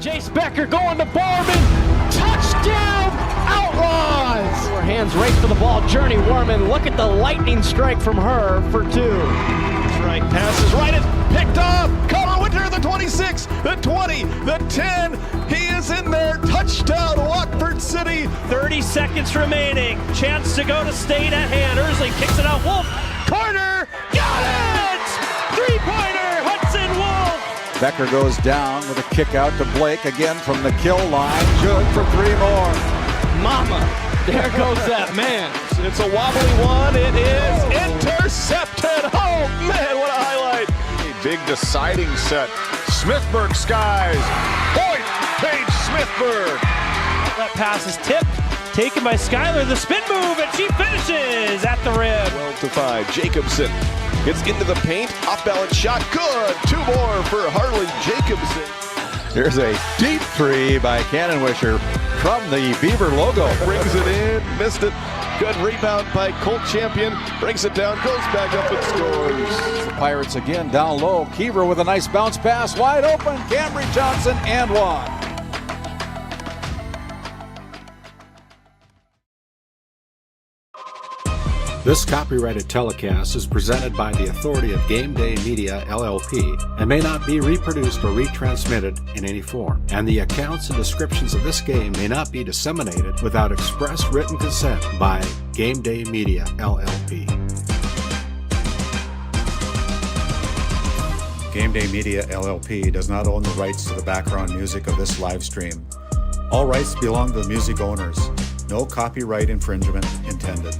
Jace Becker going to Borman. Touchdown, Outlaws! Her hands race to the ball. Journey Warman, look at the lightning strike from her for 2. That's right, passes right, it's picked off. Connor Winter, the 26, the 20, the 10. He is in there. Touchdown, Watford City. 30 seconds remaining. Chance to go to state at hand. Ursley kicks it out. Wolf, corner, got it! 3-pointer, Hudson Wolf. Becker goes down with a kick out to Blake again from the kill line. Good for 3 more. Mama, there goes that man. It's a wobbly one. It is intercepted. Oh, man, what a highlight. A big deciding set. Smithburg skies. Point, Paige Smithburg. That pass is tipped, taken by Skyler. The spin move, and she finishes at the rim. 12-5. Jacobson gets into the paint. Off-balance shot. Good. 2 more for Harley Jacobson. Here's a deep 3 by Cannon Wisher from the Beaver logo. Brings it in. Missed it. Good rebound by Colt Champion. Brings it down. Goes back up and scores. The Pirates again down low. Kiever with a nice bounce pass. Wide open. Camry Johnson and 1. This copyrighted telecast is presented by the authority of GameDay Media, LLP, and may not be reproduced or retransmitted in any form. And the accounts and descriptions of this game may not be disseminated without express written consent by GameDay Media, LLP. GameDay Media, LLP does not own the rights to the background music of this live stream. All rights belong to the music owners. No copyright infringement intended.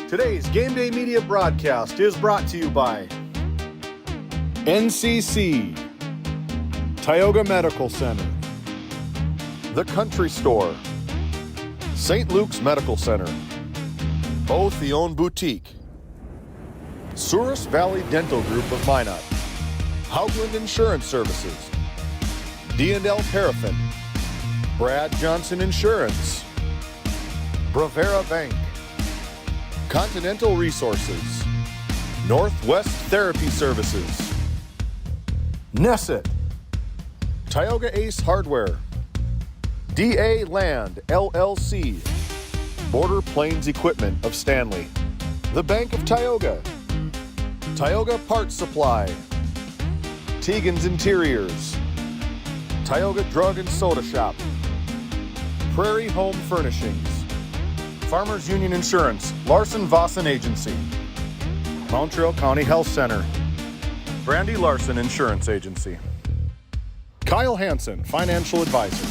Today's Game Day Media broadcast is brought to you by NCC, Tioga Medical Center, The Country Store, St. Luke's Medical Center, Both the Own Boutique, Souris Valley Dental Group of Minot, Haugland Insurance Services, D&L Paraffin, Brad Johnson Insurance, Bravera Bank, Continental Resources, Northwest Therapy Services, Nesset, Tioga Ace Hardware, DA Land LLC, Border Plains Equipment of Stanley, The Bank of Tioga, Tioga Parts Supply, Tegan's Interiors, Tioga Drug and Soda Shop, Prairie Home Furnishings, Farmers Union Insurance, Larson Vossen Agency, Montreal County Health Center, Brandy Larson Insurance Agency, Kyle Hansen, Financial Advisor,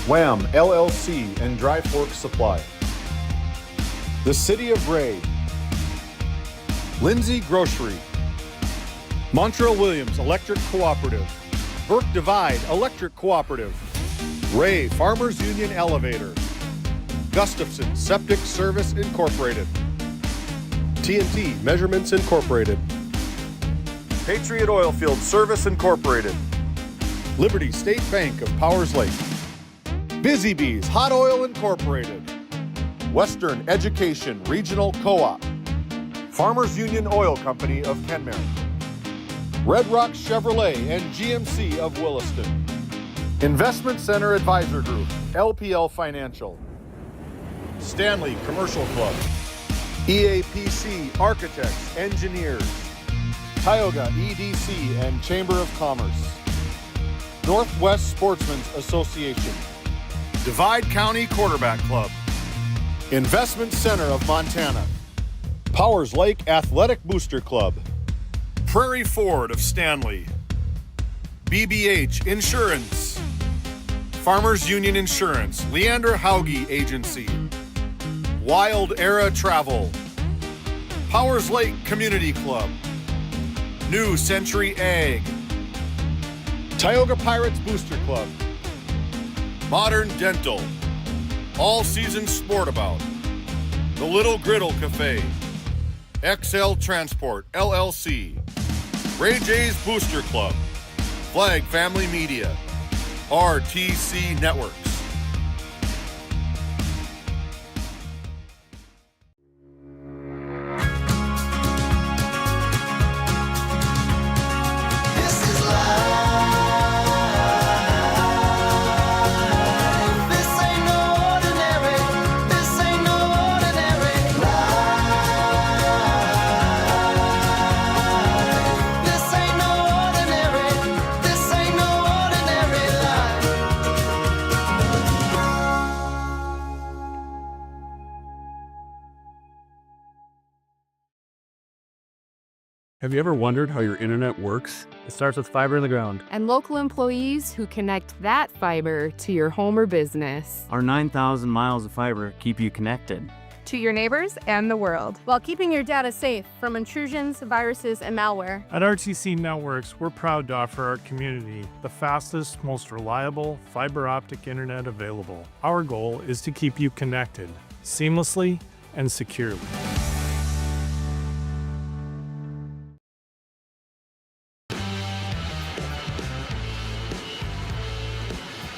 Wham! LLC and Dry Fork Supply, the City of Ray, Lindsay Grocery, Montreal Williams Electric Cooperative, Burke Divide Electric Cooperative, Ray Farmers Union Elevator, Gustafson Septic Service Incorporated, T&T Measurements Incorporated, Patriot Oilfield Service Incorporated, Liberty State Bank of Powers Lake, Busy Bees Hot Oil Incorporated, Western Education Regional Co-op, Farmers Union Oil Company of Kenmare, Red Rock Chevrolet and GMC of Williston, Investment Center Advisor Group, LPL Financial, Stanley Commercial Club, EAPC Architects, Engineers, Tioga EDC and Chamber of Commerce, Northwest Sportsmen's Association, Divide County Quarterback Club, Investment Center of Montana, Powers Lake Athletic Booster Club, Prairie Ford of Stanley, BBH Insurance, Farmers Union Insurance, Leander Hauge Agency, Wild Era Travel, Powers Lake Community Club, New Century Ag, Tioga Pirates Booster Club, Modern Dental, All Season Sportabout, The Little Griddle Cafe, XL Transport LLC, Ray J's Booster Club, Flag Family Media, RTC Networks, Have you ever wondered how your internet works? It starts with fiber in the ground. And local employees who connect that fiber to your home or business. Our 9,000 miles of fiber keep you connected to your neighbors and the world, while keeping your data safe from intrusions, viruses, and malware. At RTC Networks, we're proud to offer our community the fastest, most reliable fiber optic internet available. Our goal is to keep you connected seamlessly and securely.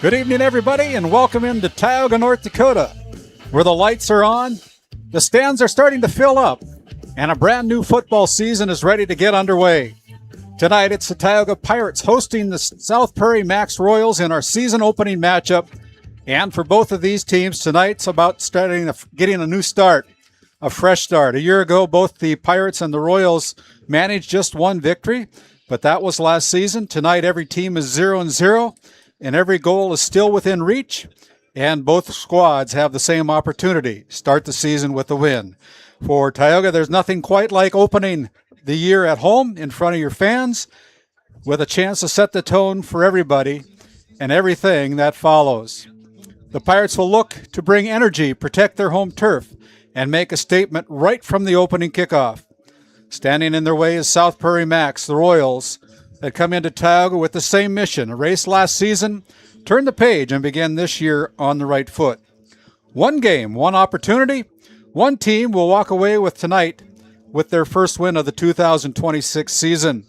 Good evening, everybody, and welcome into Tioga, North Dakota, where the lights are on, the stands are starting to fill up, and a brand new football season is ready to get underway. Tonight, it's the Tioga Pirates hosting the South Prairie-Max Royals in our season opening matchup. And for both of these teams, tonight's about getting a new start, a fresh start. A year ago, both the Pirates and the Royals managed just one victory, but that was last season. Tonight, every team is 0-0. And every goal is still within reach, and both squads have the same opportunity. Start the season with a win. For Tioga, there's nothing quite like opening the year at home in front of your fans with a chance to set the tone for everybody and everything that follows. The Pirates will look to bring energy, protect their home turf, and make a statement right from the opening kickoff. Standing in their way is South Prairie-Max, the Royals, that come into Tioga with the same mission, a race last season, turn the page and begin this year on the right foot. One game, one opportunity, one team will walk away with tonight with their first win of the 2026 season.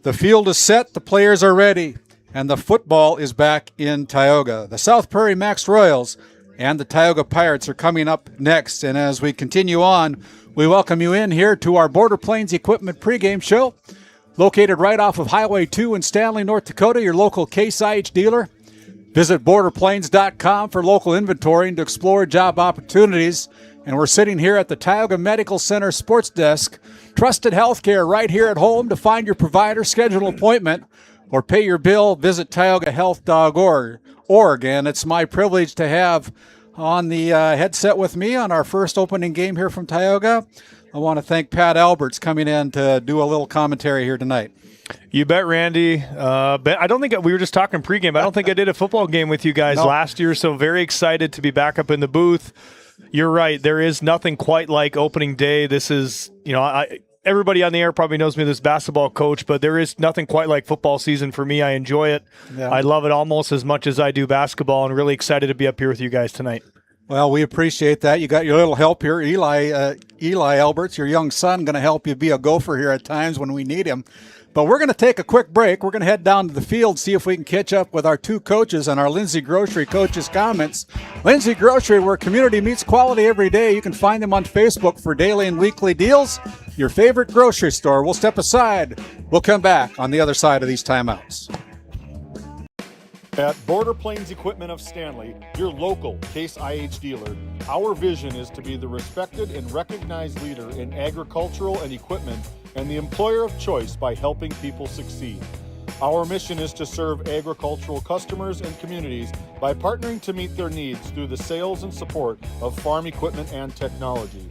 The field is set, the players are ready, and the football is back in Tioga. The South Prairie-Max Royals and the Tioga Pirates are coming up next, and as we continue on, we welcome you in here to our Border Plains Equipment pregame show. Located right off of Highway 2 in Stanley, North Dakota, your local Case IH dealer. Visit borderplains.com for local inventory and to explore job opportunities. And we're sitting here at the Tioga Medical Center Sports Desk. Trusted healthcare right here at home. To find your provider, schedule an appointment, or pay your bill, visit tiogahealth.org. And it's my privilege to have on the headset with me on our first opening game here from Tioga. I want to thank Pat Alberts coming in to do a little commentary here tonight. You bet, Randy. I don't think we were just talking pregame. I don't think I did a football game with you guys last year, so very excited to be back up in the booth. You're right. There is nothing quite like opening day. This is, everybody on the air probably knows me as basketball coach, but there is nothing quite like football season for me. I enjoy it. Yeah. I love it almost as much as I do basketball, and really excited to be up here with you guys tonight. Well, we appreciate that. You got your little help here. Eli Alberts, your young son, going to help you be a gopher here at times when we need him. But we're going to take a quick break. We're going to head down to the field, see if we can catch up with our two coaches and our Lindsay Grocery coaches' comments. Lindsay Grocery, where community meets quality every day. You can find them on Facebook for daily and weekly deals. Your favorite grocery store. We'll step aside. We'll come back on the other side of these timeouts. At Border Plains Equipment of Stanley, your local Case IH dealer, our vision is to be the respected and recognized leader in agricultural and equipment and the employer of choice by helping people succeed. Our mission is to serve agricultural customers and communities by partnering to meet their needs through the sales and support of farm equipment and technology.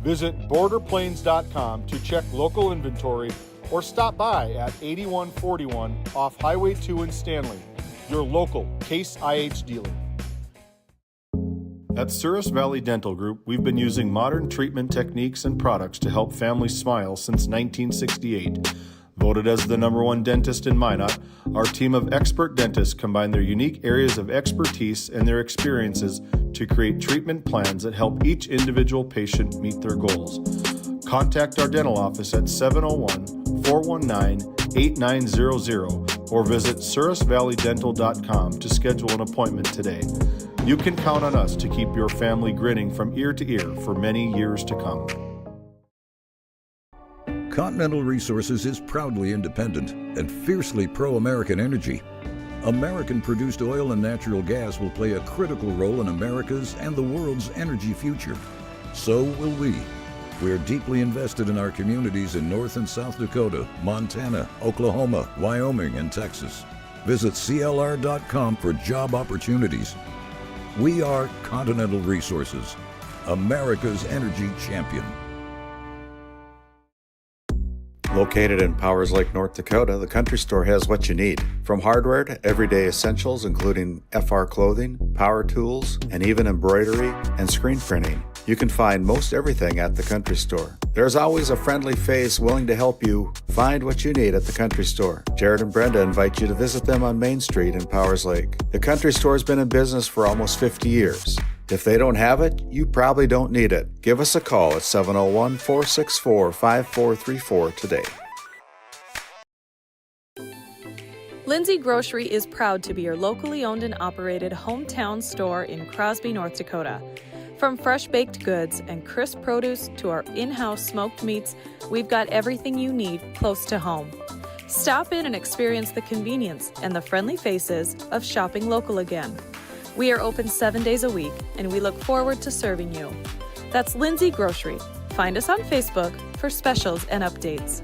Visit borderplains.com to check local inventory or stop by at 8141 off Highway 2 in Stanley. Your local Case IH dealer. At Souris Valley Dental Group, we've been using modern treatment techniques and products to help families smile since 1968. Voted as the #1 dentist in Minot, our team of expert dentists combine their unique areas of expertise and their experiences to create treatment plans that help each individual patient meet their goals. Contact our dental office at 701-419-8900 or visit sourisvalleydental.com to schedule an appointment today. You can count on us to keep your family grinning from ear to ear for many years to come. Continental Resources is proudly independent and fiercely pro-American energy. American-produced oil and natural gas will play a critical role in America's and the world's energy future. So will we. We're deeply invested in our communities in North and South Dakota, Montana, Oklahoma, Wyoming, and Texas. Visit CLR.com for job opportunities. We are Continental America's energy champion. Located in Powers Lake, North Dakota, the Country Store has what you need. From hardware to everyday essentials, including FR clothing, power tools, and even embroidery and screen printing. You can find most everything at the Country Store. There's always a friendly face willing to help you find what you need at the Country Store. Jared and Brenda invite you to visit them on Main Street in Powers Lake. The Country Store has been in business for almost 50 years. If they don't have it, you probably don't need it. Give us a call at 701-464-5434 today. Lindsay Grocery is proud to be your locally owned and operated hometown store in Crosby, North Dakota. From fresh baked goods and crisp produce to our in-house smoked meats, we've got everything you need close to home. Stop in and experience the convenience and the friendly faces of shopping local again. We are open 7 days a week, and we look forward to serving you. That's Lindsay Grocery. Find us on Facebook for specials and updates.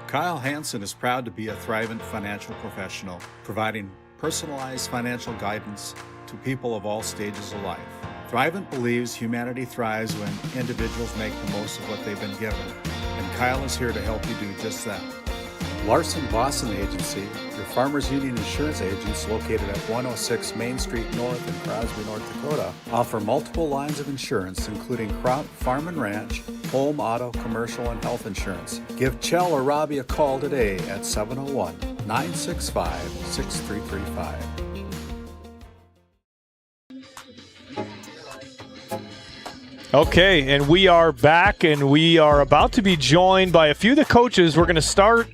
Kyle Hansen is proud to be a Thrivent financial professional, providing personalized financial guidance to people of all stages of life. Thrivent believes humanity thrives when individuals make the most of what they've been given, and Kyle is here to help you do just that. Larson Boston Agency, your Farmers Union insurance agents located at 106 Main Street North in Crosby, North Dakota, offer multiple lines of insurance, including crop, farm and ranch, home, auto, commercial, and health insurance. Give Chell or Robbie a call today at 701-965-6335. Okay, and we are back, and we are about to be joined by a few of the coaches. We're going to start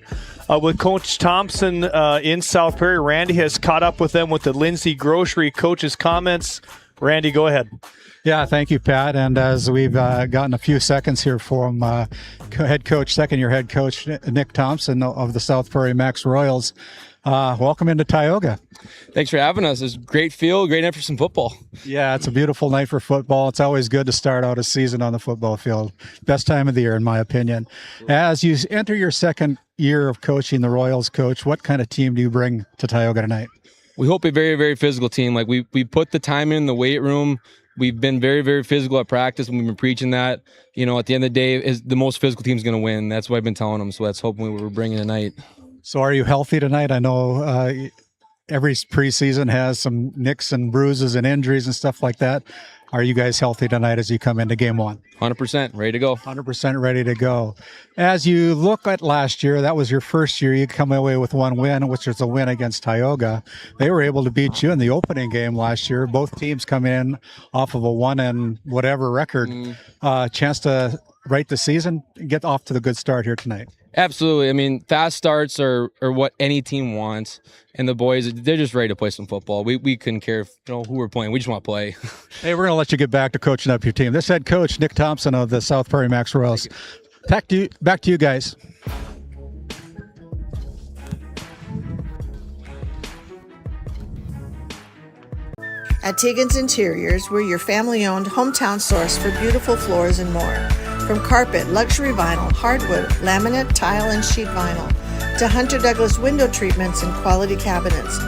with Coach Thompson in South Prairie. Randy has caught up with them with the Lindsay Grocery coaches' comments. Randy, go ahead. Yeah, thank you, Pat. And as we've gotten a few seconds here from second-year head coach Nick Thompson of the South Prairie-Max Royals, welcome into Tioga. Thanks for having us. It's a great field, great night for some football. Yeah, it's a beautiful night for football. It's always good to start out a season on the football field. Best time of the year, in my opinion. As you enter your second year of coaching the Royals, Coach, what kind of team do you bring to Tioga tonight? We hope a very, very physical team. Like we put the time in the weight room. We've been very, very physical at practice, and we've been preaching that. You know, at the end of the day, is the most physical team's going to win. That's what I've been telling them. So that's hoping we're bringing tonight. So are you healthy tonight? I know every preseason has some nicks and bruises and injuries and stuff like that. Are you guys healthy tonight as you come into game one? 100% ready to go. 100% ready to go. As you look at last year, that was your first year. You come away with one win, which was a win against Tioga. They were able to beat you in the opening game last year. Both teams come in off of a 1-and-whatever record. Chance to right the season, get off to the good start here tonight. Absolutely. I mean, fast starts are what any team wants, and the boys, they're just ready to play some football. We couldn't care who we're playing. We just want to play. Hey, we're going to let you get back to coaching up your team. This head coach, Nick Thompson of the South Prairie-Max Royals. Back to you guys. At Tiggins Interiors, we're your family-owned hometown source for beautiful floors and more. From carpet, luxury vinyl, hardwood, laminate, tile, and sheet vinyl, to Hunter Douglas window treatments and quality cabinets.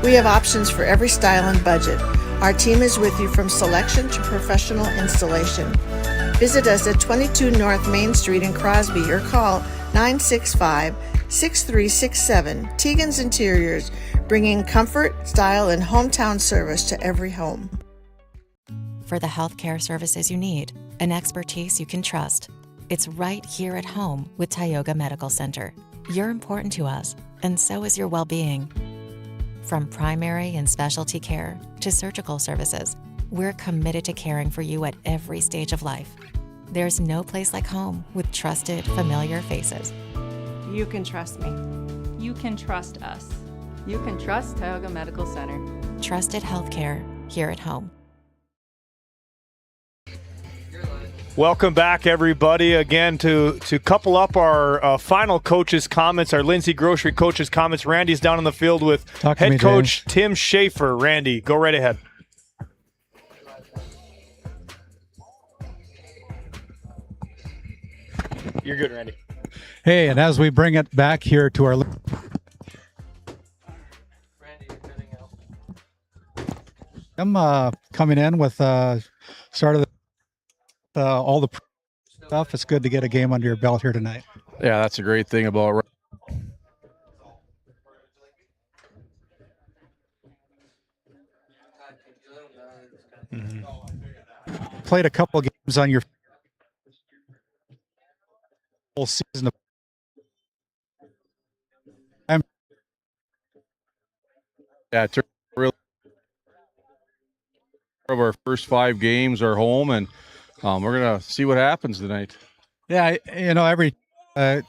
We have options for every style and budget. Our team is with you from selection to professional installation. Visit us at 22 North Main Street in Crosby or call 965-6367. Tiggins Interiors, bringing comfort, style, and hometown service to every home. For the healthcare services you need, an expertise you can trust. It's right here at home with Tioga Medical Center. You're important to us, and so is your well-being. From primary and specialty care to surgical services, we're committed to caring for you at every stage of life. There's no place like home with trusted, familiar faces. You can trust me. You can trust us. You can trust Tioga Medical Center. Trusted healthcare here at home. Welcome back, everybody, again to couple up our final coaches' comments, our Lindsay Grocery coaches' comments. Randy's down on the field with head coach Tim Schaefer. Randy, go right ahead. You're good, Randy. Hey, and as we bring it back here to our... I'm coming in with start of all the stuff. It's good to get a game under your belt here tonight. Yeah, that's a great thing about. Played a couple games on your whole season. Yeah, really. Of our first 5 games are home, and we're gonna see what happens tonight. Yeah, every. I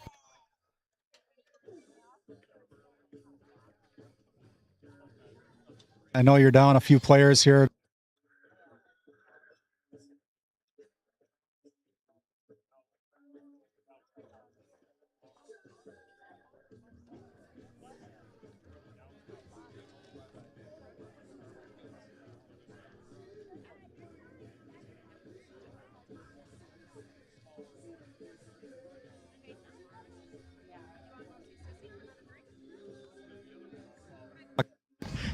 know you're down a few players here.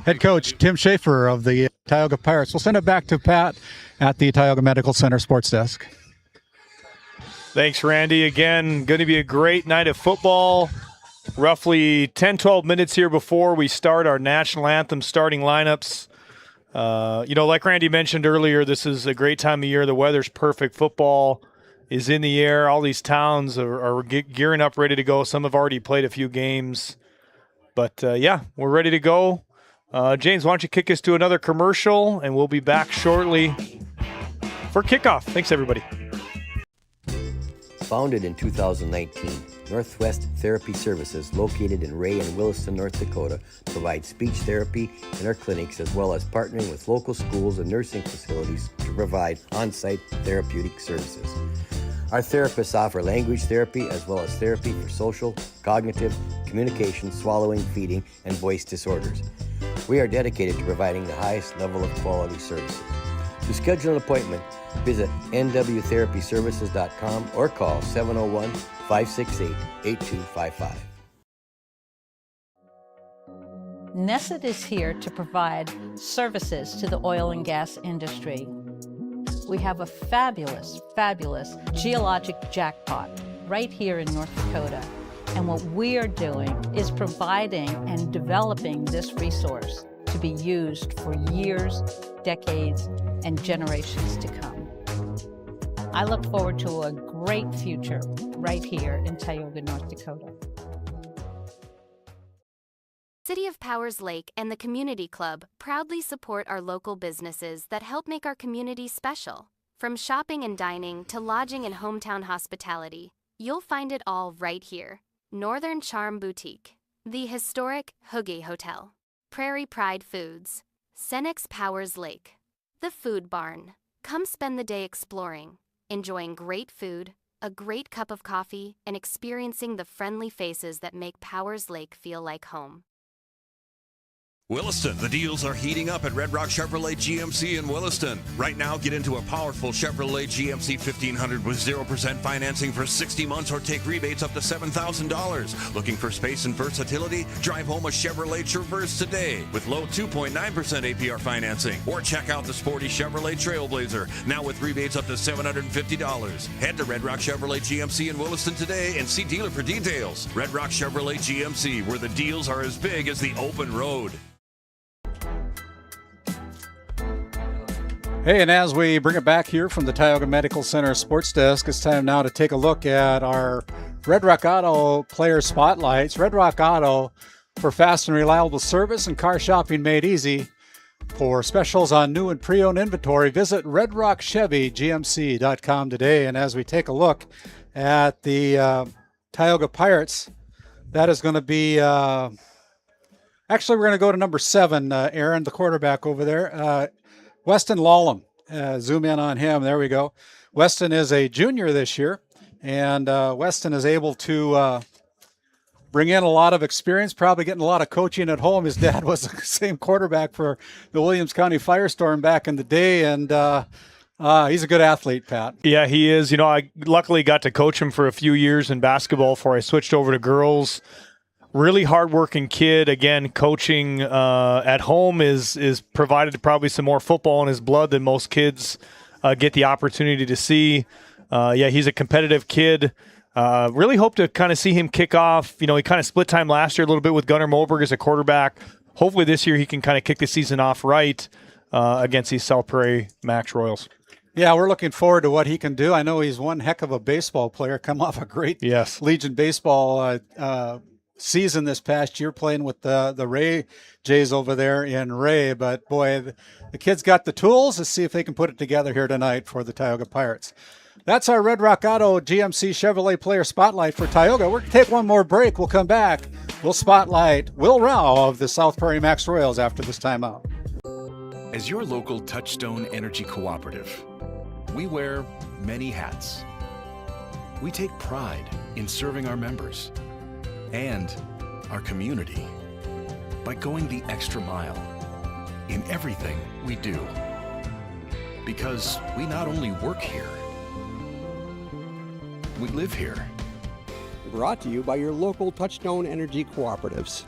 Head coach Tim Schaefer of the Tioga Pirates. We'll send it back to Pat at the Tioga Medical Center Sports Desk. Thanks, Randy. Again, going to be a great night of football. Roughly 10-12 minutes here before we start our national anthem starting lineups. Like Randy mentioned earlier, this is a great time of year. The weather's perfect. Football is in the air. All these towns are gearing up, ready to go. Some have already played a few games. But, we're ready to go. James, why don't you kick us to another commercial, and we'll be back shortly for kickoff. Thanks, everybody. Founded in 2019, Northwest Therapy Services, located in Ray and Williston, North Dakota, provides speech therapy in our clinics, as well as partnering with local schools and nursing facilities to provide on-site therapeutic services. Our therapists offer language therapy as well as therapy for social, cognitive, communication, swallowing, feeding, and voice disorders. We are dedicated to providing the highest level of quality services. To schedule an appointment, visit nwtherapyservices.com or call 701-568-8255. Nesset is here to provide services to the oil and gas industry. We have a fabulous, fabulous geologic jackpot right here in North Dakota. And what we are doing is providing and developing this resource to be used for years, decades, and generations to come. I look forward to a great future right here in Tioga, North Dakota. City of Powers Lake and the Community Club proudly support our local businesses that help make our community special. From shopping and dining to lodging and hometown hospitality, you'll find it all right here. Northern Charm Boutique, the historic Hoogie Hotel, Prairie Pride Foods, Cenex Powers Lake, the Food Barn. Come spend the day exploring, enjoying great food, a great cup of coffee, and experiencing the friendly faces that make Powers Lake feel like home. Williston, the deals are heating up at Red Rock Chevrolet GMC in Williston. Right now, get into a powerful Chevrolet GMC 1500 with 0% financing for 60 months or take rebates up to $7,000. Looking for space and versatility? Drive home a Chevrolet Traverse today with low 2.9% APR financing. Or check out the sporty Chevrolet Trailblazer, now with rebates up to $750. Head to Red Rock Chevrolet GMC in Williston today and see dealer for details. Red Rock Chevrolet GMC, where the deals are as big as the open road. Hey, and as we bring it back here from the Tioga Medical Center Sports Desk, it's time now to take a look at our Red Rock Auto player spotlights. Red Rock Auto, for fast and reliable service and car shopping made easy. For specials on new and pre-owned inventory, visit redrockchevygmc.com today. And as we take a look at the Tioga Pirates, that is going to be... actually, we're going to go to number 7, Aaron, the quarterback over there. Weston Lallam, zoom in on him. There we go. Weston is a junior this year, and Weston is able to bring in a lot of experience, probably getting a lot of coaching at home. His dad was the same quarterback for the Williams County Firestorm back in the day, and he's a good athlete, Pat. Yeah, he is. You know, I luckily got to coach him for a few years in basketball before I switched over to girls. Really hardworking kid. Again, coaching at home is provided probably some more football in his blood than most kids get the opportunity to see. He's a competitive kid. Really hope to kind of see him kick off. He kind of split time last year a little bit with Gunnar Moberg as a quarterback. Hopefully this year he can kind of kick the season off right against these South Prairie-Max Royals. Yeah, we're looking forward to what he can do. I know he's one heck of a baseball player, come off a great Legion baseball season this past year playing with the Ray Jays over there in Ray. But, boy, the kid's got the tools. Let's see if they can put it together here tonight for the Tioga Pirates. That's our Red Rock Auto GMC Chevrolet Player Spotlight for Tioga. We're going to take one more break. We'll come back. We'll spotlight Will Rao of the South Prairie-Max Royals after this timeout. As your local Touchstone Energy Cooperative, we wear many hats. We take pride in serving our members and our community by going the extra mile in everything we do. Because we not only work here, we live here. Brought to you by your local Touchstone Energy Cooperatives.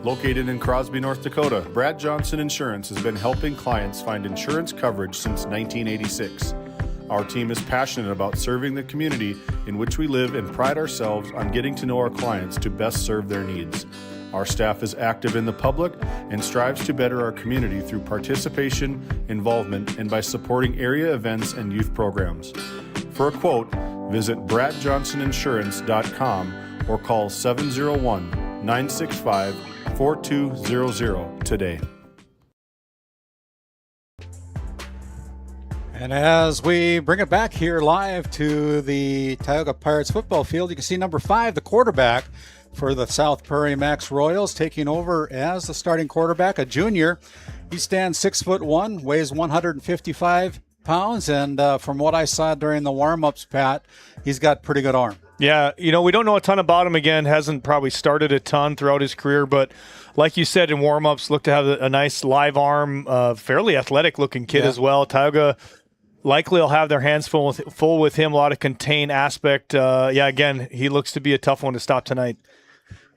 Located in Crosby, North Dakota, Brad Johnson Insurance has been helping clients find insurance coverage since 1986. Our team is passionate about serving the community in which we live and pride ourselves on getting to know our clients to best serve their needs. Our staff is active in the public and strives to better our community through participation, involvement, and by supporting area events and youth programs. For a quote, visit bradjohnsoninsurance.com or call 701-965-4200 today. And as we bring it back here live to the Tioga Pirates football field, you can see number 5, the quarterback for the South Prairie-Max Royals, taking over as the starting quarterback, a junior. He stands 6'1", weighs 155 pounds, and from what I saw during the warm-ups, Pat, he's got pretty good arm. Yeah, we don't know a ton about him. Again, hasn't probably started a ton throughout his career, but like you said in warm-ups, looked to have a nice live arm, fairly athletic-looking kid as well. Tioga likely will have their hands full with him, a lot of contained aspect. Again, he looks to be a tough one to stop tonight.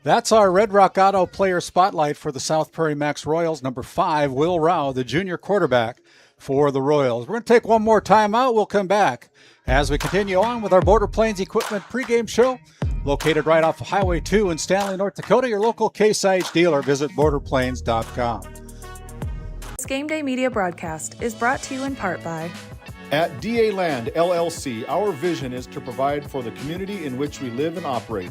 That's our Red Rock Auto player spotlight for the South Prairie-Max Royals. Number 5, Will Rao, the junior quarterback for the Royals. We're going to take one more time out. We'll come back as we continue on with our Border Plains Equipment pregame show, located right off of Highway 2 in Stanley, North Dakota. Your local Case IH dealer. Visit borderplains.com. This Game Day media broadcast is brought to you in part by At DA Land LLC, our vision is to provide for the community in which we live and operate,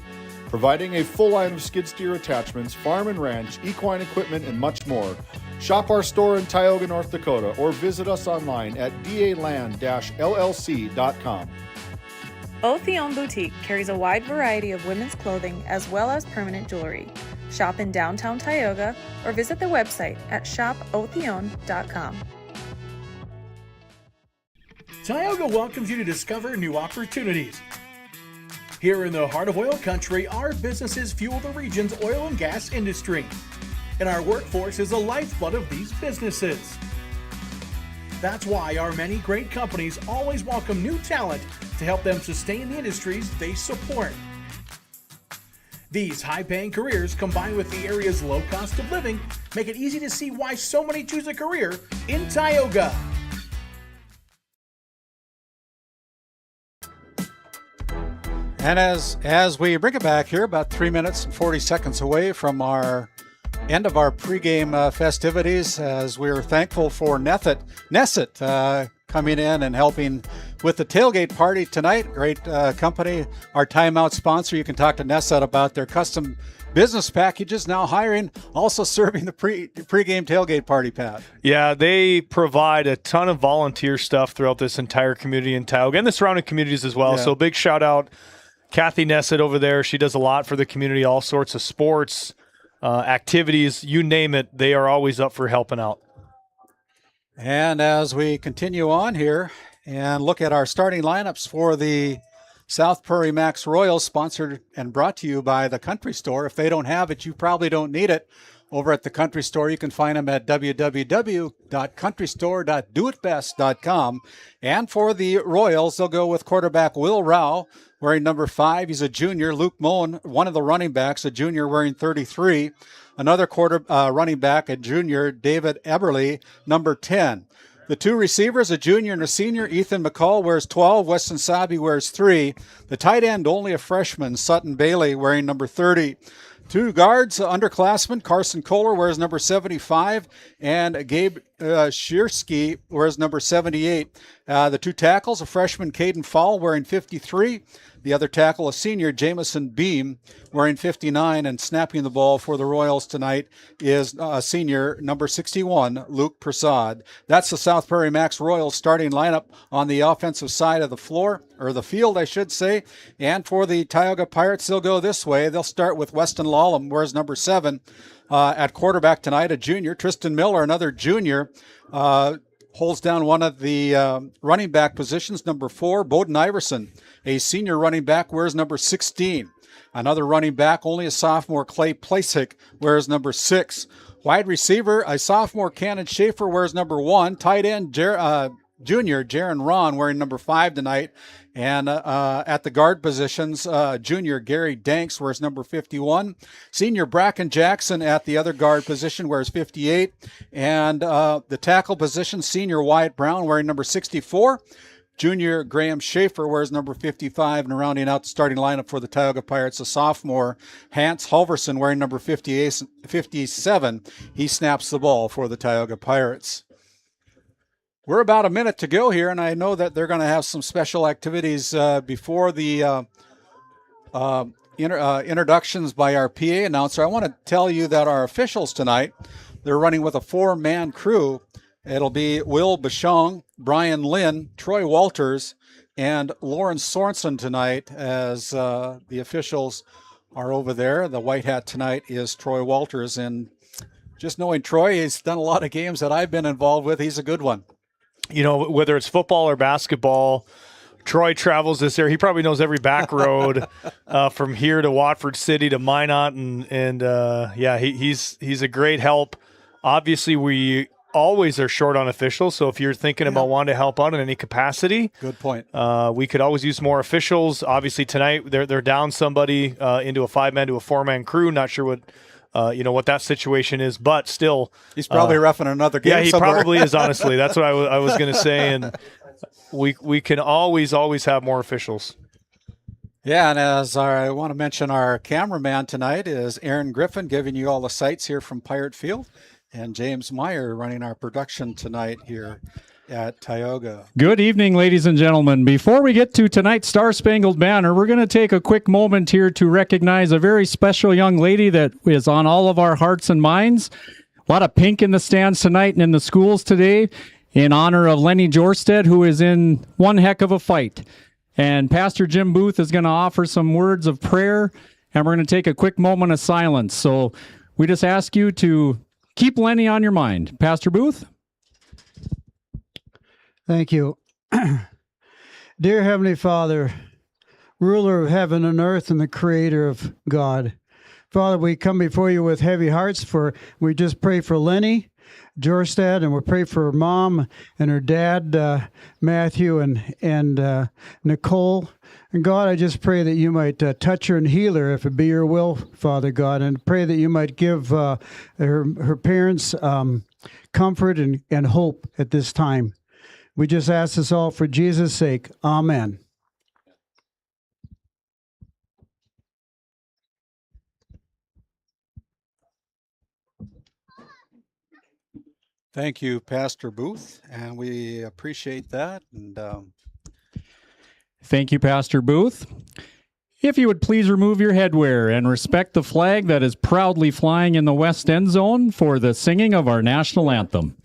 providing a full line of skid steer attachments, farm and ranch, equine equipment, and much more. Shop our store in Tioga, North Dakota, or visit us online at daland-llc.com. Otheon Boutique carries a wide variety of women's clothing as well as permanent jewelry. Shop in downtown Tioga or visit their website at shopotheon.com. Tioga welcomes you to discover new opportunities. Here in the heart of oil country, our businesses fuel the region's oil and gas industry, and our workforce is the lifeblood of these businesses. That's why our many great companies always welcome new talent to help them sustain the industries they support. These high-paying careers, combined with the area's low cost of living, make it easy to see why so many choose a career in Tioga. And as we bring it back here, about 3 minutes and 40 seconds away from our end of our pregame festivities, as we're thankful for Nesset coming in and helping with the tailgate party tonight. Great company, our timeout sponsor. You can talk to Nesset about their custom business packages, now hiring, also serving the pregame tailgate party, Pat. Yeah, they provide a ton of volunteer stuff throughout this entire community in Tioga and the surrounding communities as well. Yeah. So big shout out Kathy Nesset over there. She does a lot for the community, all sorts of sports, activities, you name it. They are always up for helping out. And as we continue on here and look at our starting lineups for the South Prairie-Max Royals, sponsored and brought to you by the Country Store. If they don't have it, you probably don't need it. Over at the Country Store, you can find them at www.countrystore.doitbest.com. And for the Royals, they'll go with quarterback Will Rao, wearing number 5. He's a junior. Luke Moen, one of the running backs, a junior, wearing 33. another running back, a junior, David Eberly, number 10. The two receivers, a junior and a senior, Ethan McCall wears 12, Weston Sabi wears 3. The tight end, only a freshman, Sutton Bailey, wearing number 30. Two guards, underclassmen, Carson Kohler wears number 75, and Gabe Shiersky wears number 78. The two tackles, a freshman, Caden Fowle, wearing 53. The other tackle, a senior, Jamison Beam, wearing 59, and snapping the ball for the Royals tonight is senior, number 61, Luke Prasad. That's the South Prairie-Max Royals starting lineup on the offensive side of the floor, or the field, I should say. And for the Tioga Pirates, they'll go this way. They'll start with Weston Lawlem, wears number 7. At quarterback tonight, a junior, Tristan Miller, another junior, holds down one of the running back positions, number 4, Bowden Iverson, a senior running back, wears number 16. Another running back, only a sophomore, Clay Placek, wears number 6. Wide receiver, a sophomore, Cannon Schaefer, wears number 1. Tight end, junior, Jaron Ron, wearing number 5 tonight. And at the guard positions, junior Gary Danks wears number 51. Senior Bracken Jackson at the other guard position wears 58. And the tackle position, senior Wyatt Brown wearing number 64. Junior Graham Schaefer wears number 55. And rounding out the starting lineup for the Tioga Pirates, a sophomore, Hans Halverson wearing number 57. He snaps the ball for the Tioga Pirates. We're about a minute to go here, and I know that they're going to have some special activities before the introductions by our PA announcer. I want to tell you that our officials tonight, they're running with a 4-man crew. It'll be Will Bashong, Brian Lynn, Troy Walters, and Lauren Sorensen tonight as the officials are over there. The white hat tonight is Troy Walters, and just knowing Troy, he's done a lot of games that I've been involved with. He's a good one. You know, whether it's football or basketball, Troy travels this area. He probably knows every back road from here to Watford City to Minot, and he's a great help. Obviously, we always are short on officials, so if you're thinking about wanting to help out in any capacity, good point. We could always use more officials. Obviously, tonight they're down somebody into a 5-man to a 4-man crew. Not sure what that situation is, but still, he's probably roughing another game. Yeah, he somewhere. probably is. Honestly, that's what I was going to say, and we can always have more officials. Yeah, and I want to mention our cameraman tonight is Aaron Griffin, giving you all the sights here from Pirate Field, and James Meyer running our production tonight here at Tioga. Good evening, ladies and gentlemen. Before we get to tonight's Star Spangled Banner, we're going to take a quick moment here to recognize a very special young lady that is on all of our hearts and minds. A lot of pink in the stands tonight and in the schools today in honor of Lenny Jorstead, who is in one heck of a fight. And Pastor Jim Booth is going to offer some words of prayer, and we're going to take a quick moment of silence. So we just ask you to keep Lenny on your mind. Pastor Booth? Thank you. Dear Heavenly Father, ruler of heaven and earth and the creator of God, Father, we come before you with heavy hearts, for we just pray for Lenny Jorstad, and we pray for her mom and her dad, Matthew and Nicole. And God, I just pray that you might touch her and heal her, if it be your will, Father God, and pray that you might give her parents comfort and hope at this time. We just ask this all for Jesus' sake. Amen. Thank you, Pastor Booth, and we appreciate that. And thank you, Pastor Booth. If you would please remove your headwear and respect the flag that is proudly flying in the west end zone for the singing of our national anthem.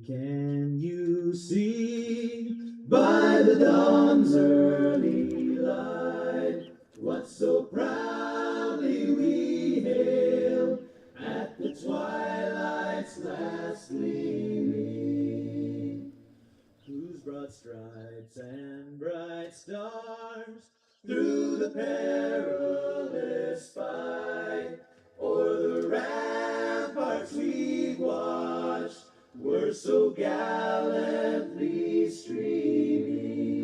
Can you see by the dawn's early light what so proudly we hailed at the twilight's last gleaming, whose broad stripes and bright stars through the perilous fight o'er the ramparts we watched were so gallantly streaming.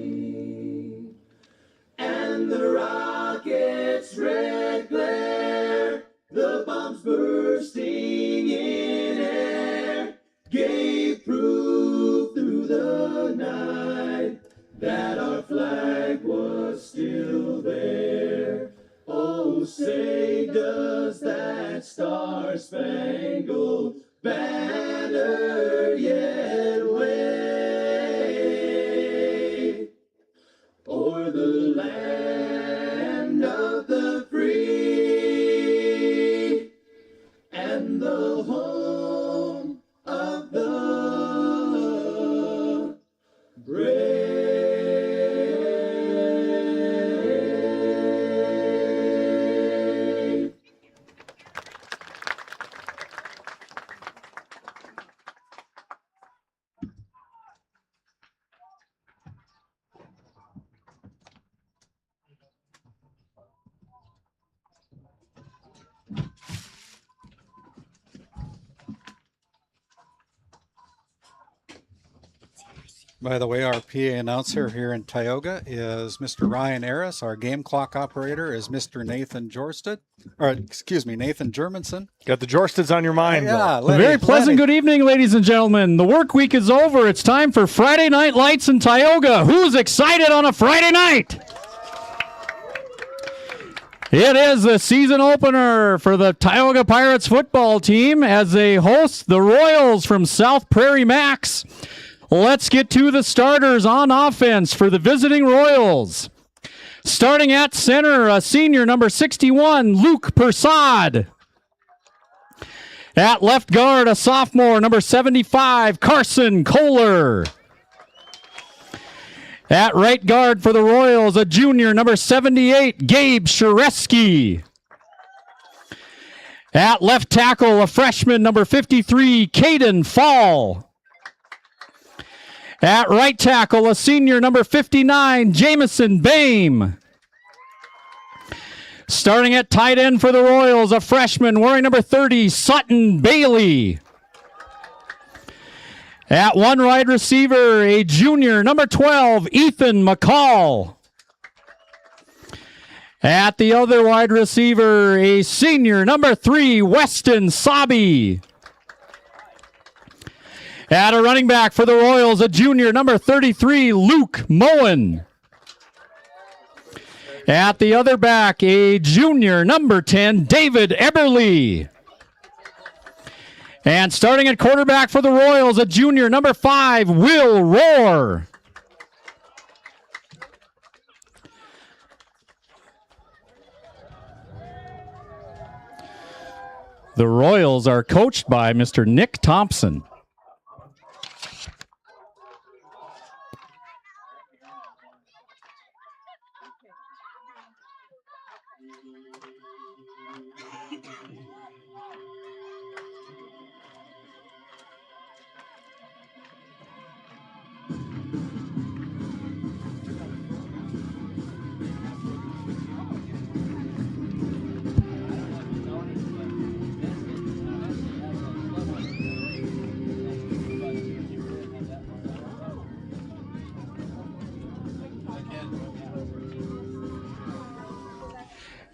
that our flag was still there. Oh, say does that star-spangled banner yet wave o'er the land of the free and the home of the brave. By the way, our PA announcer here in Tioga is Mr. Ryan Harris. Our game clock operator is Mr. Nathan Germanson. Got the Jorsteds on your mind. A very pleasant good evening, ladies and gentlemen. The work week is over. It's time for Friday Night Lights in Tioga. Who's excited on a Friday night? It is the season opener for the Tioga Pirates football team as they host the Royals from South Prairie-Max. Let's get to the starters on offense for the visiting Royals. Starting at center, a senior, number 61, Luke Persad. At left guard, a sophomore, number 75, Carson Kohler. At right guard for the Royals, a junior, number 78, Gabe Shareski. At left tackle, a freshman, number 53, Caden Fall. At right tackle, a senior, number 59, Jamison Bame. Starting at tight end for the Royals, a freshman wearing number 30, Sutton Bailey. At one wide receiver, a junior, number 12, Ethan McCall. At the other wide receiver, a senior, number 3, Weston Sabi. At a running back for the Royals, a junior, number 33, Luke Moen. At the other back, a junior, number 10, David Eberly. And starting at quarterback for the Royals, a junior, number 5, Will Rohr. The Royals are coached by Mr. Nick Thompson.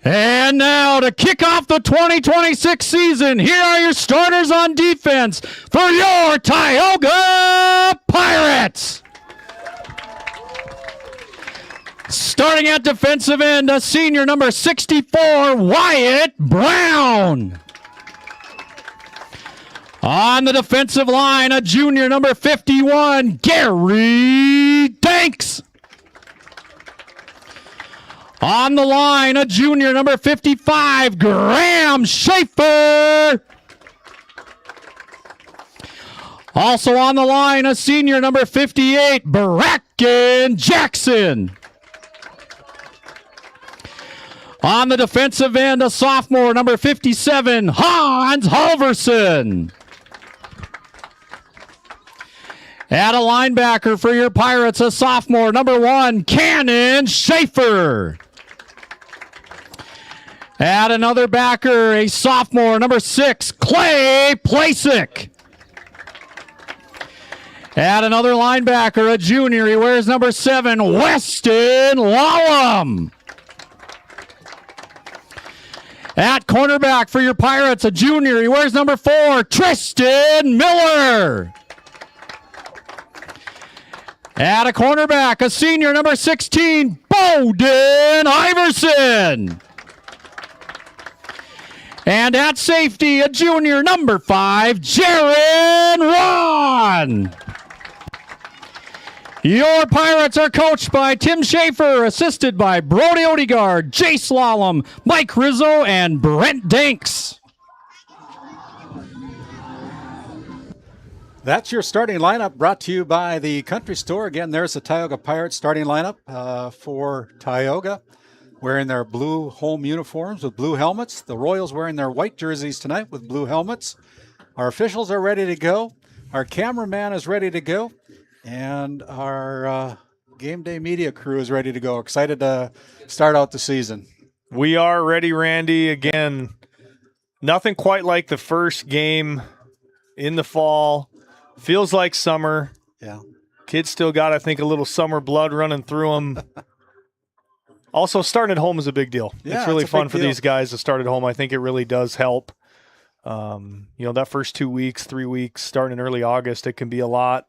And now to kick off the 2026 season, here are your starters on defense for your Tioga Pirates. Starting at defensive end, a senior, number 64, Wyatt Brown. On the defensive line, a junior, number 51, Gary Danks. On the line, a junior, number 55, Graham Schaefer. Also on the line, a senior, number 58, Bracken Jackson. On the defensive end, a sophomore, number 57, Hans Halverson. At a linebacker for your Pirates, a sophomore, number 1, Cannon Schaefer. At another backer, a sophomore, number 6, Clay Plasek. At another linebacker, a junior, he wears number 7, Weston Lawlam. At cornerback for your Pirates, a junior, he wears number 4, Tristan Miller. At a cornerback, a senior, number 16, Bowden Iverson. And at safety, a junior, number 5, Jaron Ron. Your Pirates are coached by Tim Schaefer, assisted by Brody Odegaard, Jace Lawlem, Mike Rizzo, and Brent Danks. That's your starting lineup, brought to you by the Country Store. Again, there's the Tioga Pirates starting lineup for Tioga, wearing their blue home uniforms with blue helmets. The Royals wearing their white jerseys tonight with blue helmets. Our officials are ready to go. Our cameraman is ready to go. And our Game Day media crew is ready to go. Excited to start out the season. We are ready, Randy. Again, nothing quite like the first game in the fall. Feels like summer. Yeah. Kids still got, I think, a little summer blood running through them. Also, starting at home is a big deal. Yeah, it's really it's a fun big for deal. these guys to start at home. I think it really does help. That first 2 weeks, 3 weeks, starting in early August, it can be a lot.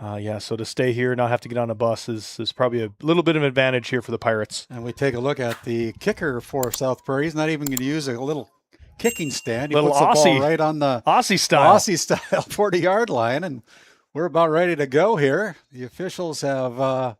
So to stay here, not have to get on a bus is probably a little bit of an advantage here for the Pirates. And we take a look at the kicker for South Prairie. He's not even going to use a little kicking stand. He Little puts the Aussie. ball right on the Aussie style. 40-yard line, and we're about ready to go here. The officials have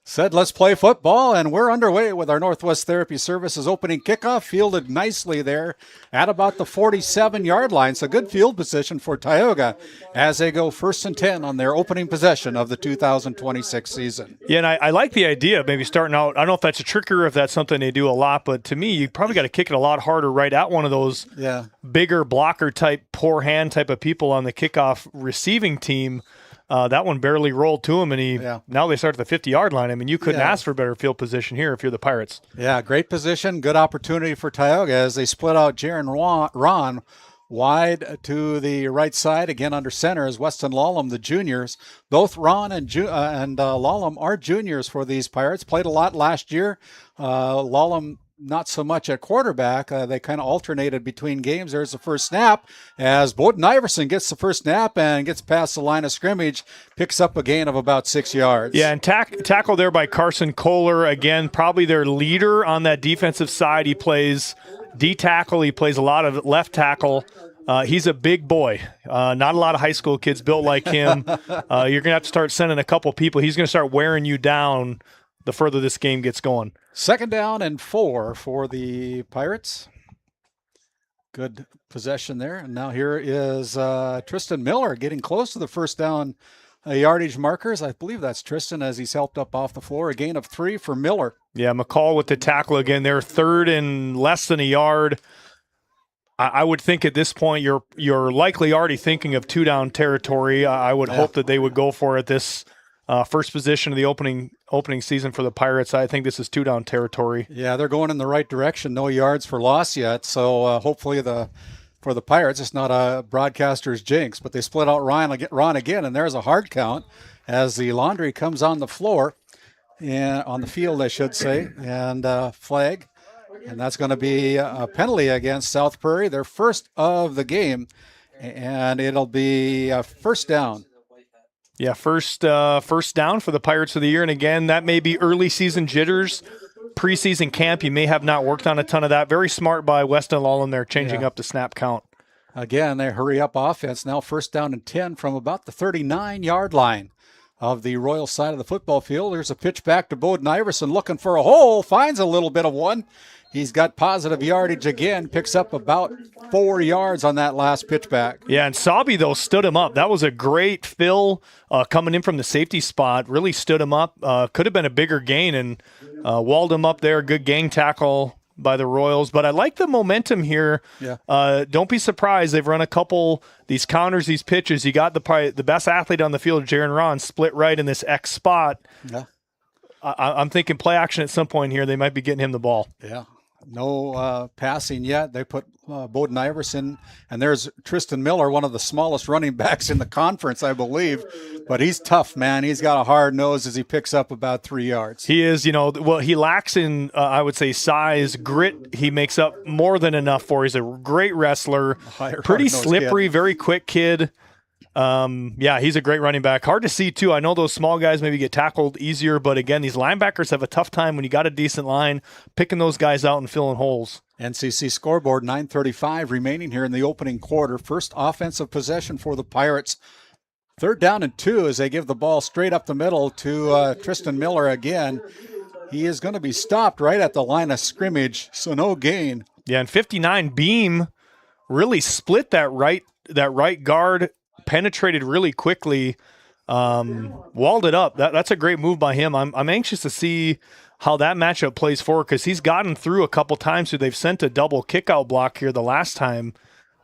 said, let's play football, and we're underway with our Northwest Therapy Services opening kickoff, fielded nicely there at about the 47-yard line. So good field position for Tioga as they go 1st and 10 on their opening possession of the 2026 season. Yeah, and I like the idea of maybe starting out. I don't know if that's a tricker or if that's something they do a lot, but to me, you probably got to kick it a lot harder right at one of those bigger blocker type, poor hand type of people on the kickoff receiving team. That one barely rolled to him, and now they start at the 50-yard line. I mean, you couldn't ask for better field position here if you're the Pirates. Yeah, great position, good opportunity for Tioga as they split out Jaron Ron wide to the right side. Again, under center is Weston Lawlem, the juniors. Both Ron and Lawlem are juniors for these Pirates. Played a lot last year. Lawlem not so much at quarterback. They kind of alternated between games. There's the first snap as Bowden Iverson gets the first snap and gets past the line of scrimmage, picks up a gain of about 6 yards. Yeah, and tackle there by Carson Kohler. Again, probably their leader on that defensive side. He plays D-tackle. He plays a lot of left tackle. He's a big boy. Not a lot of high school kids built like him. You're going to have to start sending a couple people. He's going to start wearing you down the further this game gets going. 2nd down and 4 for the Pirates. Good possession there. And now here is Tristan Miller getting close to the first down yardage markers. I believe that's Tristan as he's helped up off the floor. A gain of 3 for Miller. Yeah, McCall with the tackle again. They're 3rd and less than a yard. I would think at this point you're likely already thinking of 2-down territory. I would hope that they would go for it this first position of the opening season for the Pirates. I think this is 2-down territory. Yeah, they're going in the right direction. No yards for loss yet. So hopefully for the Pirates, it's not a broadcaster's jinx, but they split out Ron again, and there's a hard count as the laundry comes on the floor, and on the field, I should say, and flag. And that's going to be a penalty against South Prairie, their first of the game, and it'll be first down. Yeah, first down for the Pirates of the year. And again, that may be early season jitters. Preseason camp, you may have not worked on a ton of that. Very smart by Weston Lawlem there, changing up the snap count. Again, they hurry up offense. Now 1st down and 10 from about the 39-yard line of the Royal side of the football field. There's a pitch back to Bowden Iverson looking for a hole. Finds a little bit of one. He's got positive yardage again, picks up about 4 yards on that last pitch back. Yeah, and Sabi, though, stood him up. That was a great fill coming in from the safety spot. Really stood him up. Could have been a bigger gain and walled him up there. Good gang tackle by the Royals. But I like the momentum here. Yeah. Don't be surprised. They've run a couple, these counters, these pitches. You got the best athlete on the field, Jaron Ron, split right in this X spot. Yeah. I'm thinking play action at some point here. They might be getting him the ball. Yeah. No passing yet. They put Bowden Iverson, and there's Tristan Miller, one of the smallest running backs in the conference, I believe. But he's tough, man. He's got a hard nose as he picks up about 3 yards. He is, he lacks in, I would say, size, grit. He makes up more than enough for. He's a great wrestler, pretty slippery, very quick kid. Yeah, he's a great running back. Hard to see, too. I know those small guys maybe get tackled easier, but again, these linebackers have a tough time when you got a decent line, picking those guys out and filling holes. NCC scoreboard, 9:35 remaining here in the opening quarter. First offensive possession for the Pirates. 3rd down and 2 as they give the ball straight up the middle to Tristan Miller again. He is going to be stopped right at the line of scrimmage, so no gain. Yeah, and 59 Beam really split that right guard, penetrated really quickly, walled it up. That's a great move by him. I'm anxious to see how that matchup plays forward because he's gotten through a couple times. So they've sent a double kickout block here the last time.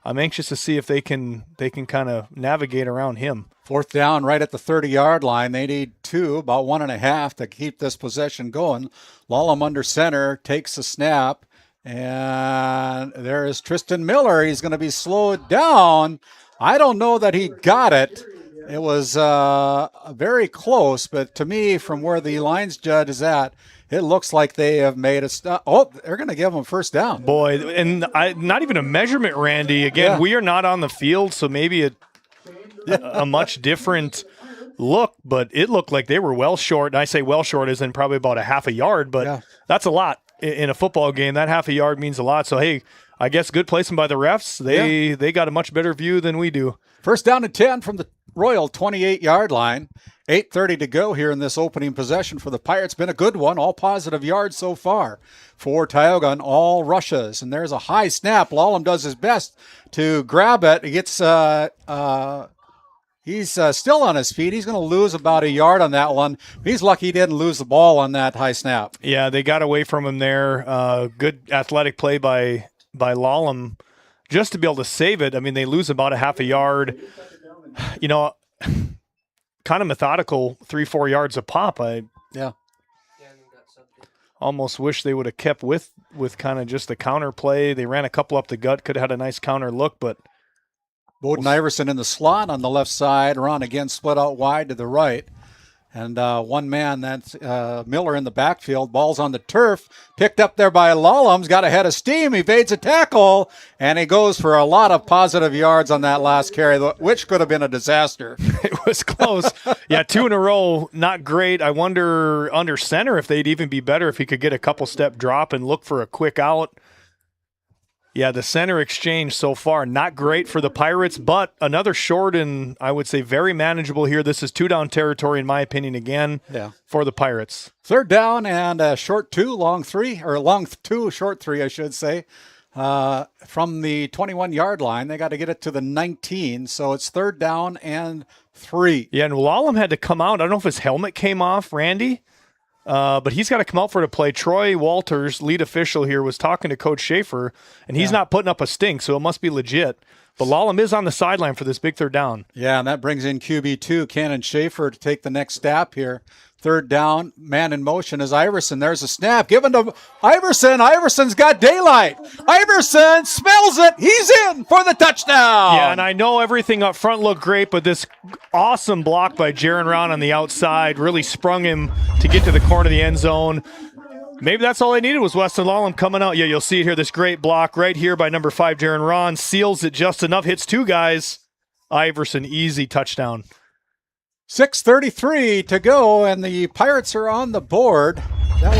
I'm anxious to see if they can kind of navigate around him. 4th down right at the 30-yard line. They need 2, about 1.5 to keep this possession going. Lallam under center, takes the snap, and there is Tristan Miller. He's going to be slowed down. I don't know that he got it. It was very close, but to me, from where the lines judge is at, it looks like they have made a stop. Oh, they're going to give him 1st down. Boy, and not even a measurement, Randy. Again, we are not on the field, so maybe a much different look, but it looked like they were well short. And I say well short as in probably about a half a yard, but that's a lot in a football game. That half a yard means a lot. So, hey, I guess good placement by the refs. They got a much better view than we do. 1st down and 10 from the Royal 28-yard line. 8:30 to go here in this opening possession for the Pirates. Been a good one. All positive yards so far for Tioga on all rushes. And there's a high snap. Lallam does his best to grab it. He gets he's still on his feet. He's going to lose about a yard on that one. He's lucky he didn't lose the ball on that high snap. Yeah, they got away from him there. Good athletic play by Lallam just to be able to save it. I mean, they lose about a half a yard. You know, kind of methodical, 3-4 yards a pop. Almost wish they would have kept with kind of just the counter play. They ran a couple up the gut, could have had a nice counter look, but Bowden Iverson in the slot on the left side. Ron again split out wide to the right. And one man, that's Miller in the backfield. Ball's on the turf. Picked up there by Lallam's. Got a head of steam. Evades a tackle. And he goes for a lot of positive yards on that last carry, which could have been a disaster. It was close. Yeah, 2 in a row. Not great. I wonder under center if they'd even be better if he could get a couple step drop and look for a quick out. Yeah, the center exchange so far, not great for the Pirates, but another short and I would say very manageable here. This is 2-down territory, in my opinion, again, for the Pirates. 3rd down and short 2, long 3, or long 2, short 3, I should say. From the 21-yard line, they got to get it to the 19, so it's 3rd down and 3. Yeah, and Lallam had to come out. I don't know if his helmet came off, Randy. But he's got to come out for the play. Troy Walters, lead official here, was talking to Coach Schaefer, and he's not putting up a stink, so it must be legit. But Lallam is on the sideline for this big 3rd down. Yeah, and that brings in QB2, Cannon Schaefer, to take the next step here. 3rd down, man in motion is Iverson. There's a snap given to Iverson. Iverson's got daylight. Iverson smells it. He's in for the touchdown. Yeah, and I know everything up front looked great, but this awesome block by Jaron Ron on the outside really sprung him to get to the corner of the end zone. Maybe that's all they needed was Weston Lallam coming out. Yeah, you'll see it here. This great block right here by number 5, Jaron Ron. Seals it just enough. Hits 2 guys. Iverson, easy touchdown. 6:33 to go, and the Pirates are on the board. That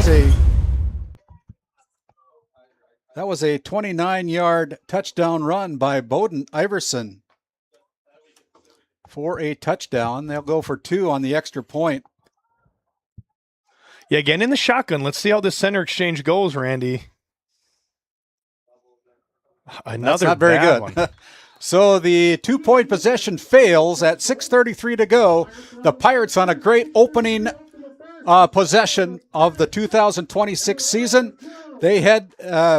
was a 29-yard touchdown run by Bowden Iverson for a touchdown. They'll go for 2 on the extra point. Yeah, again in the shotgun. Let's see how this center exchange goes, Randy. That's not very good. One. So the 2-point possession fails at 6:33 to go. The Pirates on a great opening possession of the 2026 season. They head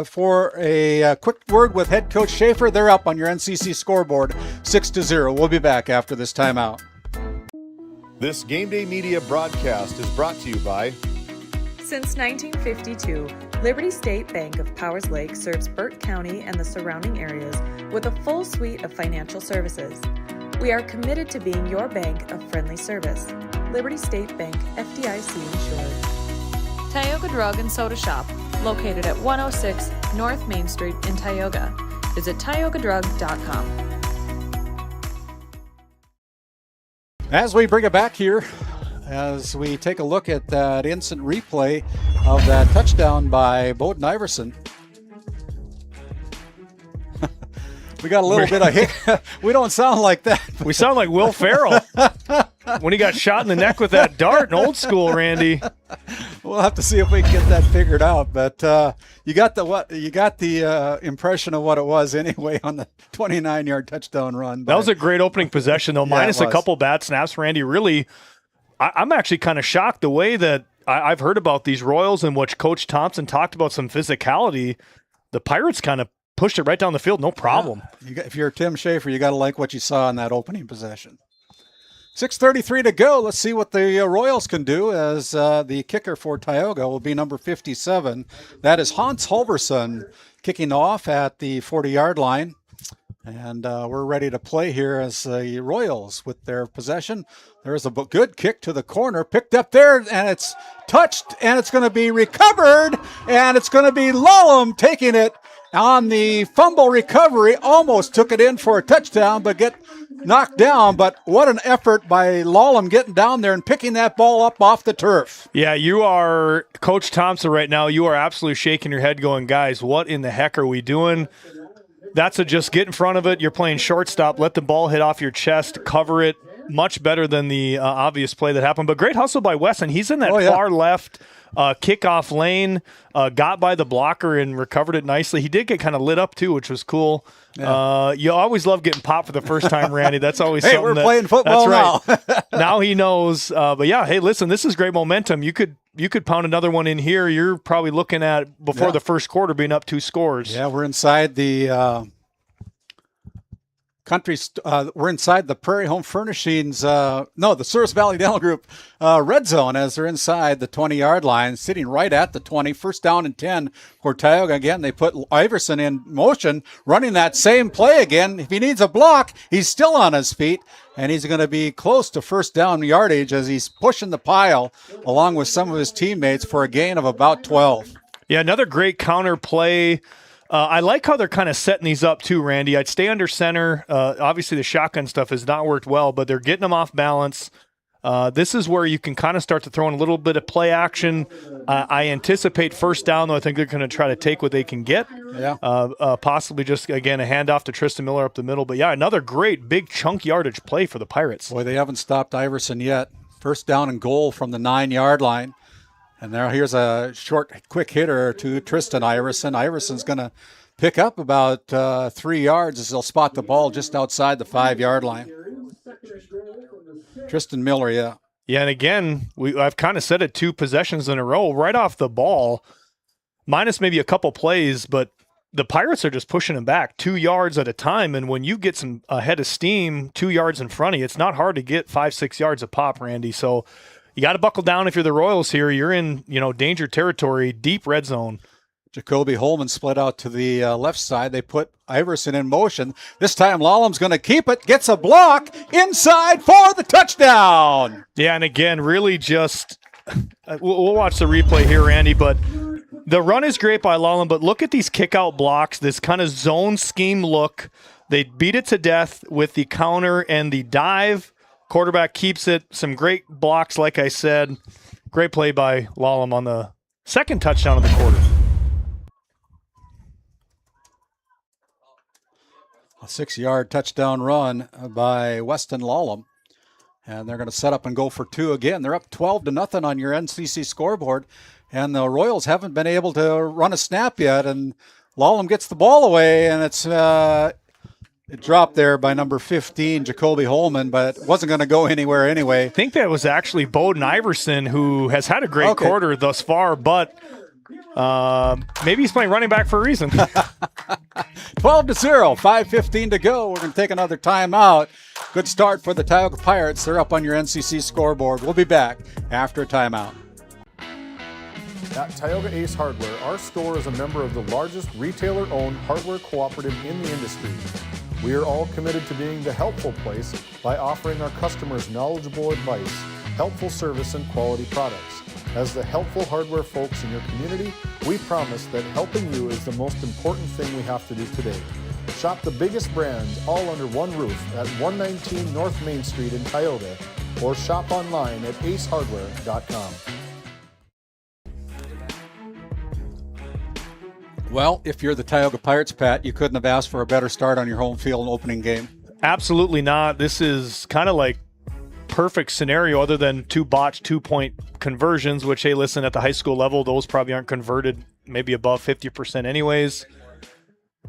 for a quick word with head coach Schaefer. They're up on your NCC scoreboard, 6-0. We'll be back after this timeout. This Game Day Media broadcast is brought to you by... Since 1952, Liberty State Bank of Powers Lake serves Burt County and the surrounding areas with a full suite of financial services. We are committed to being your bank of friendly service. Liberty State Bank, FDIC insured. Tioga Drug and Soda Shop, located at 106 North Main Street in Tioga. Visit tiogadrug.com. As we bring it back here, as we take a look at that instant replay of that touchdown by Bowden Iverson. We got a little bit of hit. We don't sound like that. We sound like Will Ferrell when he got shot in the neck with that dart in old school, Randy. We'll have to see if we can get that figured out. But you got the impression of what it was anyway on the 29-yard touchdown run. That was a great opening possession, though, minus a couple bad snaps, Randy. Really, I'm actually kind of shocked the way that I've heard about these Royals and what Coach Thompson talked about, some physicality. The Pirates kind of pushed it right down the field, no problem. Yeah. If you're Tim Schaefer, you got to like what you saw in that opening possession. 6:33 to go. Let's see what the Royals can do, as the kicker for Tioga will be number 57. That is Hans Holverson kicking off at the 40-yard line. And we're ready to play here as the Royals with their possession. There's a good kick to the corner, picked up there, and it's touched, and it's going to be recovered, and it's going to be Lolum taking it on the fumble recovery. Almost took it in for a touchdown, but get knocked down. But what an effort by Lolum getting down there and picking that ball up off the turf. Yeah, you are Coach Thompson right now. You are absolutely shaking your head going, guys, what in the heck are we doing? That's just get in front of it. You're playing shortstop. Let the ball hit off your chest. Cover it. Much better than the obvious play that happened. But great hustle by Weston. He's in that far left kickoff lane, got by the blocker and recovered it nicely. He did get kind of lit up too, which was cool. Yeah. You always love getting popped for the first time, Randy. That's always something. We're playing football that's right. Now he knows. But yeah, hey, listen, this is great momentum. You could pound another one in here. You're probably looking at before the first quarter being up 2 scores. Yeah, we're inside the we're inside the Prairie Home Furnishings, the Service Valley Dental Group red zone, as they're inside the 20-yard line, sitting right at the 20, first down and 10 for Tioga. Again, they put Iverson in motion, running that same play again. If he needs a block, he's still on his feet, and he's going to be close to first down yardage as he's pushing the pile along with some of his teammates for a gain of about 12. Yeah, another great counter play. I like how they're kind of setting these up too, Randy. I'd stay under center. Obviously, the shotgun stuff has not worked well, but they're getting them off balance. This is where you can kind of start to throw in a little bit of play action. I anticipate first down, though. I think they're going to try to take what they can get. Yeah. Possibly just, again, a handoff to Tristan Miller up the middle. But, yeah, another great big chunk yardage play for the Pirates. Boy, they haven't stopped Iverson yet. First down and goal from the 9-yard line. And here's a short, quick hitter to Tristan Iverson. Iverson's going to pick up about 3 yards as they'll spot the ball just outside the 5-yard line. Tristan Miller, yeah. Yeah, and again, I've kind of said it 2 possessions in a row, right off the ball, minus maybe a couple plays, but the Pirates are just pushing them back 2 yards at a time. And when you get some head of steam 2 yards in front of you, it's not hard to get 5-6 yards of pop, Randy. So you got to buckle down if you're the Royals here. You're in, danger territory, deep red zone. Jacoby Holman split out to the left side. They put Iverson in motion. This time Lallam's going to keep it, gets a block inside for the touchdown. Yeah, and again, really just we'll watch the replay here, Randy, but the run is great by Lallam, but look at these kick-out blocks, this kind of zone scheme look. They beat it to death with the counter and the dive. Quarterback keeps it. Some great blocks, like I said. Great play by Lallam on the second touchdown of the quarter. A 6-yard touchdown run by Weston Lallam. And they're going to set up and go for 2 again. They're up 12-0 on your NCC scoreboard. And the Royals haven't been able to run a snap yet. And Lallam gets the ball away, and it dropped there by number 15, Jacoby Holman, but it wasn't going to go anywhere anyway. I think that was actually Bowden Iverson, who has had a great quarter thus far, but maybe he's playing running back for a reason. 12-0, 5:15 to go. We're going to take another timeout. Good start for the Tioga Pirates. They're up on your NCC scoreboard. We'll be back after a timeout. At Tioga Ace Hardware, our store is a member of the largest retailer-owned hardware cooperative in the industry. We are all committed to being the helpful place by offering our customers knowledgeable advice, helpful service, and quality products. As the helpful hardware folks in your community, we promise that helping you is the most important thing we have to do today. Shop the biggest brands all under one roof at 119 North Main Street in Tioga or shop online at acehardware.com. Well, if you're the Tioga Pirates, Pat, you couldn't have asked for a better start on your home field opening game. Absolutely not. This is kind of like perfect scenario other than 2 botched 2-point conversions, which, hey, listen, at the high school level, those probably aren't converted maybe above 50% anyways.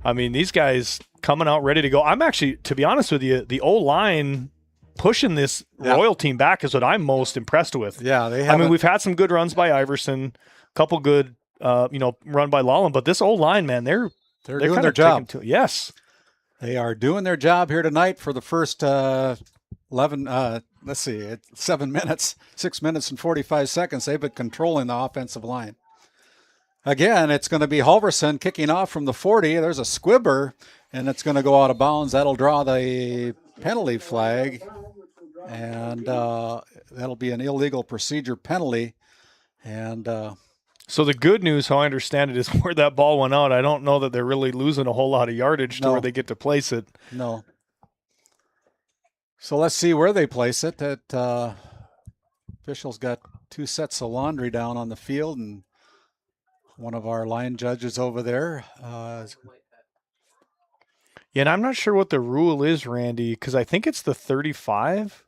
I mean, these guys coming out ready to go. I'm actually, to be honest with you, the O-line pushing this Royal team back is what I'm most impressed with. Yeah, they have. I mean, we've had some good runs by Iverson, a couple good run by Lawland, but this old line, man, they're doing their job. Yes. They are doing their job here tonight for the first 7 minutes, 6 minutes and 45 seconds. They've been controlling the offensive line. Again, it's going to be Halverson kicking off from the 40. There's a squibber, and it's going to go out of bounds. That'll draw the penalty flag, and that'll be an illegal procedure penalty. And so the good news, how I understand it, is where that ball went out, I don't know that they're really losing a whole lot of yardage to where they get to place it. No. So let's see where they place it. That officials got 2 sets of laundry down on the field, and one of our line judges over there. Yeah, and I'm not sure what the rule is, Randy, because I think it's the 35,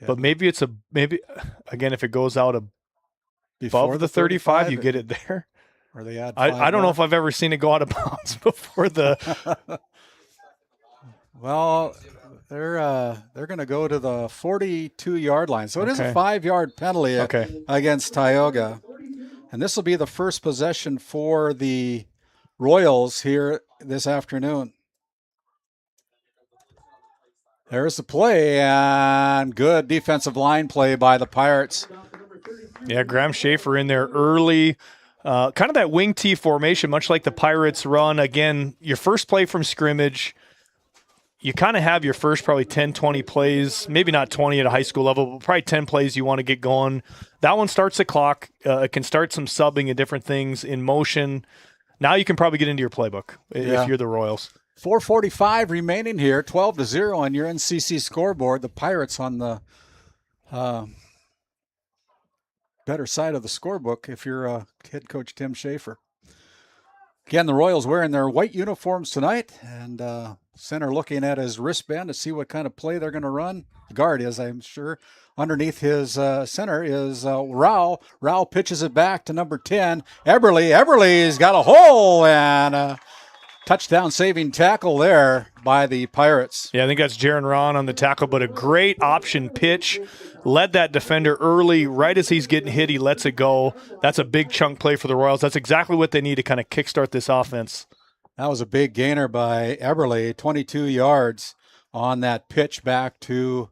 but maybe it's again, if it goes out above the 35, you get it there. Or they add I don't know if I've ever seen it go out of bounds before the. Well, they're going to go to the 42-yard line. So it is a 5-yard penalty against Tioga. And this will be the first possession for the Royals here this afternoon. There's the play, and good defensive line play by the Pirates. Yeah, Graham Schaefer in there early. Kind of that wing T formation, much like the Pirates run. Again, your first play from scrimmage, you kind of have your first probably 10, 20 plays, maybe not 20 at a high school level, but probably 10 plays you want to get going. That one starts the clock. It can start some subbing and different things in motion. Now you can probably get into your playbook if you're the Royals. 4:45 remaining here, 12-0 on your NCC scoreboard. The Pirates on the better side of the scorebook if you're head coach Tim Schaefer. Again, the Royals wearing their white uniforms tonight, and center looking at his wristband to see what kind of play they're going to run. The guard is, I'm sure. Underneath his center is Rao. Rao pitches it back to number 10, Eberle. Eberle's got a hole, and touchdown saving tackle there by the Pirates. Yeah, I think that's Jaron Ron on the tackle, but a great option pitch. Led that defender early. Right as he's getting hit, he lets it go. That's a big chunk play for the Royals. That's exactly what they need to kind of kickstart this offense. That was a big gainer by Eberle, 22 yards on that pitch back to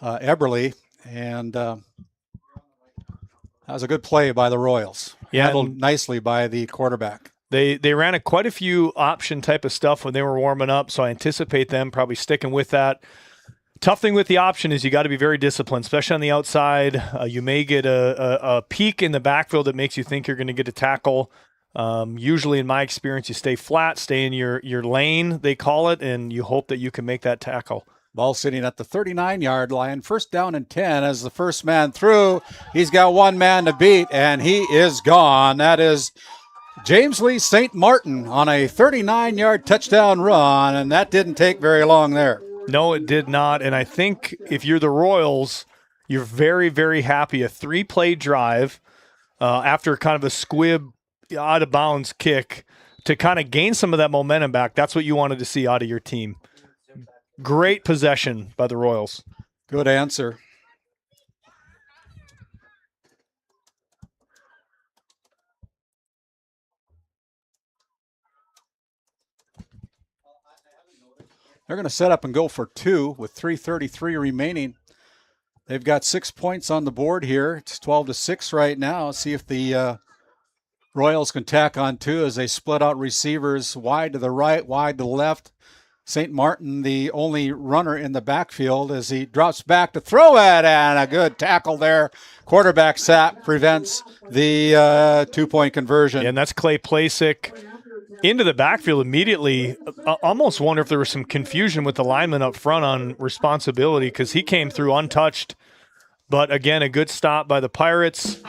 Eberle. And that was a good play by the Royals. Handled nicely by the quarterback. They ran quite a few option type of stuff when they were warming up, so I anticipate them probably sticking with that. Tough thing with the option is you got to be very disciplined, especially on the outside. You may get a peak in the backfield that makes you think you're going to get a tackle. Usually, in my experience, you stay flat, stay in your lane, they call it, and you hope that you can make that tackle. Ball sitting at the 39-yard line. First down and 10 as the first man through. He's got one man to beat, and he is gone. That is James Lee St. Martin on a 39-yard touchdown run, and that didn't take very long there. No, it did not, and I think if you're the Royals, you're very, very happy. A 3-play drive after kind of a squib out-of-bounds kick to kind of gain some of that momentum back. That's what you wanted to see out of your team. Great possession by the Royals. Good answer. They're going to set up and go for 2 with 3:33 remaining. They've got 6 points on the board here. It's 12-6 right now. See if the Royals can tack on 2 as they split out receivers wide to the right, wide to the left. St. Martin, the only runner in the backfield, as he drops back to throw it, and a good tackle there. Quarterback sack prevents the 2-point conversion. Yeah, and that's Clay Plasek. into the backfield immediately. Almost wonder if there was some confusion with the lineman up front on responsibility because he came through untouched. But again, a good stop by the Pirates.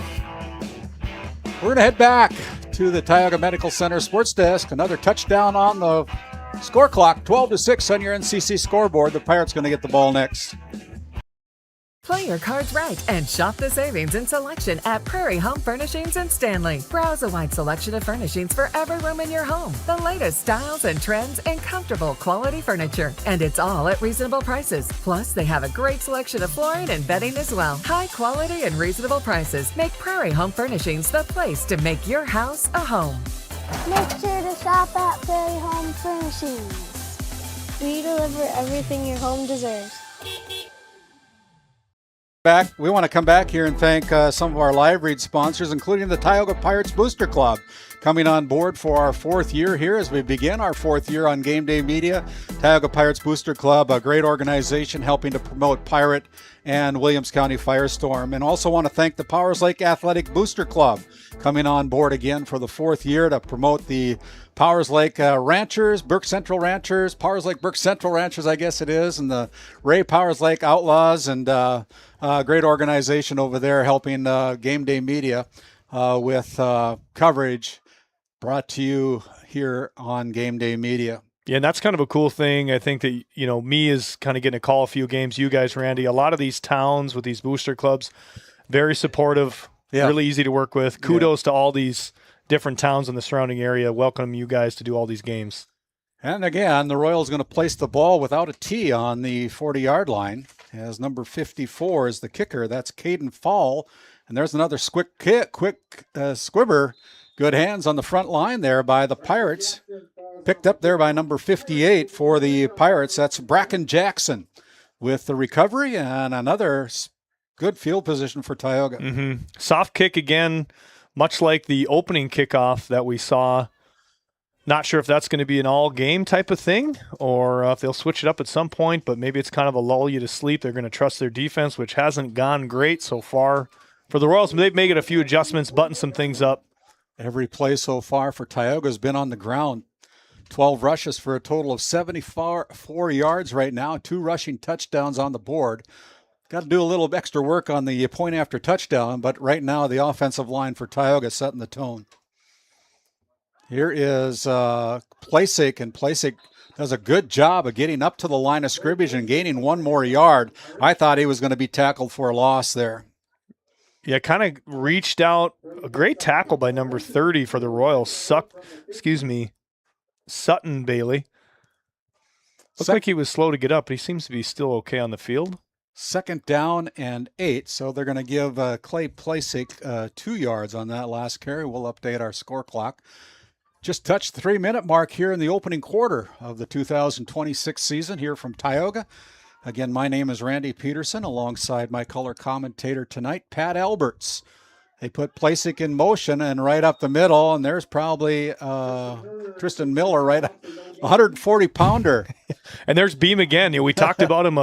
We're going to head back to the Tioga Medical Center Sports Desk. Another touchdown on the score clock, 12-6 on your NCC scoreboard. The Pirates going to get the ball next. Play your cards right and shop the savings and selection at Prairie Home Furnishings in Stanley. Browse a wide selection of furnishings for every room in your home. The latest styles and trends and comfortable quality furniture. And it's all at reasonable prices. Plus, they have a great selection of flooring and bedding as well. High quality and reasonable prices make Prairie Home Furnishings the place to make your house a home. Make sure to shop at Prairie Home Furnishings. We deliver everything your home deserves. We want to come back here and thank some of our live read sponsors, including the Tioga Pirates Booster Club, coming on board for our 4th year here as we begin our 4th year on Game Day Media. Tioga Pirates Booster Club, a great organization helping to promote Pirate and Williams County Firestorm. And also want to thank the Powers Lake Athletic Booster Club, coming on board again for the 4th year to promote the Powers Lake Ranchers, Burke Central Ranchers, Powers Lake Burke Central Ranchers, I guess it is, and the Ray Powers Lake Outlaws, and great organization over there helping Game Day Media with coverage brought to you here on Game Day Media. Yeah, and that's kind of a cool thing. I think that, me is kind of getting a call a few games. You guys, Randy, a lot of these towns with these booster clubs, very supportive, really easy to work with. Kudos to all these different towns in the surrounding area. Welcome you guys to do all these games. And again, the Royals going to place the ball without a tee on the 40-yard line, as number 54 is the kicker. That's Caden Fall. And there's another quick squibber. Good hands on the front line there by the Pirates. Picked up there by number 58 for the Pirates. That's Bracken Jackson with the recovery, and another good field position for Tioga. Mm-hmm. Soft kick again, much like the opening kickoff that we saw. Not sure if that's going to be an all-game type of thing or if they'll switch it up at some point, but maybe it's kind of a lull you to sleep. They're going to trust their defense, which hasn't gone great so far for the Royals. They've made a few adjustments, buttoned some things up. Every play so far for Tioga has been on the ground. 12 rushes for a total of 74 yards right now, 2 rushing touchdowns on the board. Got to do a little extra work on the point after touchdown, but right now the offensive line for Tioga setting the tone. Here is Plasek, and Plasek does a good job of getting up to the line of scrimmage and gaining 1 more yard. I thought he was going to be tackled for a loss there. Yeah, kind of reached out. A great tackle by number 30 for the Royals. Sutton Bailey. Looks like he was slow to get up, but he seems to be still okay on the field. 2nd down and 8, so they're going to give Clay Plasek 2 yards on that last carry. We'll update our score clock. Just touched the 3-minute mark here in the opening quarter of the 2026 season here from Tioga. Again, my name is Randy Peterson, alongside my color commentator tonight, Pat Alberts. They put Plasek in motion and right up the middle, and there's probably Tristan Miller, right, 140-pounder. And there's Beam again. We talked about him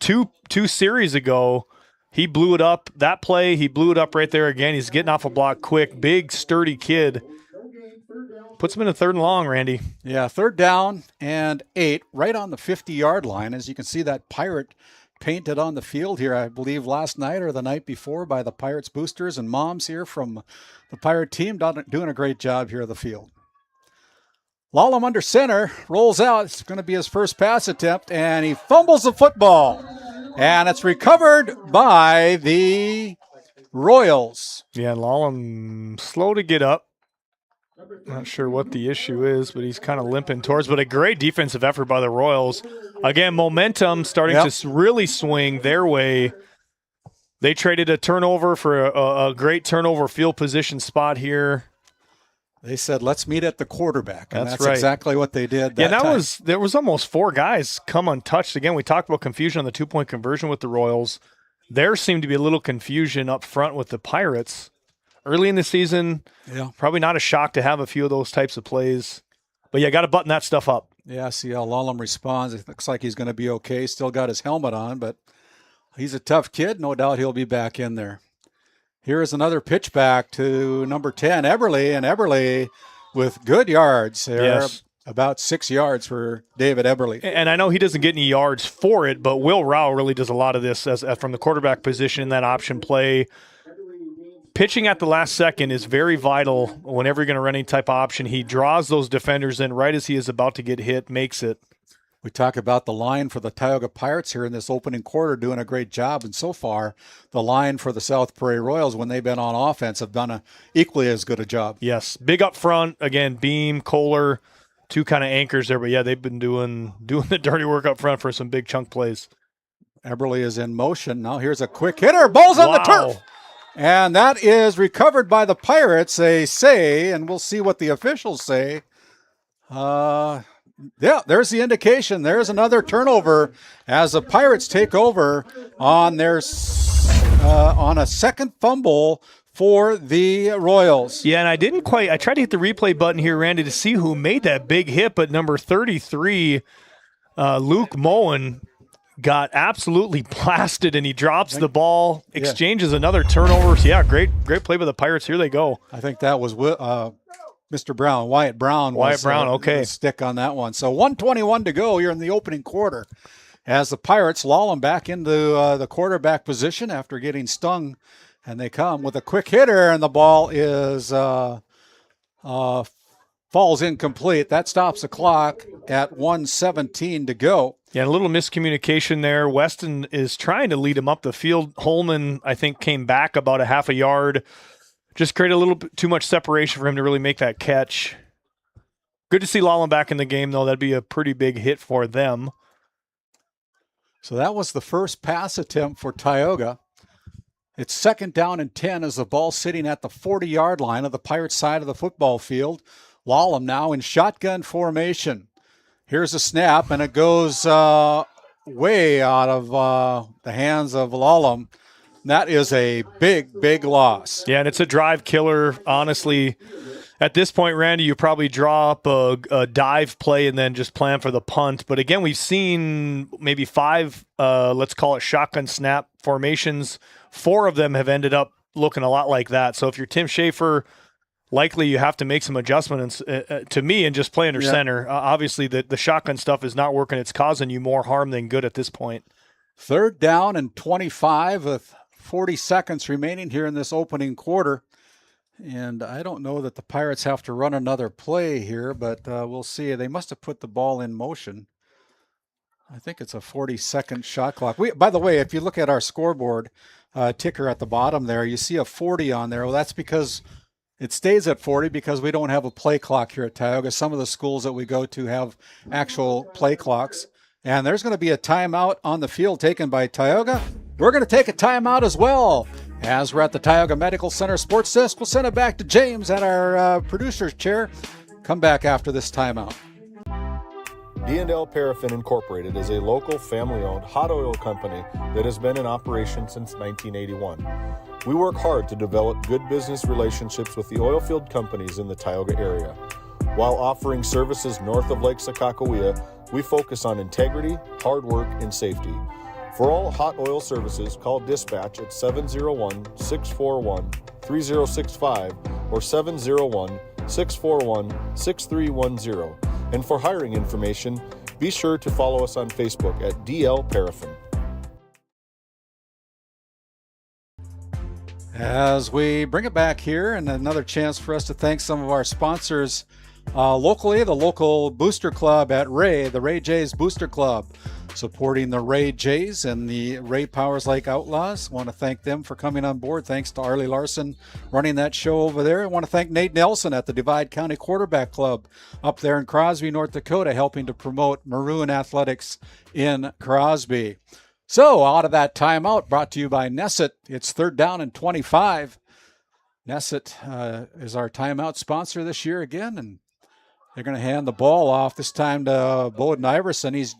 two series ago. He blew it up. That play, he blew it up right there again. He's getting off a block quick. Big, sturdy kid. Puts him in a 3rd and long, Randy. Yeah, 3rd down and 8, right on the 50-yard line. As you can see, that Pirate painted on the field here, I believe, last night or the night before by the Pirates boosters and moms here from the Pirate team, doing a great job here of the field. Lallam under center, rolls out. It's going to be his first pass attempt, and he fumbles the football. And it's recovered by the Royals. Yeah, Lallam slow to get up. Not sure what the issue is, but he's kind of limping towards. But a great defensive effort by the Royals. Again, momentum starting to really swing their way. They traded a turnover for a great turnover field position spot here. They said, let's meet at the quarterback. And that's right. Exactly what they did. There was almost 4 guys come untouched. Again, we talked about confusion on the 2-point conversion with the Royals. There seemed to be a little confusion up front with the Pirates. Early in the season, probably not a shock to have a few of those types of plays. But got to button that stuff up. Yeah, see how Lallam responds. It looks like he's going to be okay. Still got his helmet on, but he's a tough kid. No doubt he'll be back in there. Here is another pitch back to number 10, Eberle, and Eberle with good yards. There, Yes. about 6 yards for David Eberle. And I know he doesn't get any yards for it, but Will Rao really does a lot of this as from the quarterback position in that option play. Pitching at the last second is very vital whenever you're going to run any type of option. He draws those defenders in right as he is about to get hit, makes it. We talk about the line for the Tioga Pirates here in this opening quarter doing a great job. And so far, the line for the South Prairie Royals, when they've been on offense, have done a equally as good a job. Yes. Big up front. Again, Beam, Kohler, two kind of anchors there. But, yeah, they've been doing the dirty work up front for some big chunk plays. Eberle is in motion. Now here's a quick hitter. Ball's on the turf. And that is recovered by the Pirates, they say, and we'll see what the officials say. Yeah, there's the indication. There's another turnover as the Pirates take over on their on a second fumble for the Royals. Yeah, and I tried to hit the replay button here, Randy, to see who made that big hit, but number 33, Luke Moen, got absolutely blasted, and he drops the ball, exchanges another turnover. So, yeah, great play by the Pirates. Here they go. I think that was Mr. Brown, Wyatt Brown. Okay. Stick on that one. So 1:21 to go here in the opening quarter as the Pirates lull them back into the quarterback position after getting stung, and they come with a quick hitter, and the ball is falls incomplete. That stops the clock at 1:17 to go. Yeah, a little miscommunication there. Weston is trying to lead him up the field. Holman, I think, came back about a half a yard. Just created a little bit too much separation for him to really make that catch. Good to see Lawlin back in the game, though. That'd be a pretty big hit for them. So that was the first pass attempt for Tioga. It's 2nd down and 10 as the ball sitting at the 40-yard line of the Pirates side of the football field. Lawlin now in shotgun formation. Here's a snap, and it goes way out of the hands of Lawlin. That is a big, big loss. Yeah, and it's a drive killer. Honestly, at this point, Randy, you probably draw up a dive play and then just plan for the punt. But again, we've seen maybe 5, let's call it shotgun snap formations. 4 of them have ended up looking a lot like that. So if you're Tim Schaefer, likely you have to make some adjustments to me and just play under center. Obviously, the shotgun stuff is not working. It's causing you more harm than good at this point. 3rd down and 25 with 40 seconds remaining here in this opening quarter. And I don't know that the Pirates have to run another play here, but we'll see. They must have put the ball in motion. I think it's a 40-second shot clock. By the way, if you look at our scoreboard ticker at the bottom there, you see a 40 on there. Well, that's because it stays at 40 because we don't have a play clock here at Tioga. Some of the schools that we go to have actual play clocks. And there's going to be a timeout on the field taken by Tioga. We're going to take a timeout as well. As we're at the Tioga Medical Center Sports Desk, we'll send it back to James at our producer's chair. Come back after this timeout. D&L Paraffin Incorporated is a local family-owned hot oil company that has been in operation since 1981. We work hard to develop good business relationships with the oil field companies in the Tioga area. While offering services north of Lake Sakakawea, we focus on integrity, hard work, and safety. For all hot oil services, call dispatch at 701-641-3065 or 701-641-6310. And for hiring information, be sure to follow us on Facebook at DL Paraffin. As we bring it back here, and another chance for us to thank some of our sponsors locally, the local booster club at Ray, the Ray Jays Booster Club, supporting the Ray Jays and the Ray Powers Lake Outlaws. I want to thank them for coming on board. Thanks to Arlie Larson running that show over there. I want to thank Nate Nelson at the Divide County Quarterback Club up there in Crosby, North Dakota, helping to promote Maroon athletics in Crosby. So out of that timeout, brought to you by Nesset. It's 3rd down and 25. Nesset is our timeout sponsor this year again, and they're going to hand the ball off this time to Bowden Iverson. He's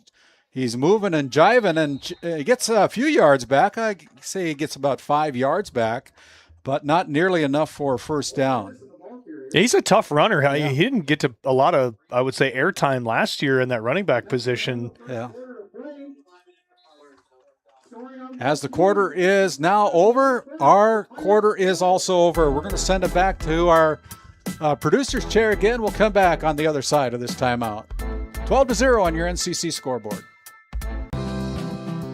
moving and jiving, and he gets a few yards back. I say he gets about 5 yards back, but not nearly enough for a first down. He's a tough runner. Yeah. He didn't get to a lot of, I would say, airtime last year in that running back position. Yeah. As the quarter is now over, our quarter is also over. We're going to send it back to our Producer's chair again will come back on the other side of this timeout. 12-0 on your NCC scoreboard.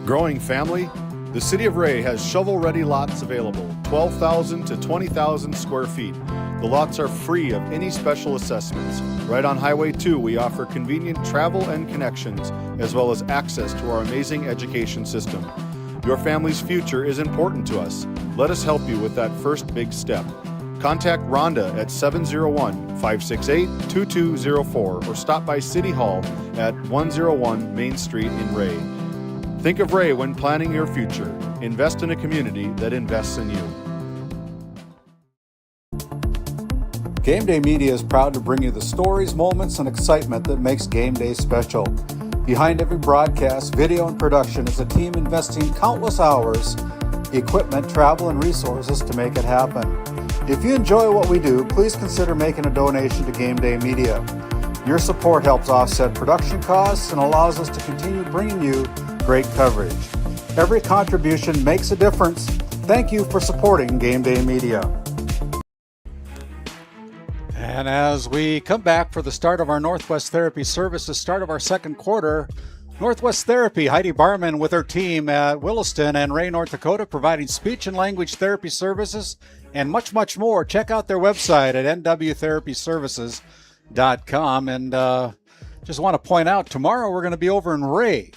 Growing family? The City of Ray has shovel-ready lots available, 12,000 to 20,000 square feet. The lots are free of any special assessments. Right on Highway 2, we offer convenient travel and connections, as well as access to our amazing education system. Your family's future is important to us. Let us help you with that first big step. Contact Rhonda at 701-568-2204 or stop by City Hall at 101 Main Street in Ray. Think of Ray when planning your future. Invest in a community that invests in you. GameDay Media is proud to bring you the stories, moments, and excitement that makes Game Day special. Behind every broadcast, video, and production is a team investing countless hours, equipment, travel, and resources to make it happen. If you enjoy what we do, please consider making a donation to GameDay Media. Your support helps offset production costs and allows us to continue bringing you great coverage. Every contribution makes a difference. Thank you for supporting GameDay Media. And as we come back for the start of our Northwest Therapy Services, start of our second quarter, Northwest Therapy, Heidi Barman with her team at Williston and Ray, North Dakota, providing speech and language therapy services and much, much more. Check out their website at nwtherapyservices.com. And just want to point out, tomorrow we're going to be over in Ray.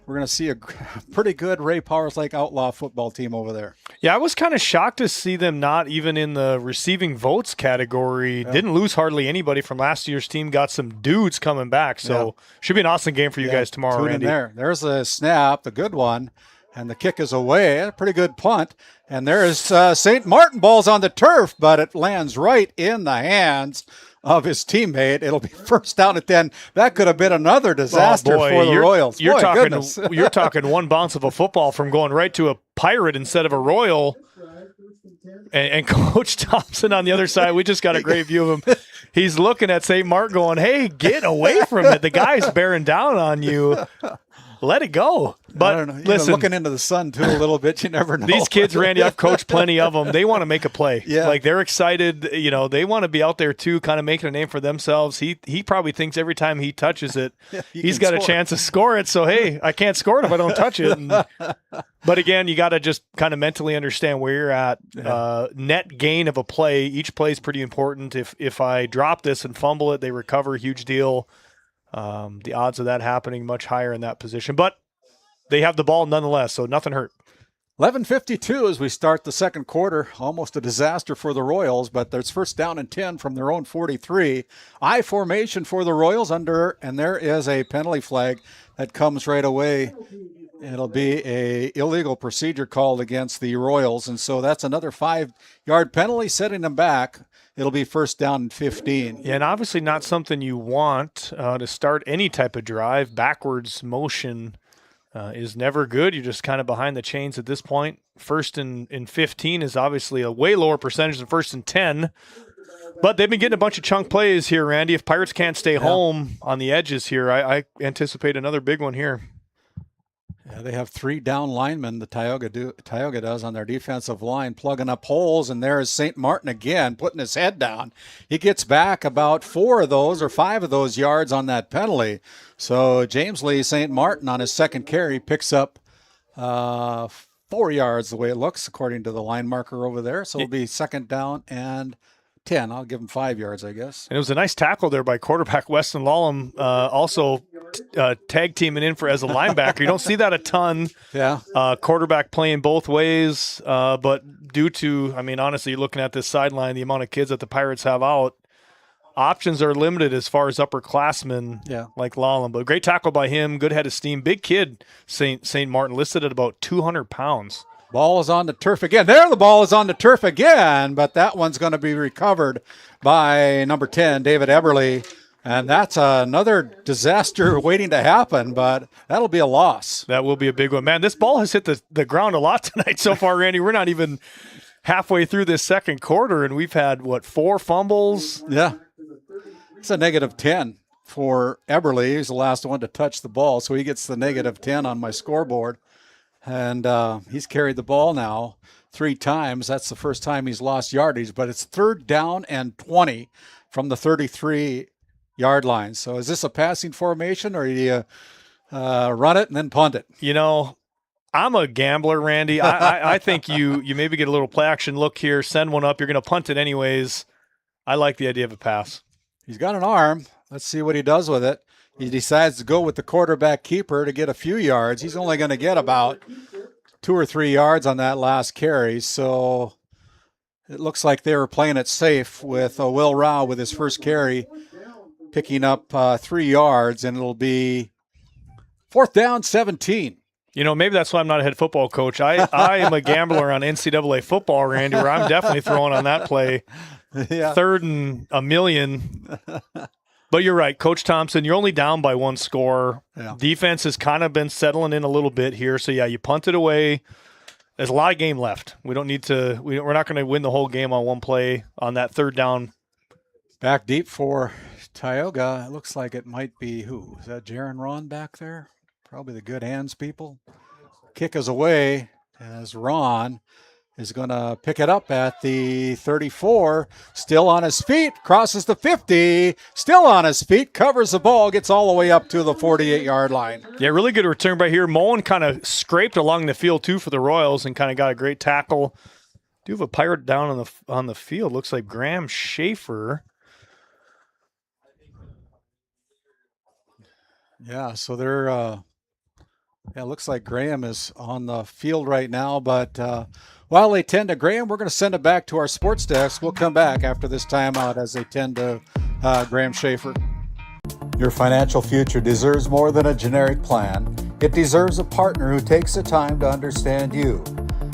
We're going to see a pretty good Ray Powers Lake Outlaw football team over there. Yeah, I was kind of shocked to see them not even in the receiving votes category. Yeah. Didn't lose hardly anybody from last year's team. Got some dudes coming back. So should be an awesome game for you guys tomorrow, Tune Randy. In there. There's a snap, the good one, and the kick is away. A pretty good punt. And there's St. Martin balls on the turf, but it lands right in the hands of his teammate. It'll be first down at 10. That could have been another disaster for the Royals. You're talking one bounce of a football from going right to a Pirate instead of a Royal. And Coach Thompson on the other side, we just got a great view of him. He's looking at St. Martin going, hey, get away from it. The guy's bearing down on you. Let it go. But listen, looking into the sun too a little bit, you never know. These kids, Randy, I've coached plenty of them. They want to make a play. Yeah. Like they're excited. You know, they want to be out there too, kind of making a name for themselves. He probably thinks every time he touches it, he's got a chance to score it. So, hey, I can't score it if I don't touch it. But again, you got to just kind of mentally understand where you're at. Net gain of a play. Each play is pretty important. If I drop this and fumble it, they recover. Huge deal. The odds of that happening much higher in that position, but they have the ball nonetheless, so nothing hurt. 11:52 as we start the second quarter. Almost a disaster for the Royals, but there's first down and 10 from their own 43. I formation for the Royals and there is a penalty flag that comes right away. It'll be a illegal procedure called against the Royals, and so that's another 5-yard penalty, setting them back. It'll be first down and 15. Yeah, and obviously not something you want to start any type of drive. Backwards motion is never good. You're just kind of behind the chains at this point. First and 15 is obviously a way lower percentage than first and 10. But they've been getting a bunch of chunk plays here, Randy. If Pirates can't stay home on the edges here, I anticipate another big one here. Yeah, they have 3 down linemen, the Tioga does, on their defensive line, plugging up holes, and there's St. Martin again, putting his head down. He gets back about 4 of those or 5 of those yards on that penalty. So James Lee St. Martin on his second carry picks up 4 yards the way it looks, according to the line marker over there. So it'll be second down and 10. I'll give him 5 yards, I guess. And it was a nice tackle there by quarterback Weston Lallam, also tag teaming in as a linebacker. You don't see that a ton. Yeah. Quarterback playing both ways, but due to, I mean, honestly, you're looking at this sideline, the amount of kids that the Pirates have out, options are limited as far as upperclassmen like Lallam. But great tackle by him, good head of steam. Big kid, St. Martin, listed at about 200 pounds. Ball is on the turf again. There, the ball is on the turf again, but that one's going to be recovered by number 10, David Eberle. And that's another disaster waiting to happen, but that'll be a loss. That will be a big one. Man, this ball has hit the ground a lot tonight so far, Randy. We're not even halfway through this second quarter, and we've had, 4 fumbles? Yeah. It's a negative 10 for Eberle. He's the last one to touch the ball, so he gets the negative 10 on my scoreboard. And he's carried the ball now 3 times. That's the first time he's lost yardage, but it's 3rd down and 20 from the 33-yard line. So is this a passing formation, or do you run it and then punt it? You know, I'm a gambler, Randy. I think you maybe get a little play action look here, send one up. You're going to punt it anyways. I like the idea of a pass. He's got an arm. Let's see what he does with it. He decides to go with the quarterback keeper to get a few yards. He's only going to get about 2 or 3 yards on that last carry. So it looks like they were playing it safe with Will Rao with his first carry, picking up 3 yards, and it'll be 4th down, 17. You know, maybe that's why I'm not a head football coach. I am a gambler on NCAA football, Randy, where I'm definitely throwing on that play. Yeah. 3rd and a million. But you're right, Coach Thompson, you're only down by 1 score. Yeah. Defense has kind of been settling in a little bit here. So, yeah, you punt it away. There's a lot of game left. We don't need to – we're not going to win the whole game on one play on that 3rd down. Back deep for Tioga. It looks like it might be who? Is that Jaron Ron back there? Probably the good hands people. Kick is away as Ron is going to pick it up at the 34. Still on his feet. Crosses the 50. Still on his feet. Covers the ball. Gets all the way up to the 48-yard line. Yeah, really good return right here. Mullen kind of scraped along the field, too, for the Royals and kind of got a great tackle. Do have a Pirate down on the field. Looks like Graham Schaefer. Yeah, so they're it looks like Graham is on the field right now, but while they tend to Graham, we're going to send it back to our sports desk. We'll come back after this timeout as they tend to Graham Schaefer. Your financial future deserves more than a generic plan. It deserves a partner who takes the time to understand you.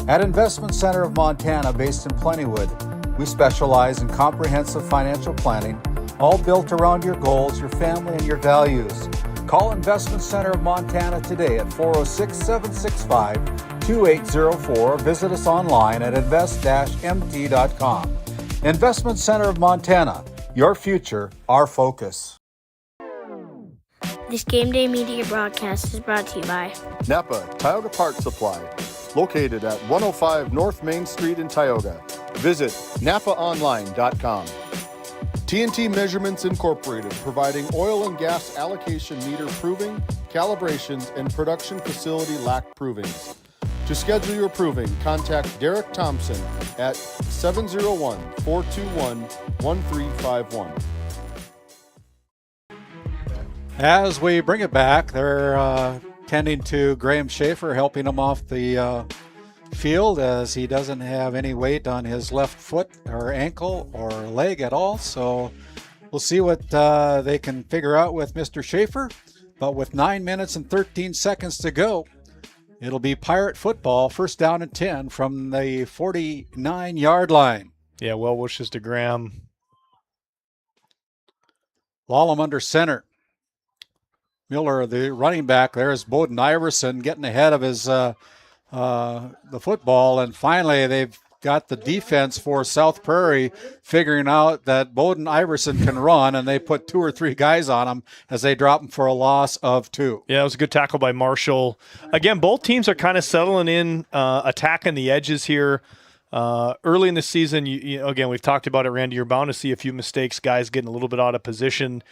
At Investment Center of Montana, based in Plentywood, we specialize in comprehensive financial planning, all built around your goals, your family, and your values. Call Investment Center of Montana today at 406-765-2804. Visit us online at invest-mt.com. Investment Center of Montana, your future, our focus. This Game Day media broadcast is brought to you by Napa Tioga Parts Supply, located at 105 North Main Street in Tioga. Visit napaonline.com. TNT Measurements Incorporated, providing oil and gas allocation meter proving, calibrations, and production facility lack provings. To schedule your proving, contact Derek Thompson at 701-421-1351. As we bring it back, they're tending to Graham Schaefer, helping him off the field as he doesn't have any weight on his left foot or ankle or leg at all. So we'll see what they can figure out with Mr. Schaefer. But with 9 minutes and 13 seconds to go, it'll be Pirate football, 1st down and 10 from the 49-yard line. Yeah, well wishes to Graham. Lallam under center. Miller, the running back, there's Bowden Iverson getting ahead of his the football, and finally they've got the defense for South Prairie figuring out that Bowden Iverson can run, and they put 2 or 3 guys on him as they drop him for a loss of 2. Yeah, it was a good tackle by Marshall. Again, both teams are kind of settling in, attacking the edges here. Early in the season, again, we've talked about it, Randy, you're bound to see a few mistakes, guys getting a little bit out of position.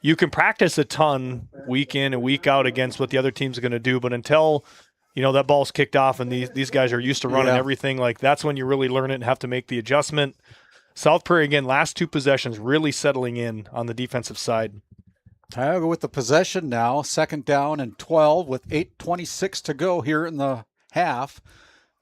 You can practice a ton week in and week out against what the other team's going to do, but until that ball's kicked off and these guys are used to running everything, like that's when you really learn it and have to make the adjustment. South Prairie, again, last 2 possessions really settling in on the defensive side. Tioga with the possession now, 2nd down and 12 with 8:26 to go here in the half.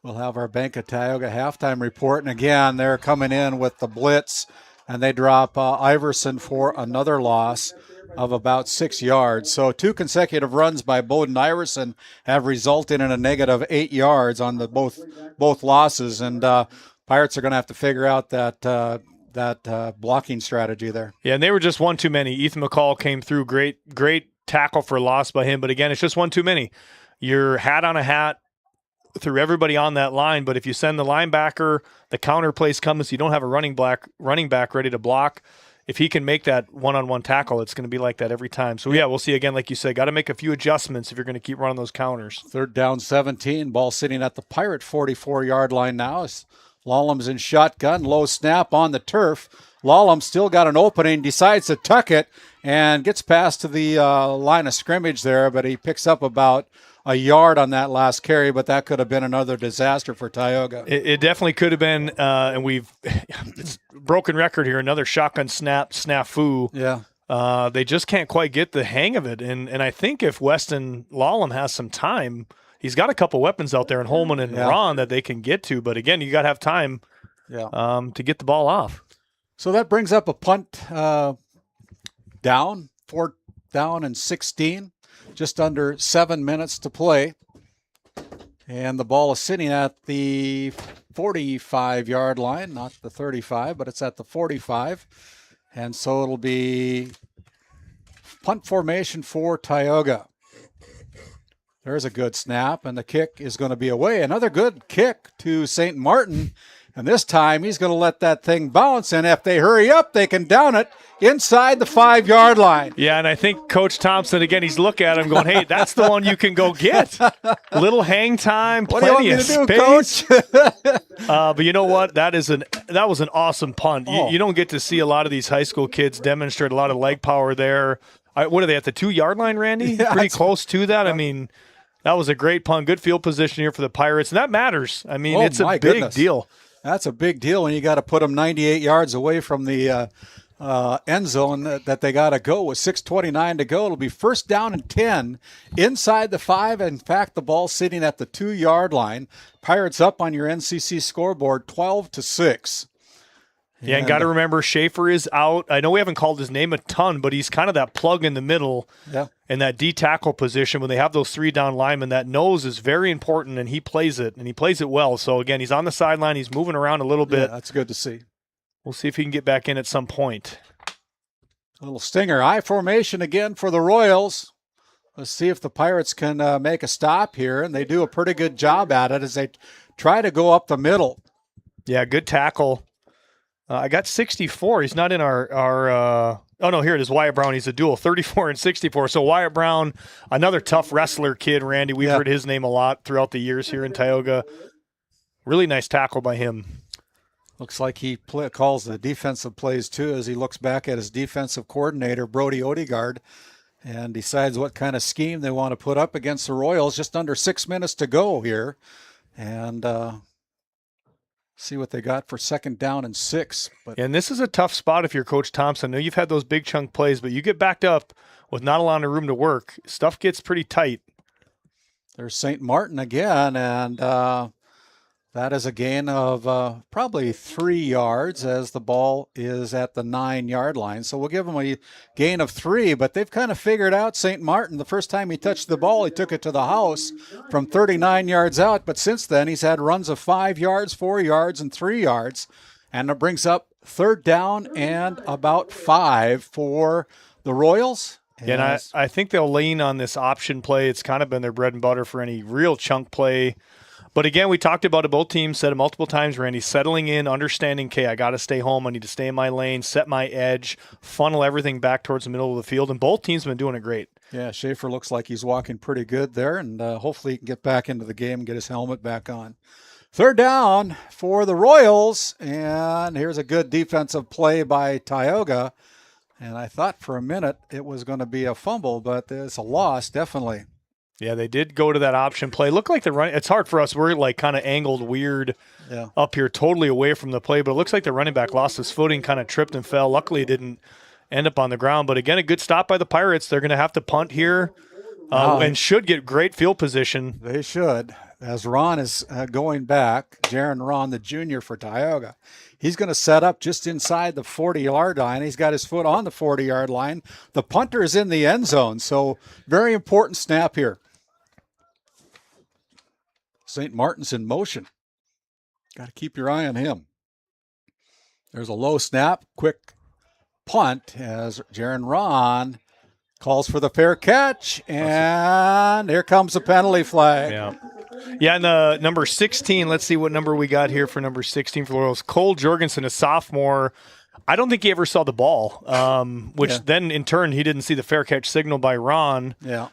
We'll have our Bank of Tioga halftime report, and again, they're coming in with the blitz, and they drop Iverson for another loss of about 6 yards. So 2 consecutive runs by Bowden Iverson have resulted in a negative 8 yards on the both losses, and Pirates are going to have to figure out that blocking strategy there. Yeah, and they were just one too many. Ethan McCall came through, great tackle for loss by him, but again, it's just one too many. You're hat on a hat through everybody on that line, but if you send the linebacker, the counter place comes, you don't have a running back ready to block. if he can make that one-on-one tackle, it's going to be like that every time. So, yeah, we'll see again, like you said, got to make a few adjustments if you're going to keep running those counters. 3rd down 17, ball sitting at the Pirate 44-yard line now. As Lallam's in shotgun, low snap on the turf. Lallam still got an opening, decides to tuck it, and gets past to the line of scrimmage there, but he picks up about a yard on that last carry, but that could have been another disaster for Tioga. It definitely could have been, and it's broken record here, another shotgun snafu. Yeah. They just can't quite get the hang of it, and I think if Weston Lallam has some time, he's got a couple weapons out there in Holman and Ron that they can get to, but again, you got to have time to get the ball off. So that brings up a punt down, 4th down and 16. Just under 7 minutes to play. And the ball is sitting at the 45-yard line, not the 35, but it's at the 45. And so it'll be punt formation for Tioga. There's a good snap, and the kick is going to be away. Another good kick to St. Martin. And this time he's going to let that thing bounce, and if they hurry up, they can down it inside the 5-yard line. Yeah, and I think Coach Thompson, again, he's looking at him going, hey, that's the one you can go get. Little hang time, plenty of space. But you know what? That was an awesome punt. You don't get to see a lot of these high school kids demonstrate a lot of leg power there. What are they, at the 2-yard line, Randy? Yeah, pretty close to that. I mean, that was a great punt. Good field position here for the Pirates, and that matters. I mean, it's a big deal. That's a big deal when you got to put them 98 yards away from the end zone that they got to go with 6:29 to go. It'll be 1st down and 10 inside the 5. In fact, the ball's sitting at the 2-yard line. Pirates up on your NCC scoreboard 12-6. Yeah, and got to remember Schaefer is out. I know we haven't called his name a ton, but he's kind of that plug in the middle in that D tackle position. When they have those 3 down linemen, that nose is very important, and he plays it, and he plays it well. So, again, he's on the sideline. He's moving around a little bit. Yeah, that's good to see. We'll see if he can get back in at some point. A little stinger. I formation again for the Royals. Let's see if the Pirates can make a stop here, and they do a pretty good job at it as they try to go up the middle. Yeah, good tackle. I got 64. He's not in our oh, no, here it is, Wyatt Brown. He's a dual, 34 and 64. So Wyatt Brown, another tough wrestler kid, Randy. We've heard his name a lot throughout the years here in Tioga. Really nice tackle by him. Looks like he calls the defensive plays, too, as he looks back at his defensive coordinator, Brody Odegaard, and decides what kind of scheme they want to put up against the Royals. Just under 6 minutes to go here. And see what they got for 2nd down and 6. And this is a tough spot if you're Coach Thompson. I know you've had those big chunk plays, but you get backed up with not a lot of room to work. Stuff gets pretty tight. There's St. Martin again, and that is a gain of probably 3 yards as the ball is at the 9-yard line. So we'll give them a gain of 3, but they've kind of figured out St. Martin. The first time he touched the ball, he took it to the house from 39 yards out. But since then, he's had runs of 5 yards, 4 yards, and 3 yards. And it brings up 3rd down and about 5 for the Royals. And I think they'll lean on this option play. It's kind of been their bread and butter for any real chunk play. But again, we talked about it. Both teams said it multiple times, Randy, settling in, understanding, okay, I got to stay home. I need to stay in my lane, set my edge, funnel everything back towards the middle of the field. And both teams have been doing it great. Yeah, Schaefer looks like he's walking pretty good there, and hopefully he can get back into the game and get his helmet back on. 3rd down for the Royals, and here's a good defensive play by Tioga. And I thought for a minute it was going to be a fumble, but it's a loss, definitely. Yeah, they did go to that option play. Looked like the run. It's hard for us. We're like kind of angled weird up here, totally away from the play. But it looks like the running back lost his footing, kind of tripped and fell. Luckily, it didn't end up on the ground. But again, a good stop by the Pirates. They're going to have to punt here and should get great field position. They should. As Ron is going back, Jaron Ron, the junior for Tioga. He's going to set up just inside the 40-yard line. He's got his foot on the 40-yard line. The punter is in the end zone, so very important snap here. St. Martin's in motion. Got to keep your eye on him. There's a low snap, quick punt as Jaron Ron calls for the fair catch, and here comes the penalty flag. Yeah, and the number 16, let's see what number we got here for number 16 for the Royals. Cole Jorgensen, a sophomore. I don't think he ever saw the ball, which then in turn he didn't see the fair catch signal by Ron. Yeah.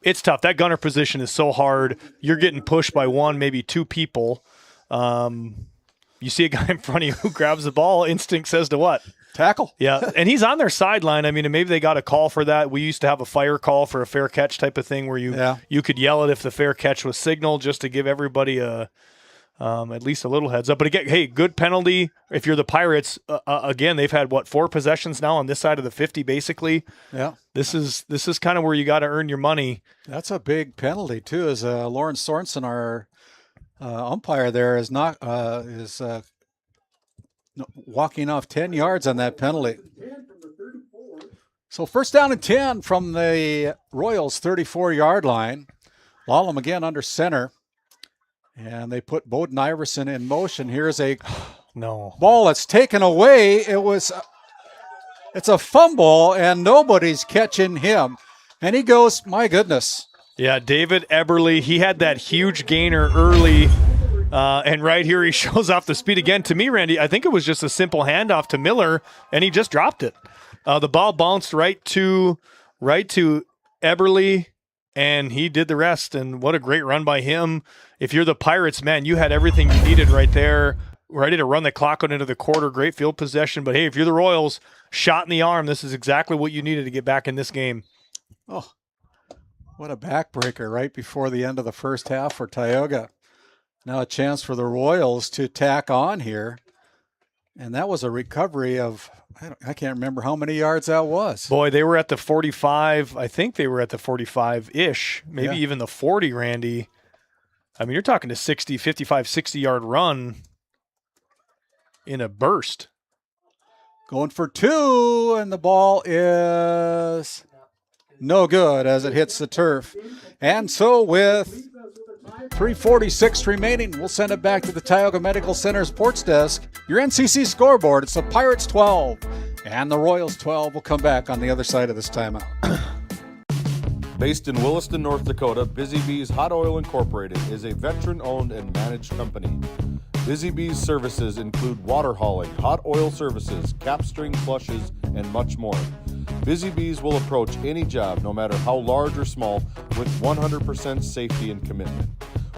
It's tough. That gunner position is so hard. You're getting pushed by one, maybe two people. You see a guy in front of you who grabs the ball, instinct says to what? Tackle. Yeah, and he's on their sideline. I mean, and maybe they got a call for that. We used to have a fire call for a fair catch type of thing where you could yell it if the fair catch was signaled just to give everybody at least a little heads up. But again, hey, good penalty. If you're the Pirates, again, they've had, 4 possessions now on this side of the 50 basically. Yeah. This is kind of where you got to earn your money. That's a big penalty, too, as Lawrence Sorensen, our umpire there, is walking off 10 yards on that penalty. So first down and 10 from the Royals 34-yard line. Lallam again under center. And they put Bowden Iverson in motion. Here's a ball that's taken away. It's a fumble, and nobody's catching him. And he goes, my goodness. Yeah, David Eberle, he had that huge gainer early. And right here, he shows off the speed again. To me, Randy, I think it was just a simple handoff to Miller, and he just dropped it. The ball bounced right to Eberle, and he did the rest. And what a great run by him. If you're the Pirates, man, you had everything you needed right there, ready to run the clock out into the quarter. Great field possession. But, hey, if you're the Royals, shot in the arm, this is exactly what you needed to get back in this game. Oh, what a backbreaker right before the end of the first half for Tioga. Now a chance for the Royals to tack on here. And that was a recovery of, I can't remember how many yards that was. Boy, they were at the 45. I think they were at the 45-ish, maybe even the 40, Randy. I mean, you're talking a 60, 55, 60-yard run in a burst. Going for 2, and the ball is no good as it hits the turf. And so with 3:46 remaining, we'll send it back to the Tioga Medical Center sports desk. Your NCC scoreboard, it's the Pirates 12 and the Royals 12. We'll come back on the other side of this timeout. Based in Williston, North Dakota, Busy Bees Hot Oil Incorporated is a veteran-owned and managed company. Busy Bees services include water hauling, hot oil services, cap string flushes, and much more. Busy Bees will approach any job, no matter how large or small, with 100% safety and commitment.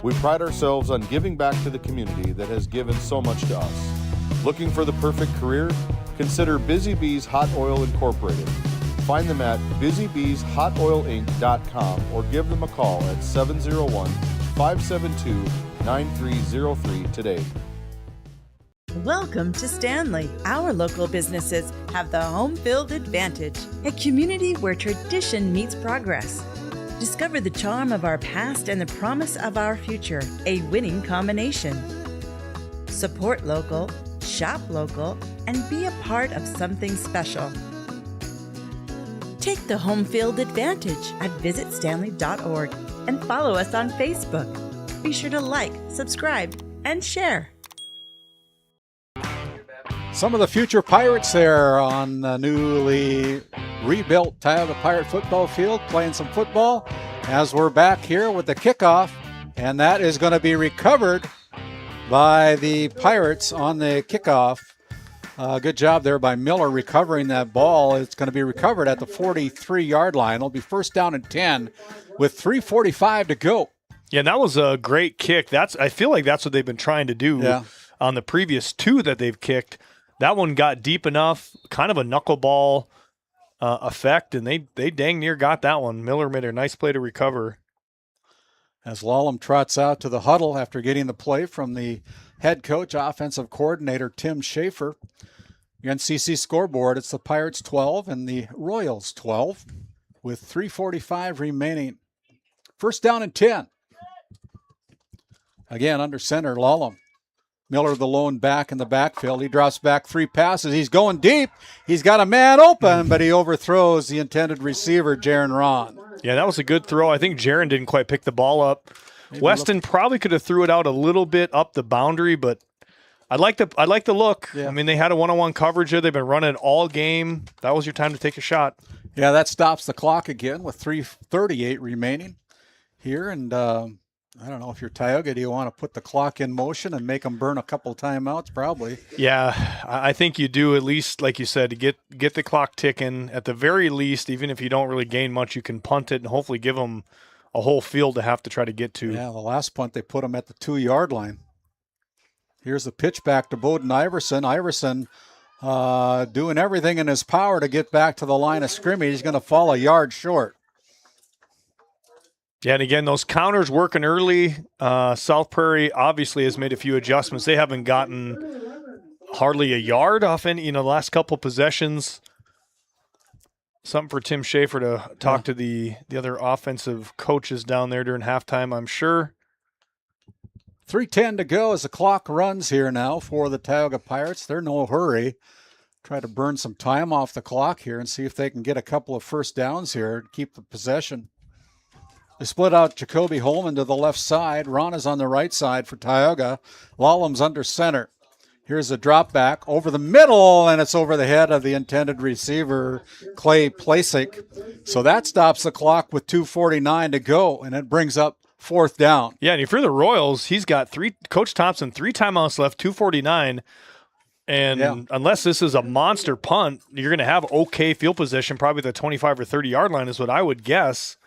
We pride ourselves on giving back to the community that has given so much to us. Looking for the perfect career? Consider Busy Bees Hot Oil Incorporated. Find them at busybeeshotoilinc.com or give them a call at 701-572-9303 today. Welcome to Stanley. Our local businesses have the home field advantage, a community where tradition meets progress. Discover the charm of our past and the promise of our future, a winning combination. Support local, shop local, and be a part of something special. Take the home field advantage at visitstanley.org and follow us on Facebook. Be sure to like, subscribe, and share. Some of the future Pirates there on the newly rebuilt Tioga Pirate football field playing some football as we're back here with the kickoff, and that is going to be recovered by the Pirates on the kickoff. Good job there by Miller recovering that ball. It's going to be recovered at the 43-yard line. It'll be first down and 10 with 3:45 to go. Yeah, and that was a great kick. I feel like that's what they've been trying to do on the previous 2 that they've kicked. That one got deep enough, kind of a knuckleball effect, and they dang near got that one. Miller made a nice play to recover. As Lallam trots out to the huddle after getting the play from the head coach, offensive coordinator Tim Schaefer. Your NCC scoreboard, it's the Pirates 12 and the Royals 12 with 3:45 remaining. First down and 10. Again, under center, Lallam. Miller, the lone back in the backfield. He drops back 3 passes. He's going deep. He's got a man open, but he overthrows the intended receiver, Jaron Ron. Yeah, that was a good throw. I think Jaron didn't quite pick the ball up. Weston probably could have threw it out a little bit up the boundary, but I like the look. Yeah. I mean, they had a one-on-one coverage there. They've been running all game. That was your time to take a shot. Yeah, that stops the clock again with 3:38 remaining here, and I don't know if you're Tioga, do you want to put the clock in motion and make them burn a couple timeouts? Probably. Yeah, I think you do, at least, like you said, to get the clock ticking. At the very least, even if you don't really gain much, you can punt it and hopefully give them a whole field to have to try to get to. Yeah, the last punt they put them at the 2-yard line. Here's the pitch back to Bowden Iverson. Iverson doing everything in his power to get back to the line of scrimmage. He's going to fall a yard short. Yeah, and again, those counters working early. South Prairie obviously has made a few adjustments. They haven't gotten hardly a yard off any, the last couple possessions. Something for Tim Schaefer to talk to the other offensive coaches down there during halftime, I'm sure. 3:10 to go as the clock runs here now for the Tioga Pirates. They're in no hurry. Try to burn some time off the clock here and see if they can get a couple of first downs here and keep the possession. They split out Jacoby Holman to the left side. Ron is on the right side for Tioga. Lallam's under center. Here's a drop back over the middle, and it's over the head of the intended receiver, Clay Plasick. So that stops the clock with 2:49 to go, and it brings up fourth down. Yeah, and if you're the Royals, he's got Coach Thompson, 3 timeouts left, 2:49. And unless this is a monster punt, you're going to have okay field position, probably the 25 or 30-yard line is what I would guess.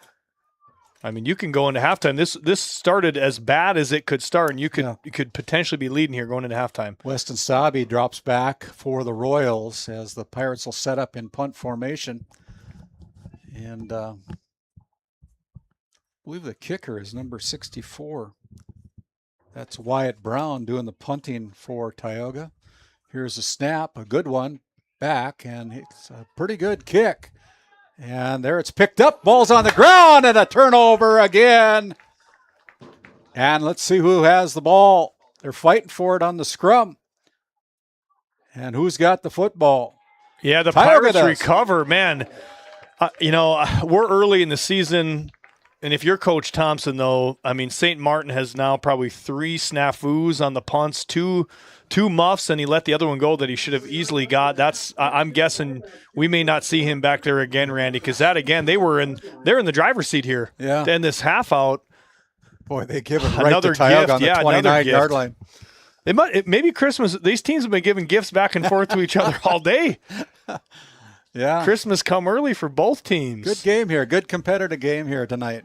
I mean, you can go into halftime. This started as bad as it could start, and you could potentially be leading here going into halftime. Weston Sabi drops back for the Royals as the Pirates will set up in punt formation. And I believe the kicker is number 64. That's Wyatt Brown doing the punting for Tioga. Here's a snap, a good one, back, and it's a pretty good kick. And there it's picked up. Ball's on the ground and a turnover again. And let's see who has the ball. They're fighting for it on the scrum. And who's got the football? Yeah, the Tioga Pirates recover, man. We're early in the season. And if you're Coach Thompson, though, I mean, St. Martin has now probably 3 snafus on the punts, two muffs, and he let the other one go that he should have easily got. I'm guessing we may not see him back there again, Randy, because that, again, they're in the driver's seat here. Yeah. Then this half out. Boy, they give it right to Tioga on the 29-yard line. Maybe Christmas, these teams have been giving gifts back and forth to each other all day. Yeah. Christmas come early for both teams. Good game here. Good competitive game here tonight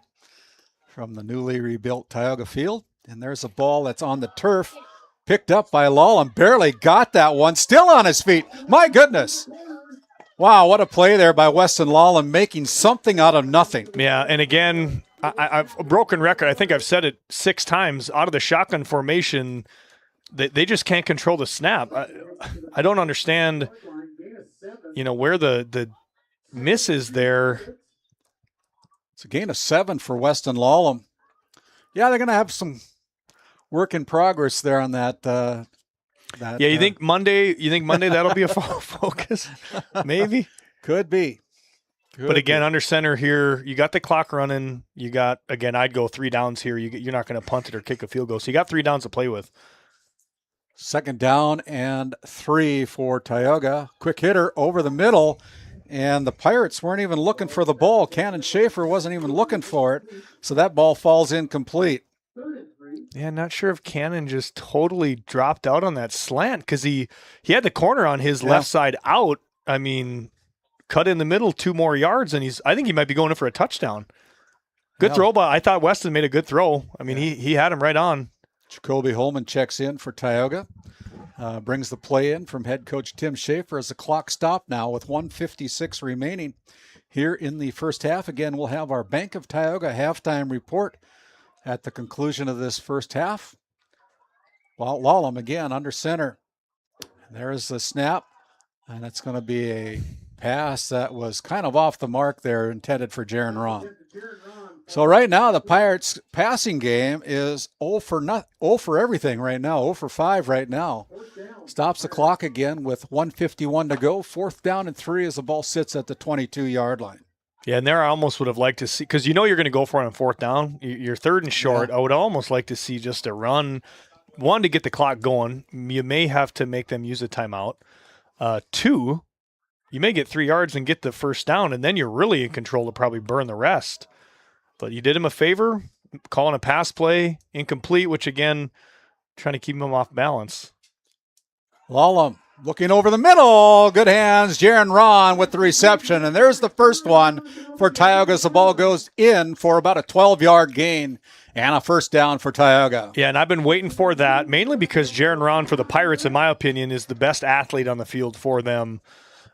from the newly rebuilt Tioga field. And there's a ball that's on the turf. Picked up by Lallam. Barely got that one. Still on his feet. My goodness. Wow, what a play there by Weston Lallam, making something out of nothing. Yeah, and again, I've a broken record. I think I've said it 6 times. Out of the shotgun formation, they just can't control the snap. I don't understand, where the miss is there. It's a gain of 7 for Weston Lallam. Yeah, they're going to have some work in progress there on that. You think Monday that'll be a focus? Maybe. Could be. But again, under center here, you got the clock running. You got, again, I'd go 3 downs here. You're not going to punt it or kick a field goal. So you got 3 downs to play with. 2nd down and 3 for Tioga. Quick hitter over the middle. And the Pirates weren't even looking for the ball. Cannon Schaefer wasn't even looking for it. So that ball falls incomplete. Yeah, not sure if Cannon just totally dropped out on that slant because he had the corner on his left side out. I mean, cut in the middle 2 more yards, and I think he might be going in for a touchdown. Good throw, but I thought Weston made a good throw. I mean, he had him right on. Jacoby Holman checks in for Tioga. Brings the play in from head coach Tim Schaefer as the clock stopped now with 1:56 remaining here in the first half. Again, we'll have our Bank of Tioga halftime report at the conclusion of this first half. Lallam again under center. And there's the snap, and it's going to be a pass that was kind of off the mark there, intended for Jaron Ron. So right now the Pirates passing game is 0 for everything right now, 0 for 5 right now. Stops the clock again with 1:51 to go. 4th down and 3 as the ball sits at the 22-yard line. Yeah, and there I almost would have liked to see, because you're going to go for it on 4th down. You're 3rd and short. Yeah. I would almost like to see just a run. 1, to get the clock going. You may have to make them use a timeout. 2, you may get 3 yards and get the first down, and then you're really in control to probably burn the rest. But you did him a favor. calling a pass play, incomplete, which again, trying to keep him off balance. Lallam looking over the middle. Good hands. Jaron Ron with the reception. And there's the first one for Tioga as the ball goes in for about a 12-yard gain and a first down for Tioga. Yeah, and I've been waiting for that, mainly because Jaron Ron for the Pirates, in my opinion, is the best athlete on the field for them.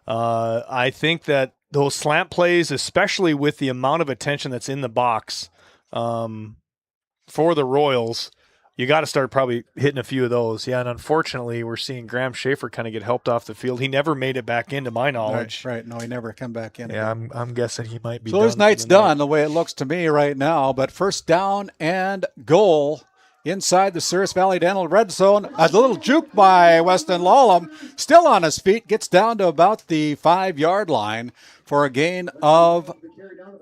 I think that those slant plays, especially with the amount of attention that's in the box for the Royals, you got to start probably hitting a few of those. Yeah, and unfortunately, we're seeing Graham Schaefer kind of get helped off the field. He never made it back in, to my knowledge. Right. No, he never come back in. Yeah, I'm guessing he might be so done. his night's done the way it looks to me right now. But first down and goal inside the Souris Valley Dental red zone. A little juke by Weston Lallam. Still on his feet. Gets down to about the 5-yard line for a gain of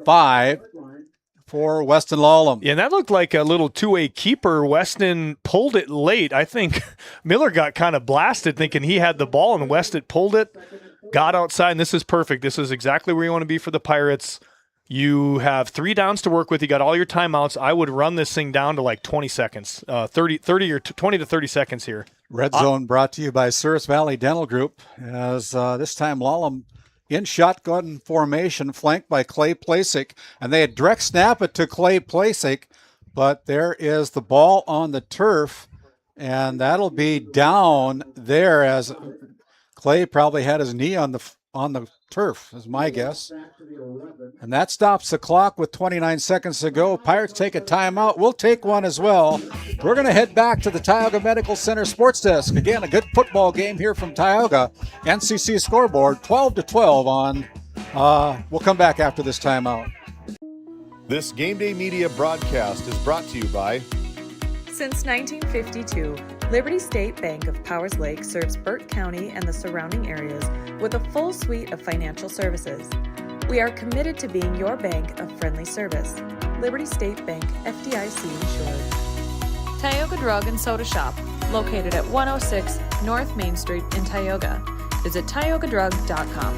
5. For Weston Lallam. Yeah, and that looked like a little two-way keeper. Weston pulled it late. I think Miller got kind of blasted thinking he had the ball, and Weston pulled it, got outside, and this is perfect. This is exactly where you want to be for the Pirates. You have 3 downs to work with. You got all your timeouts. I would run this thing down to like 20 seconds, 30 or 20 to 30 seconds here. Red zone brought to you by Souris Valley Dental Group, as this time Lallam in shotgun formation, flanked by Clay Plasick, and they had direct snap it to Clay Plasick, but there is the ball on the turf, and that'll be down there as Clay probably had his knee on the turf, is my guess. And that stops the clock with 29 seconds to go. Pirates take a timeout. We'll take one as well. We're going to head back to the Tioga Medical Center sports desk. Again, a good football game here from Tioga. NCC scoreboard 12-12 on. We'll come back after this timeout. This Game Day Media broadcast is brought to you by... Since 1952, Liberty State Bank of Powers Lake serves Burt County and the surrounding areas with a full suite of financial services. We are committed to being your bank of friendly service. Liberty State Bank, FDIC insured. Tioga Drug and Soda Shop, located at 106 North Main Street in Tioga. Visit tiogadrug.com.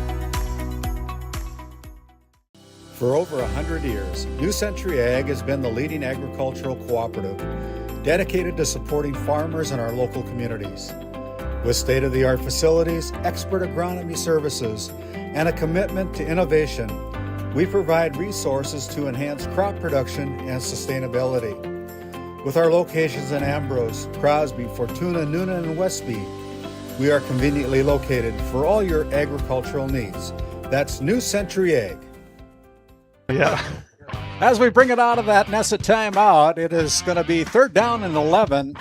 For over 100 years, New Century Ag has been the leading agricultural cooperative dedicated to supporting farmers in our local communities. With state-of-the-art facilities, expert agronomy services, and a commitment to innovation, we provide resources to enhance crop production and sustainability. With our locations in Ambrose, Crosby, Fortuna, Noonan, and Westby, we are conveniently located for all your agricultural needs. That's New Century Ag. Yeah. As we bring it out of that Nessa timeout, it is going to be 3rd down and 11.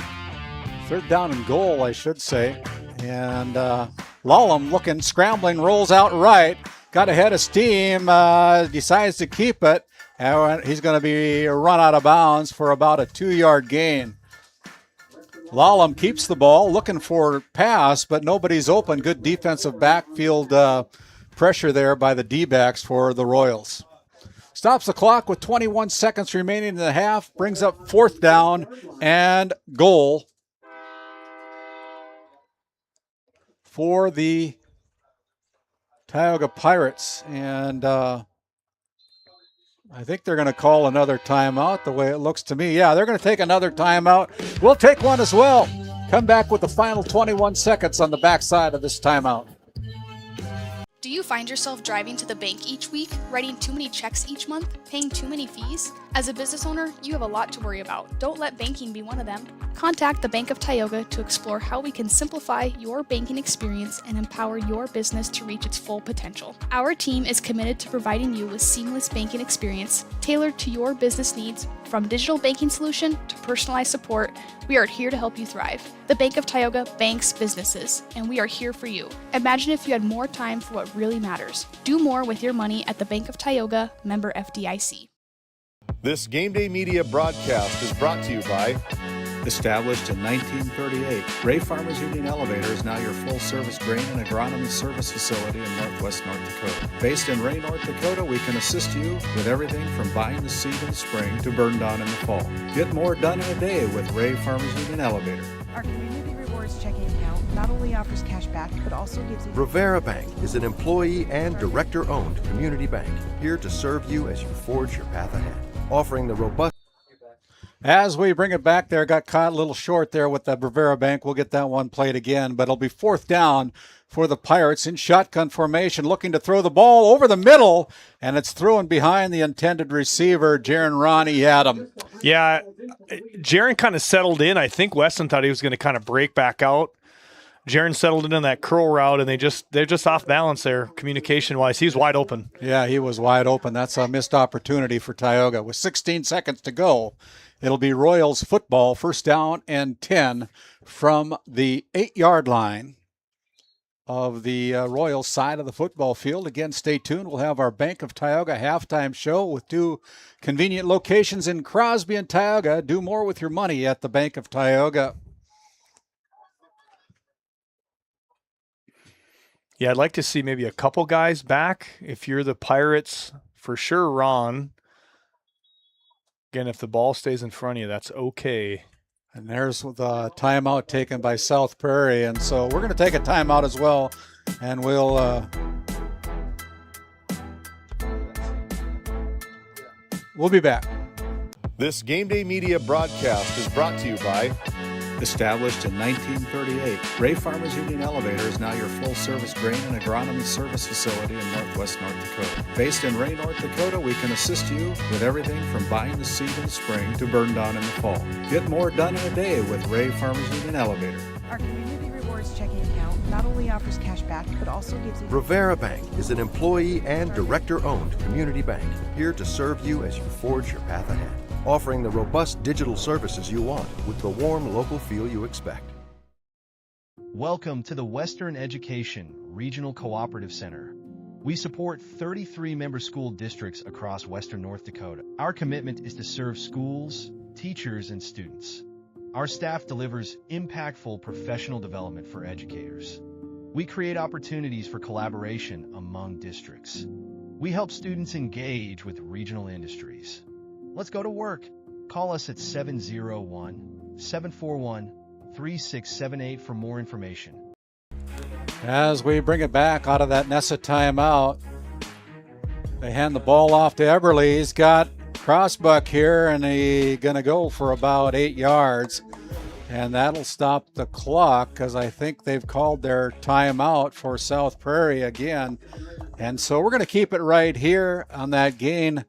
3rd down and goal, I should say. And Lallam looking, scrambling, rolls out right. Got ahead of steam, decides to keep it. And he's going to be run out of bounds for about a 2-yard gain. Lallam keeps the ball, looking for pass, but nobody's open. Good defensive backfield pressure there by the D-backs for the Royals. Stops the clock with 21 seconds remaining in the half. Brings up 4th down and goal for the Tioga Pirates. And I think they're going to call another timeout the way it looks to me. Yeah, they're going to take another timeout. We'll take one as well. Come back with the final 21 seconds on the backside of this timeout. Do you find yourself driving to the bank each week, writing too many checks each month, paying too many fees? As a business owner, you have a lot to worry about. Don't let banking be one of them. Contact the Bank of Tioga to explore how we can simplify your banking experience and empower your business to reach its full potential. Our team is committed to providing you with seamless banking experience tailored to your business needs. From digital banking solution to personalized support, we are here to help you thrive. The Bank of Tioga banks businesses, and we are here for you. Imagine if you had more time for what really matters. Do more with your money at the Bank of Tioga, member FDIC. This Game Day Media broadcast is brought to you by... Established in 1938, Ray Farmers Union Elevator is now your full-service grain and agronomy service facility in northwest North Dakota. Based in Ray, North Dakota, we can assist you with everything from buying the seed in the spring to burn down in the fall. Get more done in a day with Ray Farmers Union Elevator. Our Community Rewards checking account not only offers cash back, but also gives you... Rivera Bank is an employee and director-owned community bank, here to serve you as you forge your path ahead, offering the robust... As we bring it back there, got caught a little short there with the Bravera Bank. We'll get that one played again, but it'll be 4th down for the Pirates in shotgun formation, looking to throw the ball over the middle, and it's thrown behind the intended receiver, Jaron Ronnie had him. Yeah, Jaron kind of settled in. I think Weston thought he was going to kind of break back out. Jaron settled in on that curl route, and they're just off balance there, communication-wise. He's wide open. Yeah, he was wide open. That's a missed opportunity for Tioga. With 16 seconds to go, it'll be Royals football, 1st down and 10 from the 8-yard line of the Royals side of the football field. Again, stay tuned. We'll have our Bank of Tioga halftime show with 2 convenient locations in Crosby and Tioga. Do more with your money at the Bank of Tioga. Yeah, I'd like to see maybe a couple guys back. If you're the Pirates, for sure, Ron. Again, if the ball stays in front of you, that's okay. And there's the timeout taken by South Prairie. And so we're going to take a timeout as well. And we'll be back. This Game Day Media broadcast is brought to you by Established in 1938, Ray Farmers Union Elevator is now your full-service grain and agronomy service facility in northwest North Dakota. Based in Ray, North Dakota, we can assist you with everything from buying the seed in the spring to burn down in the fall. Get more done in a day with Ray Farmers Union Elevator. Our Community Rewards checking account not only offers cash back, but also gives you... Prairie-Max Bank is an employee and director-owned community bank, here to serve you as you forge your path ahead, offering the robust digital services you want with the warm local feel you expect. Welcome to the Western Education Regional Cooperative Center. We support 33 member school districts across Western North Dakota. Our commitment is to serve schools, teachers, and students. Our staff delivers impactful professional development for educators. We create opportunities for collaboration among districts. We help students engage with regional industries. Let's go to work. Call us at 701-741-3678 for more information. As we bring it back out of that Nessa timeout, they hand the ball off to Eberle. He's got Crossbuck here, and he's going to go for about 8 yards. And that'll stop the clock because I think they've called their timeout for South Prairie again. And so we're going to keep it right here on that gain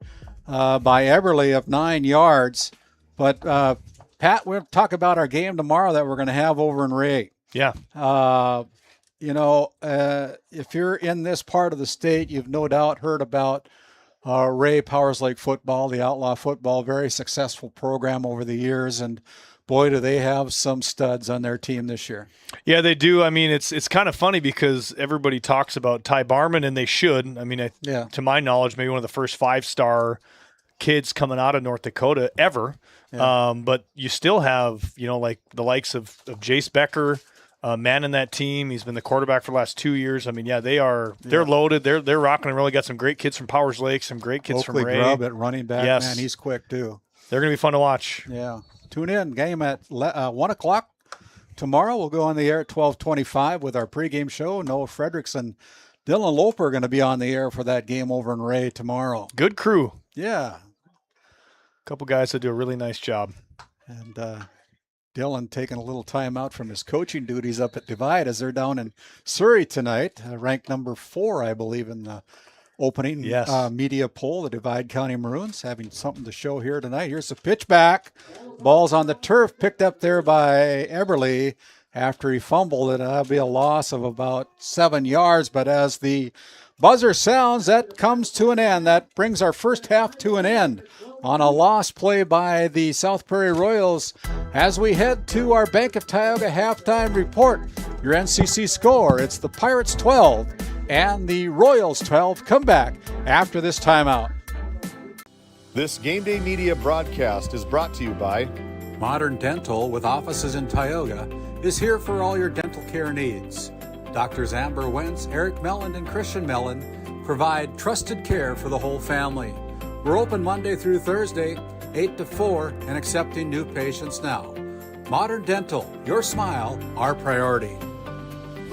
by Eberle of 9 yards. But, Pat, we'll talk about our game tomorrow that we're going to have over in Ray. Yeah. If you're in this part of the state, you've no doubt heard about Ray Powers Lake football, the outlaw football, very successful program over the years. And boy, do they have some studs on their team this year. Yeah, they do. I mean, it's kind of funny because everybody talks about Ty Barman, and they should. I mean, to my knowledge, maybe one of the first 5-star kids coming out of North Dakota ever. Yeah. But you still have, like the likes of Jace Becker, manning that team. He's been the quarterback for the last 2 years. I mean, they're loaded. They're rocking and rolling. Got some great kids from Powers Lake, some great kids Oakley from Ray. Grubb at running back. Yes. Man, he's quick too. They're going to be fun to watch. Yeah. Tune in. Game at 1 o'clock tomorrow. We'll go on the air at 12:25 with our pregame show. Noah Fredericks and Dylan Loper are going to be on the air for that game over in Ray tomorrow. Good crew. Yeah. A couple guys that do a really nice job. And Dylan taking a little time out from his coaching duties up at Divide as they're down in Surrey tonight, ranked number 4, I believe, in the opening media poll. The Divide County Maroons having something to show here tonight. Here's the pitch back. Ball's on the turf, picked up there by Eberle after he fumbled it. That'll be a loss of about 7 yards, but as the buzzer sounds, that comes to an end. That brings our first half to an end on a loss play by the South Prairie Royals. As we head to our Bank of Tioga halftime report, your NCC score, it's the Pirates 12 and the Royals 12. Come back after this timeout. This Game Day Media broadcast is brought to you by Modern Dental, with offices in Tioga, is here for all your dental care needs. Doctors Amber Wentz, Eric Mellon, and Christian Mellon provide trusted care for the whole family. We're open Monday through Thursday, 8 to 4, and accepting new patients now. Modern Dental, your smile, our priority.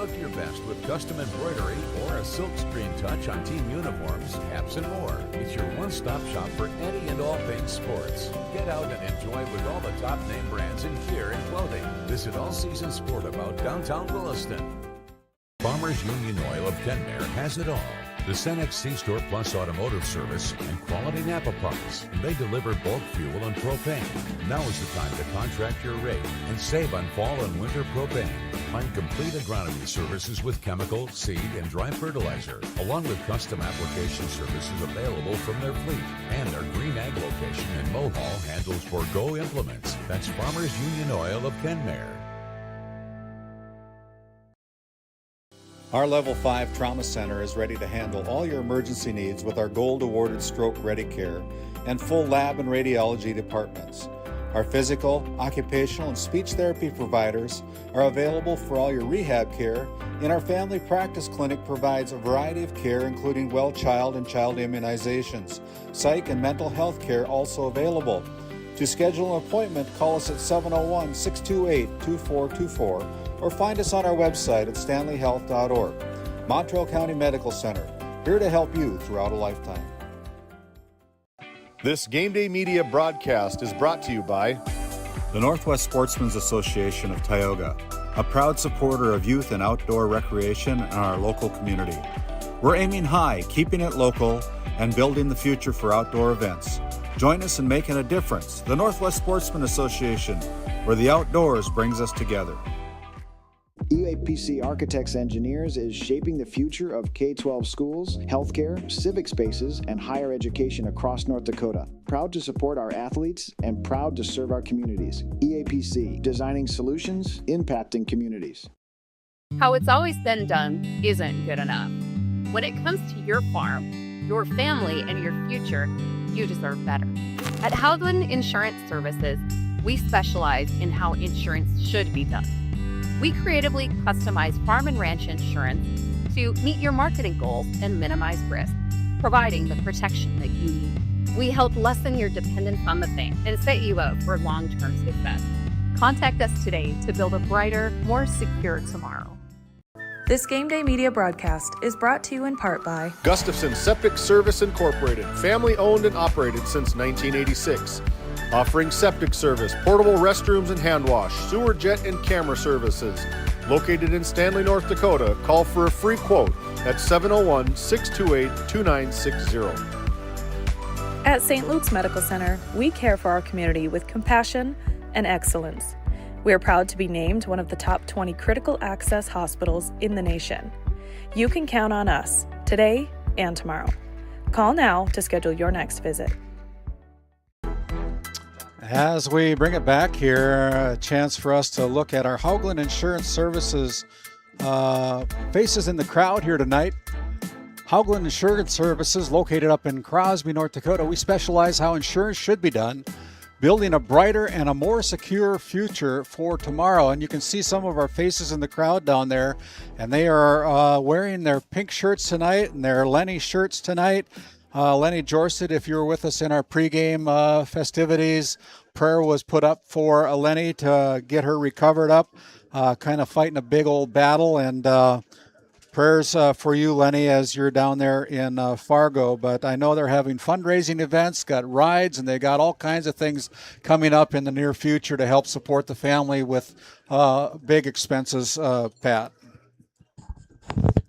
Look your best with custom embroidery or a silk screen touch on team uniforms, caps, and more. It's your one-stop shop for any and all paint sports. Get out and enjoy with all the top name brands in gear and clothing. Visit All Season Sport About downtown Williston. Farmers Union Oil of Kenmare has it all. The Cenex C-Store Plus Automotive Service and quality Napa parts. They deliver bulk fuel and propane. Now is the time to contract your rate and save on fall and winter propane. Find complete agronomy services with chemical, seed, and dry fertilizer, along with custom application services available from their fleet. And their Green Ag location in Mohall handles Forgo implements. That's Farmers Union Oil of Kenmare. Our Level 5 Trauma Center is ready to handle all your emergency needs with our gold-awarded Stroke Ready Care and full lab and radiology departments. Our physical, occupational, and speech therapy providers are available for all your rehab care, and our family practice clinic provides a variety of care including well child and child immunizations. Psych and mental health care also available. To schedule an appointment, call us at 701-628-2424 or find us on our website at stanleyhealth.org. Montreal County Medical Center, here to help you throughout a lifetime. This Game Day Media broadcast is brought to you by the Northwest Sportsmen's Association of Tioga, a proud supporter of youth and outdoor recreation in our local community. We're aiming high, keeping it local, and building the future for outdoor events. Join us in making a difference. The Northwest Sportsmen Association, where the outdoors brings us together. EAPC Architects Engineers is shaping the future of K-12 schools, healthcare, civic spaces, and higher education across North Dakota. Proud to support our athletes and proud to serve our communities. EAPC, designing solutions, impacting communities. How it's always been done isn't good enough. When it comes to your farm, your family, and your future, you deserve better. At Howland Insurance Services, we specialize in how insurance should be done. We creatively customize farm and ranch insurance to meet your marketing goals and minimize risk, providing the protection that you need. We help lessen your dependence on the bank and set you up for long-term success. Contact us today to build a brighter, more secure tomorrow. This Game Day Media broadcast is brought to you in part by Gustafson Septic Service Incorporated, family owned and operated since 1986. Offering septic service, portable restrooms and hand wash, sewer jet and camera services. Located in Stanley, North Dakota, call for a free quote at 701-628-2960. At St. Luke's Medical Center, we care for our community with compassion and excellence. We are proud to be named one of the top 20 critical access hospitals in the nation. You can count on us today and tomorrow. Call now to schedule your next visit. As we bring it back here, a chance for us to look at our Howland Insurance Services faces in the crowd here tonight. Howland Insurance Services, located up in Crosby, North Dakota. We specialize how insurance should be done, building a brighter and a more secure future for tomorrow. And you can see some of our faces in the crowd down there, and they are wearing their pink shirts tonight and their Lenny shirts tonight. Lenny Jorset, if you were with us in our pregame festivities, prayer was put up for Lenny to get her recovered up, kind of fighting a big old battle, and prayers for you, Lenny, as you're down there in Fargo. But I know they're having fundraising events, got rides, and they got all kinds of things coming up in the near future to help support the family with big expenses, Pat.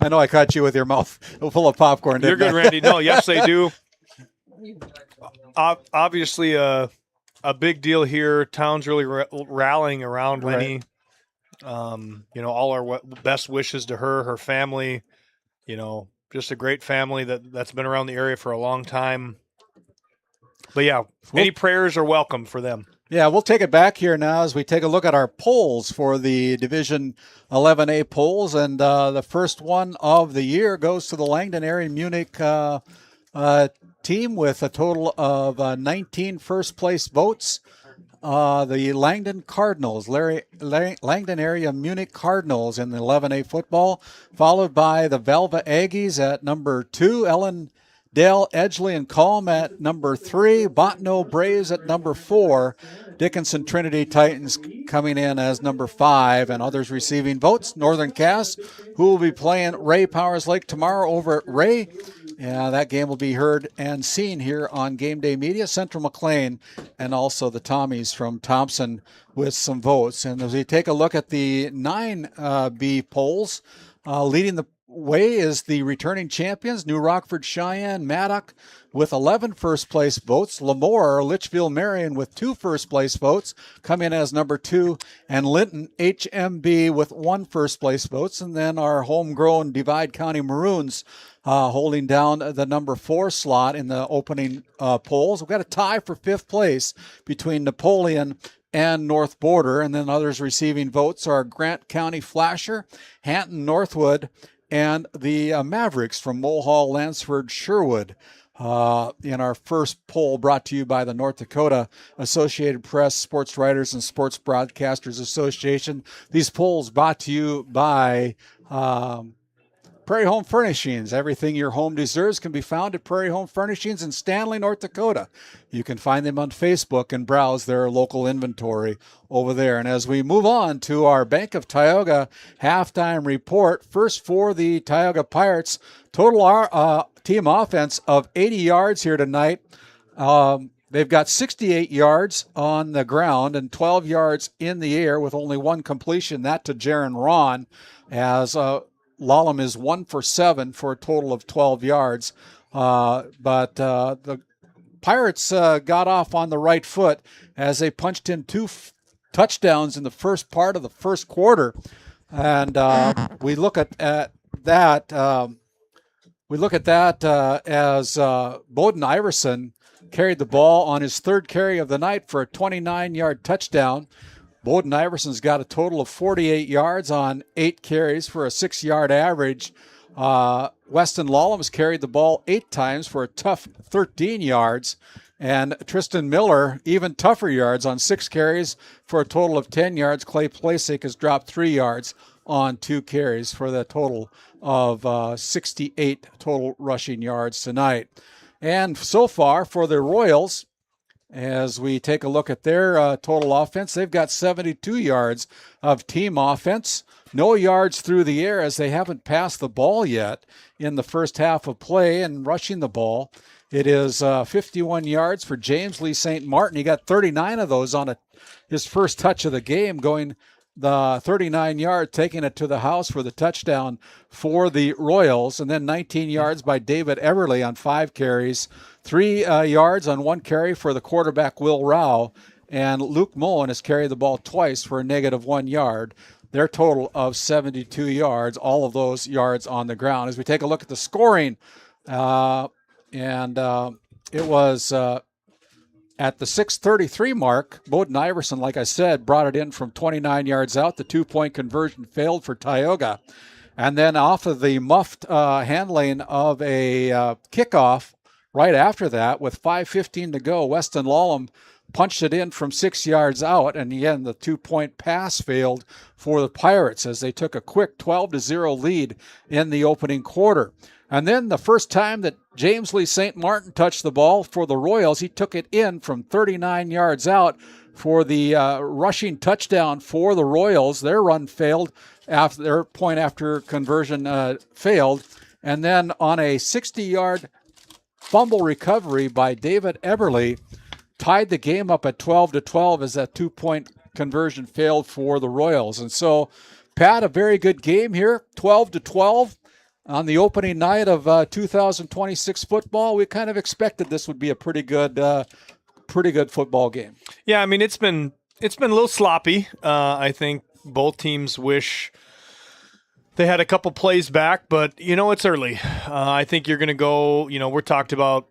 I know I caught you with your mouth full of popcorn. You're good, Randy. No, yes, they do. Obviously, a big deal here. Town's really rallying around Lenny. All our best wishes to her family. Just a great family that's been around the area for a long time. But yeah, any prayers are welcome for them. Yeah, we'll take it back here now as we take a look at our polls for the Division 11A polls. And the first one of the year goes to the Langdon area Munich team with a total of 19 first-place votes. The Langdon Cardinals, Langdon area Munich Cardinals in the 11A football, followed by the Velva Aggies at number 2, Ellen Dale, Edgley, and Calm at number 3. Botno Braves at number 4. Dickinson Trinity Titans coming in as number 5. And others receiving votes, Northern Cass, who will be playing Ray Powers Lake tomorrow over at Ray. That game will be heard and seen here on Game Day Media. Central McLean and also the Tommies from Thompson with some votes. And as we take a look at the 9B polls, leading the way is the returning champions, New Rockford Cheyenne Maddock with 11 first-place votes. Lemoore, Litchfield Marion with 2 first-place votes, come in as number 2. And Linton, HMB with 1 first-place votes. And then our homegrown Divide County Maroons holding down the number 4 slot in the opening polls. We've got a tie for 5th place between Napoleon and North Border. And then others receiving votes are Grant County Flasher, Hanton Northwood, and the Mavericks from Mulhall, Lansford, Sherwood. In our first poll brought to you by the North Dakota Associated Press, Sports Writers, and Sports Broadcasters Association. These polls brought to you by Prairie Home Furnishings. Everything your home deserves can be found at Prairie Home Furnishings in Stanley, North Dakota. You can find them on Facebook and browse their local inventory over there. And as we move on to our Bank of Tioga halftime report, first for the Tioga Pirates, total team offense of 80 yards here tonight. They've got 68 yards on the ground and 12 yards in the air with only 1 completion, that to Jaron Ron, as Lallam is 1 for 7 for a total of 12 yards. But the Pirates got off on the right foot as they punched in 2 touchdowns in the first part of the first quarter. And we look at that. We look at that as Bowden Iverson carried the ball on his 3rd carry of the night for a 29-yard touchdown. Bowden Iverson's got a total of 48 yards on 8 carries for a 6-yard average. Weston Lallam's carried the ball 8 times for a tough 13 yards. And Tristan Miller, even tougher yards on 6 carries for a total of 10 yards. Clay Plasek has dropped 3 yards on 2 carries for the total of 68 total rushing yards tonight. And so far for the Royals, as we take a look at their total offense, they've got 72 yards of team offense. No yards through the air as they haven't passed the ball yet in the first half of play. And rushing the ball, it is 51 yards for James Lee St. Martin. He got 39 of those on his first touch of the game, going the 39-yard, taking it to the house for the touchdown for the Royals. And then 19 yards by David Everly on 5 carries. 3 yards on 1 carry for the quarterback, Will Rao. And Luke Mullen has carried the ball twice for a -1 yard. Their total of 72 yards, all of those yards on the ground. As we take a look at the scoring, it was at the 6:33 mark, Bowden Iverson, like I said, brought it in from 29 yards out. The 2-point conversion failed for Tioga. And then off of the muffed handling of a kickoff right after that, with 5:15 to go, Weston Lallam punched it in from 6 yards out. And again, the 2-point pass failed for the Pirates as they took a quick 12-0 lead in the opening quarter. And then the first time that James Lee St. Martin touched the ball for the Royals, he took it in from 39 yards out for the rushing touchdown for the Royals. Their run failed, after their point after conversion failed. And then on a 60-yard fumble recovery by David Everly, tied the game up at 12-12 as that 2-point conversion failed for the Royals. And so, Pat, a very good game here, 12-12. On the opening night of 2026 football, we kind of expected this would be a pretty good football game. Yeah, I mean it's been a little sloppy. I think both teams wish they had a couple plays back, but it's early. I think you're going to go. We're talked about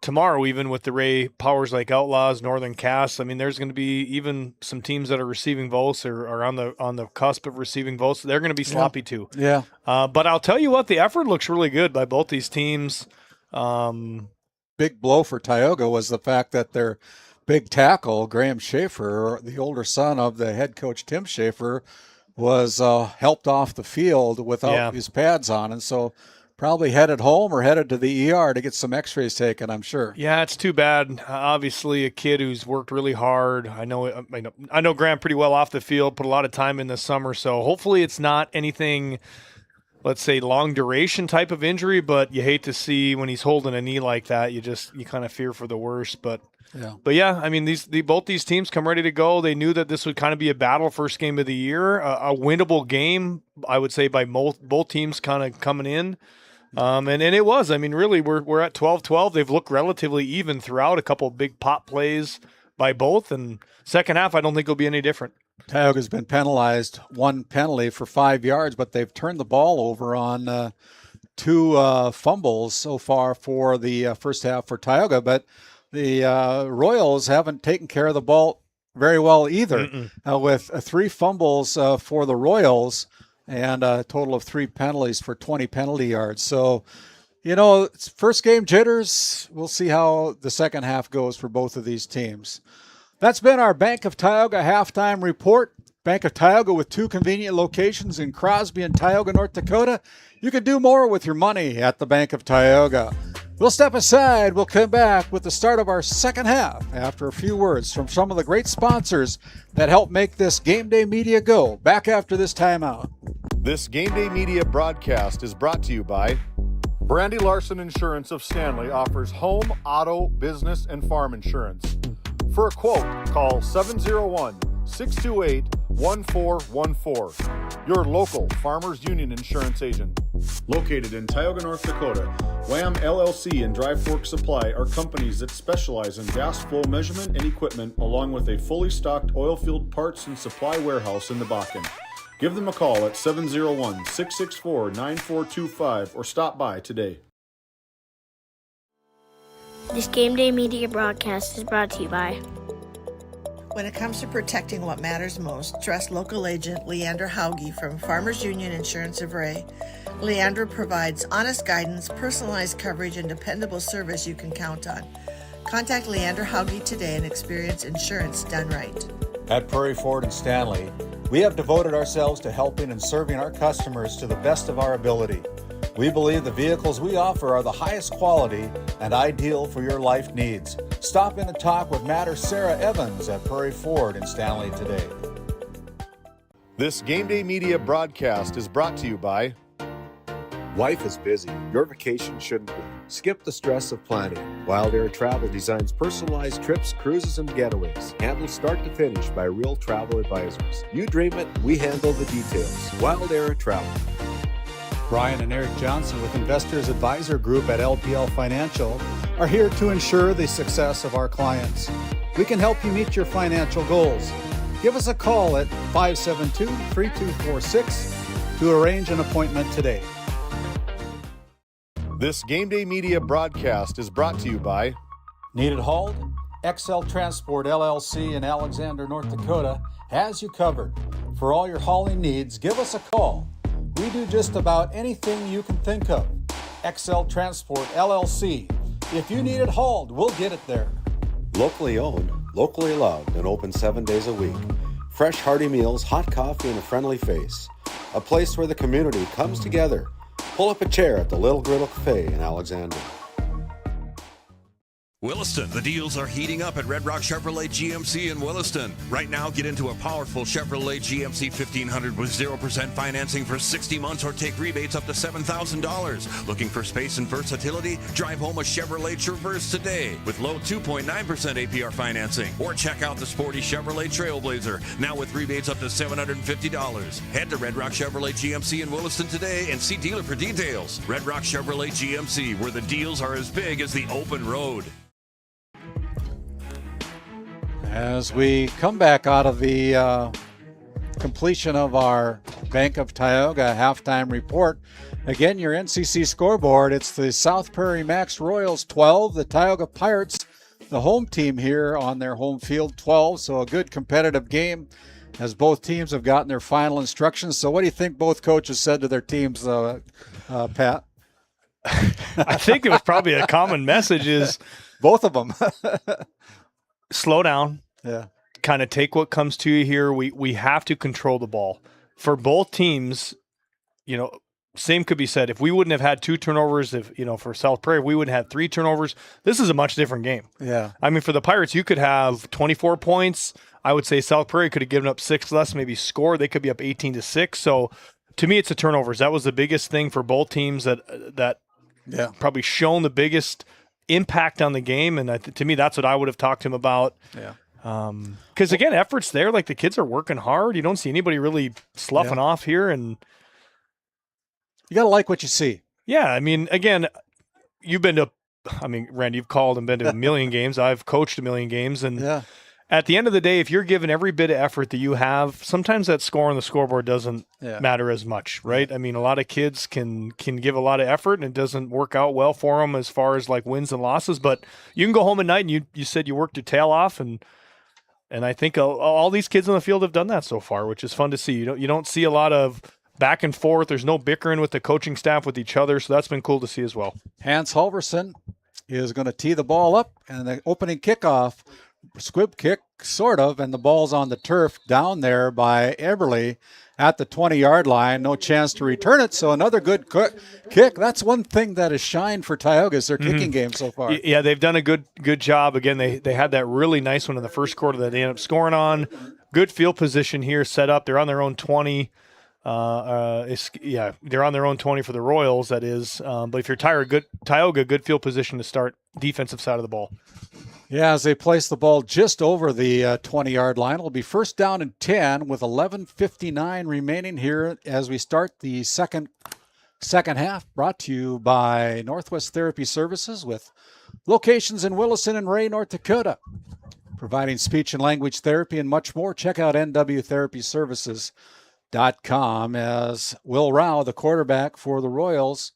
tomorrow, even with the Ray Powers Lake Outlaws, Northern Cass. I mean, there's going to be even some teams that are receiving votes or are on the cusp of receiving votes. They're going to be sloppy too. Yeah. But I'll tell you what, the effort looks really good by both these teams. Big blow for Tioga was the fact that their big tackle, Graham Schaefer, the older son of the head coach Tim Schaefer, was helped off the field without his pads on, and so probably headed home or headed to the ER to get some x-rays taken, I'm sure. Yeah, it's too bad. Obviously, a kid who's worked really hard. I know Graham pretty well off the field, put a lot of time in the summer, so hopefully it's not anything, let's say, long duration type of injury, but you hate to see when he's holding a knee like that. You kind of fear for the worst, but yeah, I mean, both these teams come ready to go. They knew that this would kind of be a battle first game of the year, a winnable game, I would say, by both teams kind of coming in. And it was. I mean, really, we're at 12-12. They've looked relatively even throughout, a couple of big pop plays by both, and second half I don't think it'll be any different. Tioga's been penalized, one penalty for 5 yards, but they've turned the ball over on 2 fumbles so far for the first half for Tioga, but the Royals haven't taken care of the ball very well either, with 3 fumbles for the Royals and a total of 3 penalties for 20 penalty yards. So, it's first game jitters. We'll see how the second half goes for both of these teams. That's been our Bank of Tioga halftime report. Bank of Tioga with 2 convenient locations in Crosby and Tioga, North Dakota. You can do more with your money at the Bank of Tioga. We'll step aside. We'll come back with the start of our second half after a few words from some of the great sponsors that help make this Game Day Media go. Back after this timeout. This Game Day Media broadcast is brought to you by Brandy Larson Insurance of Stanley offers home, auto, business, and farm insurance. For a quote, call 701-628-1414. Your local Farmers Union Insurance agent. Located in Tioga, North Dakota, Wham LLC and Dry Fork Supply are companies that specialize in gas flow measurement and equipment, along with a fully stocked oil field parts and supply warehouse in the Bakken. Give them a call at 701-664-9425 or stop by today. This Game Day Media broadcast is brought to you by... When it comes to protecting what matters most, trust local agent Leandra Hauge from Farmers Union Insurance of Ray. Leandra provides honest guidance, personalized coverage, and dependable service you can count on. Contact Leandra Hauge today and experience insurance done right. At Prairie Ford and Stanley, we have devoted ourselves to helping and serving our customers to the best of our ability. We believe the vehicles we offer are the highest quality and ideal for your life needs. Stop in and talk with Matt or Sarah Evans at Prairie Ford in Stanley today. This Game Day Media broadcast is brought to you by Life is busy. Your vacation shouldn't be. Skip the stress of planning. Wild Air Travel designs personalized trips, cruises, and getaways. Handled start to finish by real travel advisors. You dream it, we handle the details. Wild Air Travel. Brian and Eric Johnson with Investors Advisor Group at LPL Financial are here to ensure the success of our clients. We can help you meet your financial goals. Give us a call at 572-3246 to arrange an appointment today. This Game Day Media broadcast is brought to you by Need it hauled? XL Transport LLC in Alexander, North Dakota has you covered. For all your hauling needs, give us a call. We do just about anything you can think of. XL Transport LLC. If you need it hauled, we'll get it there. Locally owned, locally loved, and open 7 days a week. Fresh, hearty meals, hot coffee, and a friendly face. A place where the community comes together. Pull up a chair at the Little Griddle Cafe in Alexander. Williston, the deals are heating up at Red Rock Chevrolet GMC in Williston. Right now, get into a powerful Chevrolet GMC 1500 with 0% financing for 60 months or take rebates up to $7,000. Looking for space and versatility? Drive home a Chevrolet Traverse today with low 2.9% APR financing. Or check out the sporty Chevrolet Trailblazer, now with rebates up to $750. Head to Red Rock Chevrolet GMC in Williston today and see dealer for details. Red Rock Chevrolet GMC, where the deals are as big as the open road. As we come back out of the completion of our Bank of Tioga halftime report, again, your NCC scoreboard, it's the South Prairie-Max Royals 12, the Tioga Pirates, the home team here on their home field 12, so a good competitive game as both teams have gotten their final instructions. So what do you think both coaches said to their teams, Pat? I think it was probably a common message is both of them. Slow down. Yeah. Kind of take what comes to you here. We have to control the ball. For both teams, same could be said. If we wouldn't have had 2 turnovers, for South Prairie, we wouldn't have 3 turnovers. This is a much different game. Yeah. I mean, for the Pirates, you could have 24 points. I would say South Prairie could have given up 6 less, maybe score. They could be up 18-6. So to me, it's the turnovers. That was the biggest thing for both teams that probably shown the biggest impact on the game. And to me, that's what I would have talked to him about. Yeah. Because again, effort's there. Like the kids are working hard. You don't see anybody really sloughing off here, and you got to like what you see. Yeah, I mean, again, Randy, you've called and been to a million games. I've coached a million games, and at the end of the day, if you're giving every bit of effort that you have, sometimes that score on the scoreboard doesn't matter as much, right? I mean, a lot of kids can give a lot of effort, and it doesn't work out well for them as far as like wins and losses. But you can go home at night, and you said you worked your tail off, and I think all these kids on the field have done that so far, which is fun to see. You don't see a lot of back and forth. There's no bickering with the coaching staff with each other, so that's been cool to see as well. Hans Halverson is going to tee the ball up, and the opening kickoff, squib kick, sort of, and the ball's on the turf down there by Eberly at the 20-yard line. No chance to return it, so another good kick. That's one thing that has shined for Tioga is their kicking game so far. Yeah, they've done a good job. Again, they had that really nice one in the first quarter that they ended up scoring on. Good field position here set up. They're on their own 20. They're on their own 20 for the Royals, that is. But if you're Tioga, good field position to start defensive side of the ball. Yeah, as they place the ball just over the 20-yard line, it'll be first down and 10 with 11:59 remaining here as we start the second half. Brought to you by Northwest Therapy Services with locations in Williston and Ray, North Dakota, providing speech and language therapy and much more. Check out nwtherapyservices.com as Will Rao, the quarterback for the Royals.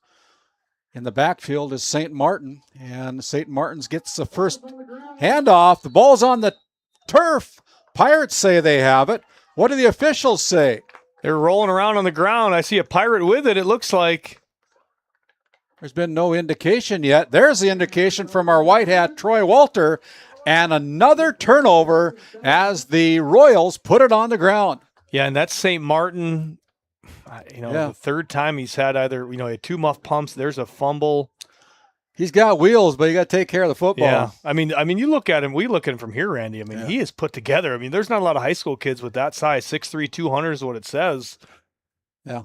In the backfield is St. Martin, and St. Martin's gets the first handoff. The ball's on the turf. Pirates say they have it. What do the officials say? They're rolling around on the ground. I see a Pirate with it, it looks like. There's been no indication yet. There's the indication from our white hat, Troy Walter, and another turnover as the Royals put it on the ground. Yeah, and that's St. Martin. The third time he's had either, he had 2 muff pumps. There's a fumble. He's got wheels, but you got to take care of the football. Yeah, I mean, you look at him. We look at him from here, Randy. I mean, he is put together. I mean, there's not a lot of high school kids with that size. 6'3", 200 is what it says. Yeah,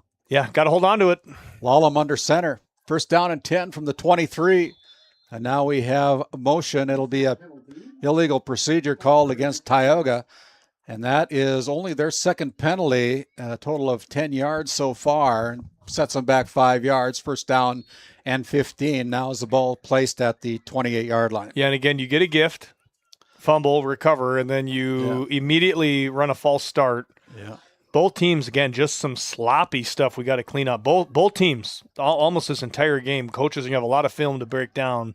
got to hold on to it. Lallam under center. First down and 10 from the 23. And now we have a motion. It'll be a illegal procedure called against Tioga. And that is only their second penalty, a total of 10 yards so far. Sets them back 5 yards, first down and 15. Now is the ball placed at the 28-yard line. Yeah, and again, you get a gift, fumble, recover, and then you immediately run a false start. Yeah. Both teams, again, just some sloppy stuff we got to clean up. Both teams, almost this entire game, coaches are going to have a lot of film to break down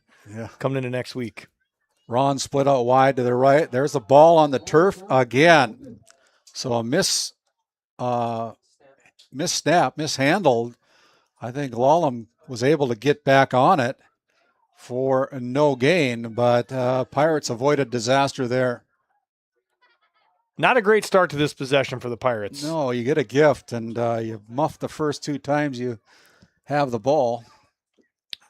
coming into next week. Ron split out wide to the right. There's the ball on the turf again. So a misstep, mishandled. I think Lallam was able to get back on it for no gain, but Pirates avoided disaster there. Not a great start to this possession for the Pirates. No, you get a gift, and you muff the first 2 times you have the ball.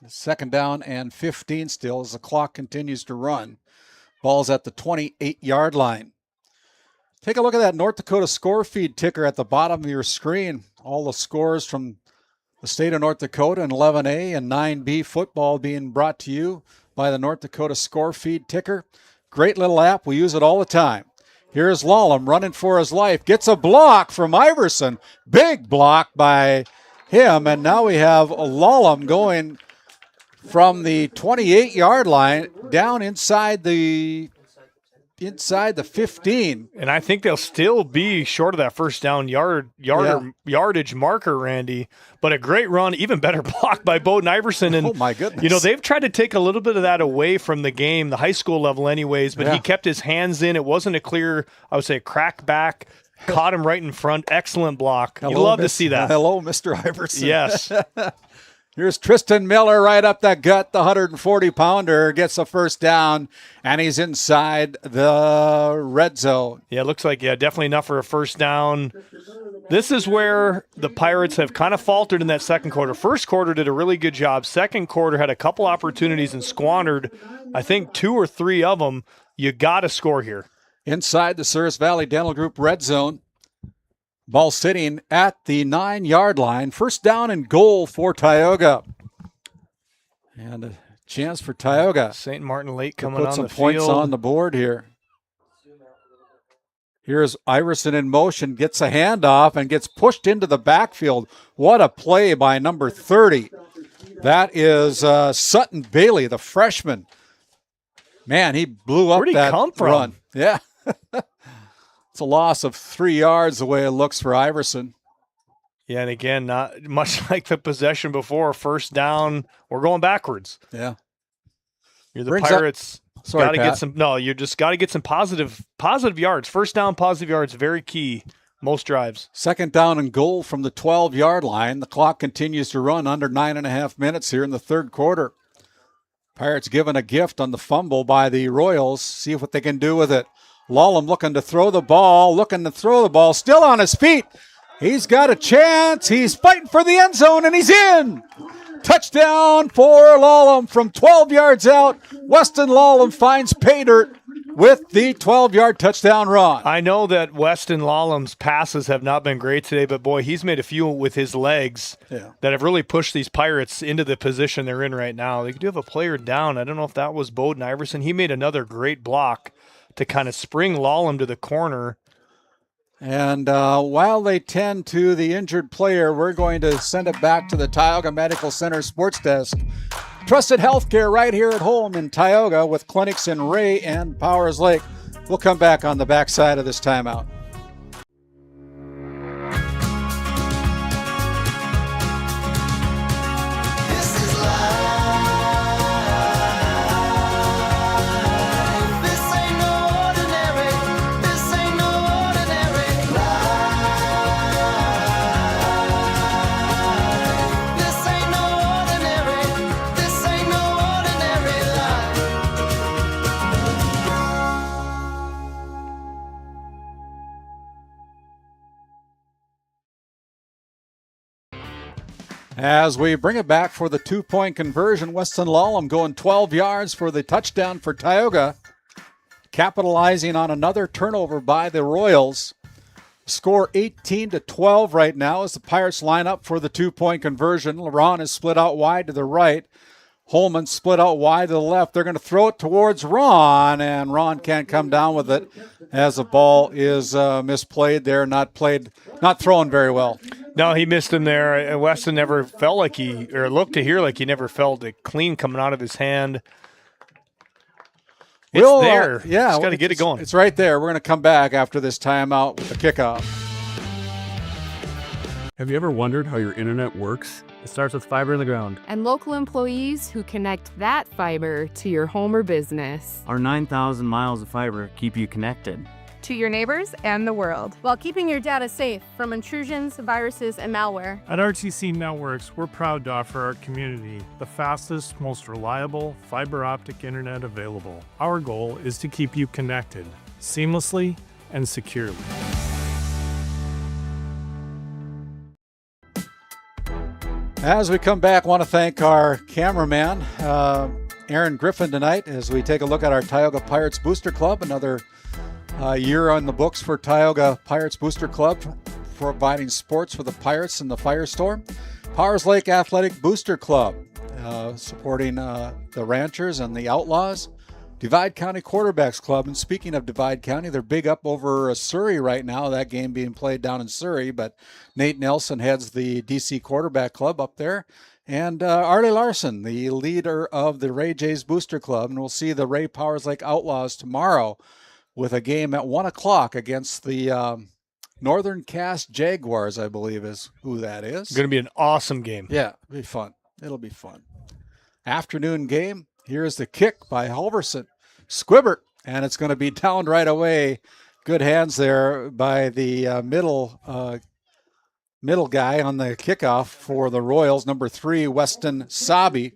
Second down and 15 still as the clock continues to run. Ball's at the 28-yard line. Take a look at that North Dakota score feed ticker at the bottom of your screen. All the scores from the state of North Dakota in 11A and 9B football being brought to you by the North Dakota score feed ticker. Great little app. We use it all the time. Here's Lallam running for his life. Gets a block from Iverson. Big block by him. And now we have Lallam going from the 28-yard line down inside the 15. And I think they'll still be short of that first down yardage marker, Randy. But a great run, even better block by Bowden Iverson. And, oh, my goodness. They've tried to take a little bit of that away from the game, the high school level anyways, but he kept his hands in. It wasn't a clear, I would say, crack back. Caught him right in front. Excellent block. You love to see that. Hello, Mr. Iverson. Yes. Here's Tristan Miller right up the gut. The 140-pounder gets a first down, and he's inside the red zone. Yeah, it looks like, definitely enough for a first down. This is where the Pirates have kind of faltered in that second quarter. First quarter did a really good job. Second quarter had a couple opportunities and squandered, I think, 2 or 3 of them. You got to score here. Inside the Souris Valley Dental Group red zone. Ball sitting at the 9-yard line. First down and goal for Tioga. And a chance for Tioga. St. Martin Lake coming put on some the points field. On the board here. Here's Iverson in motion, gets a handoff and gets pushed into the backfield. What a play by number 30. That is Sutton Bailey, the freshman. Man, he blew up that come from? run. Yeah. It's a loss of 3 yards the way it looks for Iverson. Yeah, and again, not much like the possession before. First down, we're going backwards. Yeah. You're the Brings Pirates. Sorry, got to Pat. get some. No, you just got to get some positive yards. First down, positive yards, very key. Most drives. Second down and goal from the 12-yard line. The clock continues to run under 9.5 minutes here in the third quarter. Pirates given a gift on the fumble by the Royals. See what they can do with it. Lawlam looking to throw the ball, still on his feet. He's got a chance. He's fighting for the end zone, and he's in. Touchdown for Lawlam from 12 yards out. Weston Lawlam finds pay dirt with the 12-yard touchdown run. I know that Weston Lawlam's passes have not been great today, but boy, he's made a few with his legs that have really pushed these Pirates into the position they're in right now. They do have a player down. I don't know if that was Bowden Iverson. He made another great block to kind of spring Lawlam to the corner. And while they tend to the injured player, we're going to send it back to the Tioga Medical Center sports desk. Trusted healthcare right here at home in Tioga with clinics in Ray and Powers Lake. We'll come back on the backside of this timeout. As we bring it back for the 2-point conversion, Weston Lawlam going 12 yards for the touchdown for Tioga, capitalizing on another turnover by the Royals. Score 18-12 right now as the Pirates line up for the 2-point conversion. LeBron is split out wide to the right. Holman split out wide to the left. They're going to throw it towards Ron, and Ron can't come down with it as the ball is misplayed there, not thrown very well. No, he missed him there. Weston never felt like looked to hear like he never felt it clean coming out of his hand. It's there. Yeah. Just got to get it going. It's right there. We're going to come back after this timeout with the kickoff. Have you ever wondered how your internet works? It starts with fiber in the ground. And local employees who connect that fiber to your home or business. Our 9,000 miles of fiber keep you connected to your neighbors and the world, while keeping your data safe from intrusions, viruses, and malware. At RTC Networks, we're proud to offer our community the fastest, most reliable fiber optic internet available. Our goal is to keep you connected seamlessly and securely. As we come back, I want to thank our cameraman, Aaron Griffin, tonight as we take a look at our Tioga Pirates Booster Club, another year on the books for Tioga Pirates Booster Club, providing sports for the Pirates and the Firestorm. Powers Lake Athletic Booster Club, supporting the Ranchers and the Outlaws. Divide County Quarterbacks Club, and speaking of Divide County, they're big up over Surrey right now, that game being played down in Surrey, but Nate Nelson heads the DC Quarterback Club up there. And Arlie Larson, the leader of the Ray Jays Booster Club, and we'll see the Ray Powers Lake Outlaws tomorrow with a game at 1 o'clock against the Northern Cast Jaguars, I believe is who that is. Going to be an awesome game. Yeah, it'll be fun. It'll be fun. Afternoon game. Here's the kick by Halverson. Squibbert, and it's going to be downed right away. Good hands there by the middle middle guy on the kickoff for the Royals, number 3, Weston Sabi.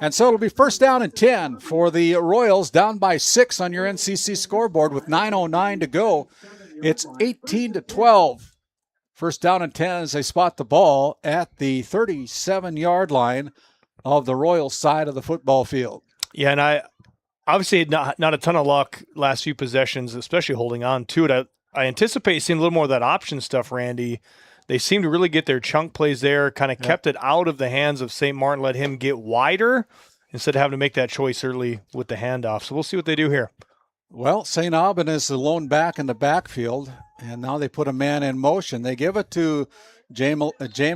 And so it'll be first down and 10 for the Royals, down by 6 on your NCC scoreboard with 9:09 to go. It's 18-12. First down and 10 as they spot the ball at the 37-yard line of the Royals side of the football field. Yeah, and I obviously not a ton of luck last few possessions, especially holding on to it. I anticipate seeing a little more of that option stuff, Randy. They seem to really get their chunk plays there, kind of kept it out of the hands of St. Martin, let him get wider instead of having to make that choice early with the handoff. So we'll see what they do here. Well, St. Aubin is the lone back in the backfield, and now they put a man in motion. They give it to Jamesley,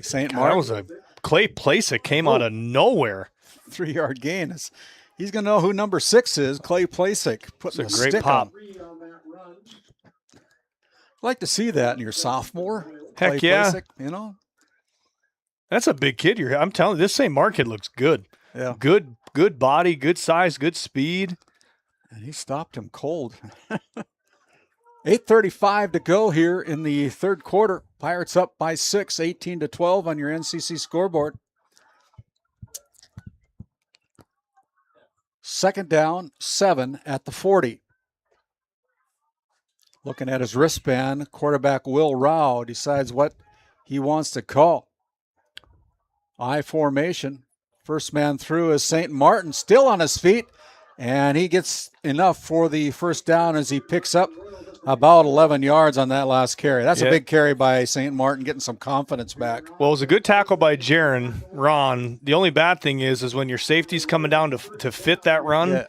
St. Martin. That was a Clay Placek came out of nowhere. 3-yard gain. He's going to know who number 6 is, Clay Placek. Putting a great pop. I'd like to see that in your sophomore. Heck Clay yeah. Placek, you know? That's a big kid. I'm telling you, this St. Mark kid looks good. Yeah. Good body, good size, good speed. And he stopped him cold. 8:35 to go here in the third quarter. Pirates up by 6, 18-12 on your NCC scoreboard. Second down, 7 at the 40. Looking at his wristband, quarterback Will Rao decides what he wants to call. I formation. First man through is St. Martin, still on his feet, and he gets enough for the first down as he picks up about 11 yards on that last carry. That's a big carry by St. Martin, getting some confidence back. Well, it was a good tackle by Jaron Ron. The only bad thing is when your safety's coming down to fit that run,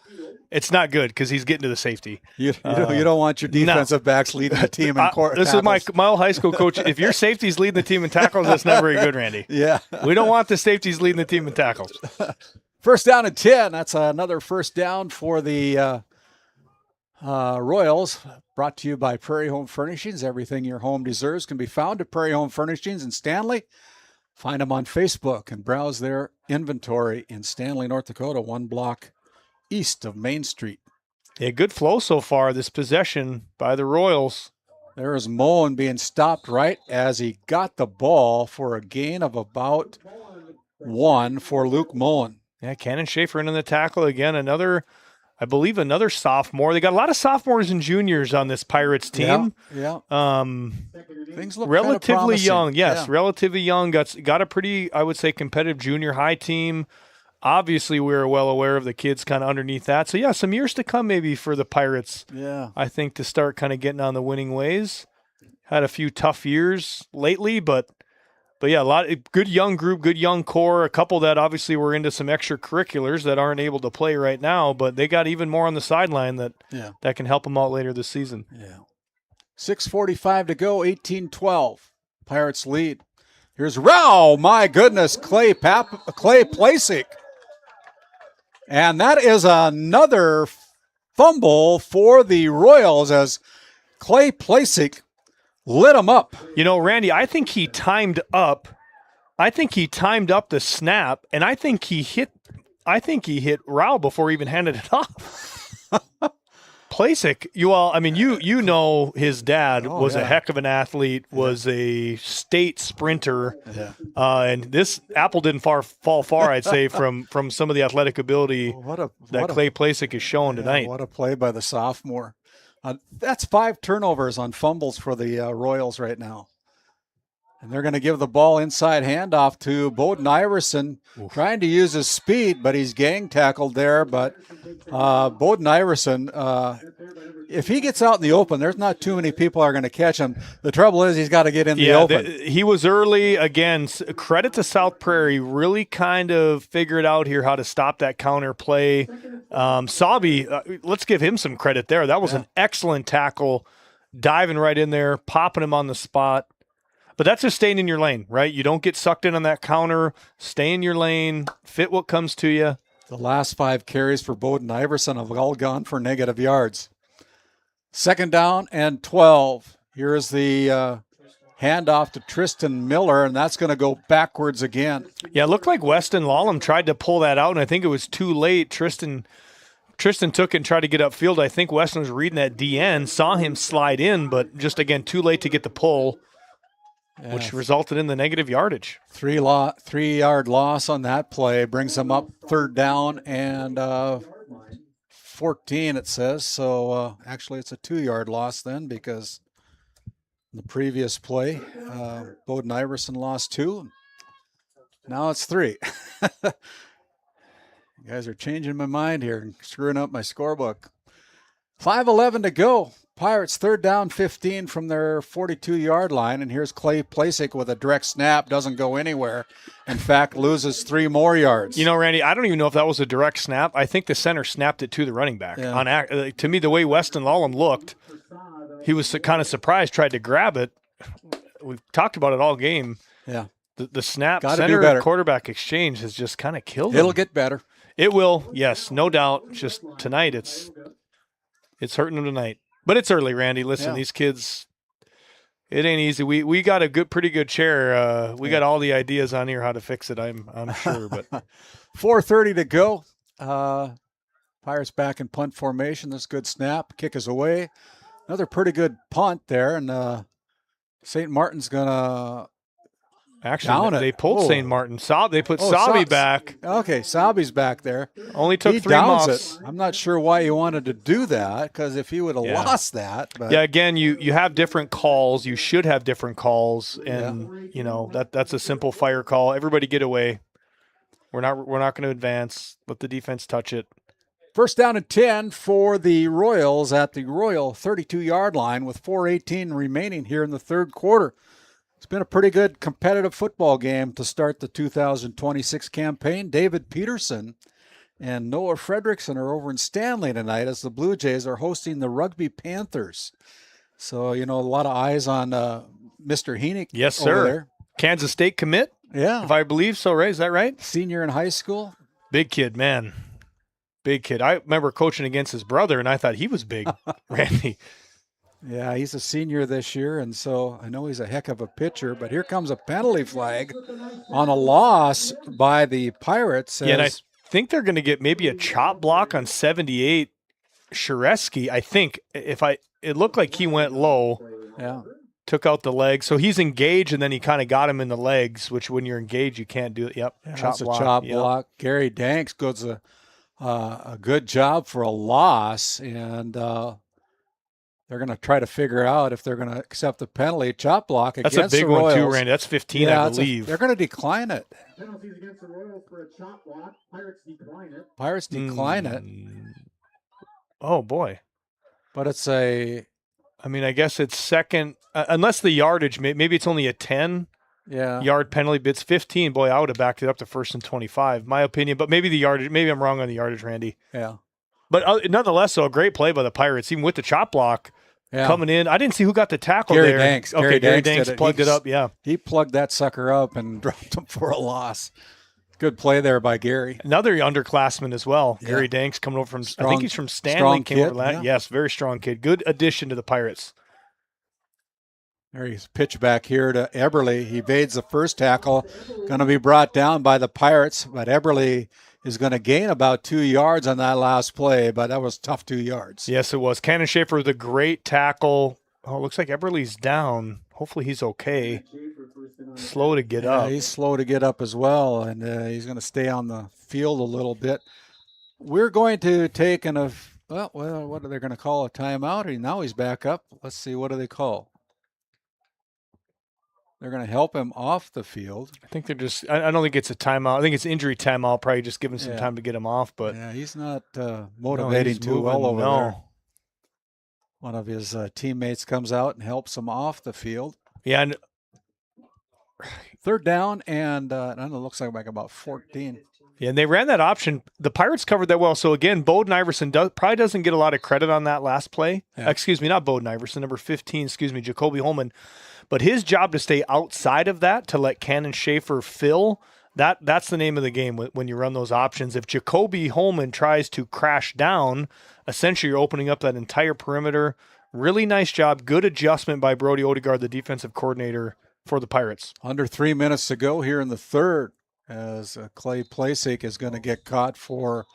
it's not good because he's getting to the safety. You don't want your defensive backs leading the team in court. This is my old high school coach. If your safety's leading the team in tackles, that's not very good, Randy. Yeah. We don't want the safeties leading the team in tackles. First down and 10. That's another first down for the Royals. Brought to you by Prairie Home Furnishings. Everything your home deserves can be found at Prairie Home Furnishings in Stanley. Find them on Facebook and browse their inventory in Stanley, North Dakota, 1 block east of Main Street. Yeah, good flow so far, this possession by the Royals. There is Mullen being stopped right as he got the ball for a gain of about 1 for Luke Mullen. Yeah, Cannon Schaefer in the tackle again. I believe another sophomore. They got a lot of sophomores and juniors on this Pirates team. Yeah. Things look relatively young. Yes, yeah. Relatively young. Got a pretty, I would say, competitive junior high team. Obviously, we're well aware of the kids kind of underneath that. So, yeah, some years to come maybe for the Pirates. Yeah. I think to start kind of getting on the winning ways. Had a few tough years lately, but yeah, a lot of good young group, good young core. A couple that obviously were into some extracurriculars that aren't able to play right now, but they got even more on the sideline that can help them out later this season. Yeah. 6:45 to go, 18-12. Pirates lead. Here's Rao. My goodness, Clay Placek. And that is another fumble for the Royals as Clay Placek lit him up. You know, Randy, I think he timed up the snap, and I think he hit Rao before he even handed it off. Placek, you know his dad was a heck of an athlete, was a state sprinter, and this apple didn't fall far, I'd say, from some of the athletic ability that Clay Placek is showing tonight. What a play by the sophomore. That's 5 turnovers on fumbles for the Royals right now. And they're going to give the ball inside handoff to Bowden Iverson, trying to use his speed, but he's gang tackled there. But Bowden Iverson, if he gets out in the open, there's not too many people are going to catch him. The trouble is he's got to get in the open. He was early. Again, credit to South Prairie, really kind of figured out here how to stop that counter play. Sabi, let's give him some credit there. That was an excellent tackle, diving right in there, popping him on the spot. But that's just staying in your lane, right? You don't get sucked in on that counter. Stay in your lane. Fit what comes to you. The last 5 carries for Bowden Iverson have all gone for negative yards. Second down and 12. Here's the handoff to Tristan Miller, and that's going to go backwards again. Yeah, it looked like Weston Lallam tried to pull that out, and I think it was too late. Tristan Tristan took it and tried to get upfield. I think Weston was reading that DN, saw him slide in, but just, again, too late to get the pull, which resulted in the negative yardage. 3-yard loss on that play brings them up 3rd down and 14, it says. So actually it's a 2-yard loss then, because the previous play, Bowden Iverson lost 2. Now it's 3. You guys are changing my mind here and screwing up my scorebook. 5:11 to go. Pirates 3rd down 15 from their 42-yard line. And here's Clay Plasick with a direct snap. Doesn't go anywhere. In fact, loses 3 more yards. You know, Randy, I don't even know if that was a direct snap. I think the center snapped it to the running back. Yeah. To me, the way Weston Lallum looked, he was kind of surprised, tried to grab it. We've talked about it all game. Yeah. The snap, Gotta center quarterback exchange has just kind of killed him. It'll get better. It will, yes, no doubt. Just tonight, it's hurting them tonight. But it's early, Randy. Listen, these kids, it ain't easy. We got a pretty good chair. We got all the ideas on here how to fix it. I'm sure. But 4:30 to go. Pirates back in punt formation. This good snap. Kick is away. Another pretty good punt there, and St. Martin's gonna. Actually, they pulled St. Martin. They put Sabi back. Okay, Sabi's back there. Only took 3 downs muffs. it. I'm not sure why he wanted to do that, because if he would have lost that. But. Yeah, again, you have different calls. You should have different calls, and that's a simple fire call. Everybody get away. We're not going to advance. Let the defense touch it. 1st down and 10 for the Royals at the Royal 32-yard line with 4:18 remaining here in the 3rd quarter. It's been a pretty good competitive football game to start the 2026 campaign. David Peterson and Noah Fredrickson are over in Stanley tonight as the Blue Jays are hosting the Rugby Panthers. So, a lot of eyes on Mr. Heenick. Yes, sir. Over there. Kansas State commit? Yeah. If I believe so, right? Is that right? Senior in high school. Big kid, man. Big kid. I remember coaching against his brother, and I thought he was big, Randy. Yeah, he's a senior this year, and so I know he's a heck of a pitcher. But here comes a penalty flag on a loss by the Pirates. Yeah, and I think they're going to get maybe a chop block on 78, Shareski. I think it looked like he went low. Yeah. Took out the leg. So he's engaged, and then he kind of got him in the legs, which when you're engaged, you can't do it. Yep, yeah, chop that's block. A chop block. Gary Danks goes a good job for a loss, and they're going to try to figure out if they're going to accept the penalty. Chop block against the Royals. That's a big one too, Randy. That's 15, I believe. They're going to decline it. Penalties against the Royals for a chop block. Pirates decline it. Pirates decline it. Oh, boy. But it's I guess it's second, unless the yardage, maybe it's only a 10-yard penalty, but it's 15. Boy, I would have backed it up to 1st and 25, my opinion. But maybe the yardage, maybe I'm wrong on the yardage, Randy. Yeah. But nonetheless, a great play by the Pirates, even with the chop block coming in. I didn't see who got the tackle Gary there. Danks. Okay, Gary Danks plugged it up, yeah. He plugged that sucker up and dropped him for a loss. Good play there by Gary. Another underclassman as well. Yeah. Gary Danks coming over from, strong, I think he's from Stanley. Strong came kid, over that. yeah. Yes, very strong kid. Good addition to the Pirates. There he's pitch back here to Eberle. He evades the first tackle. Going to be brought down by the Pirates, but Eberle is going to gain about 2 yards on that last play, but that was tough 2 yards. Yes, it was. Cannon Schaefer with a great tackle. Oh, it looks like Eberle's down. Hopefully he's okay. Slow to get up. He's slow to get up as well, and he's going to stay on the field a little bit. We're going to take what are they going to call a timeout? And now he's back up. Let's see, what do they call? They're going to help him off the field. I think they're just – I don't think it's a timeout. I think it's injury timeout, probably just giving some time to get him off. But yeah, he's not motivating too well over there. One of his teammates comes out and helps him off the field. Yeah. And 3rd down, and it looks like about 14. Yeah, and they ran that option. The Pirates covered that well. So, again, Bowden Iverson probably doesn't get a lot of credit on that last play. Yeah. Excuse me, not Bowden Iverson, number 15, Jacoby Holman. But his job to stay outside of that, to let Cannon Schaefer fill, that's the name of the game when you run those options. If Jacoby Holman tries to crash down, essentially you're opening up that entire perimeter. Really nice job. Good adjustment by Brody Odegaard, the defensive coordinator for the Pirates. Under 3 minutes to go here in the 3rd, as Clay Plasick is going to get caught for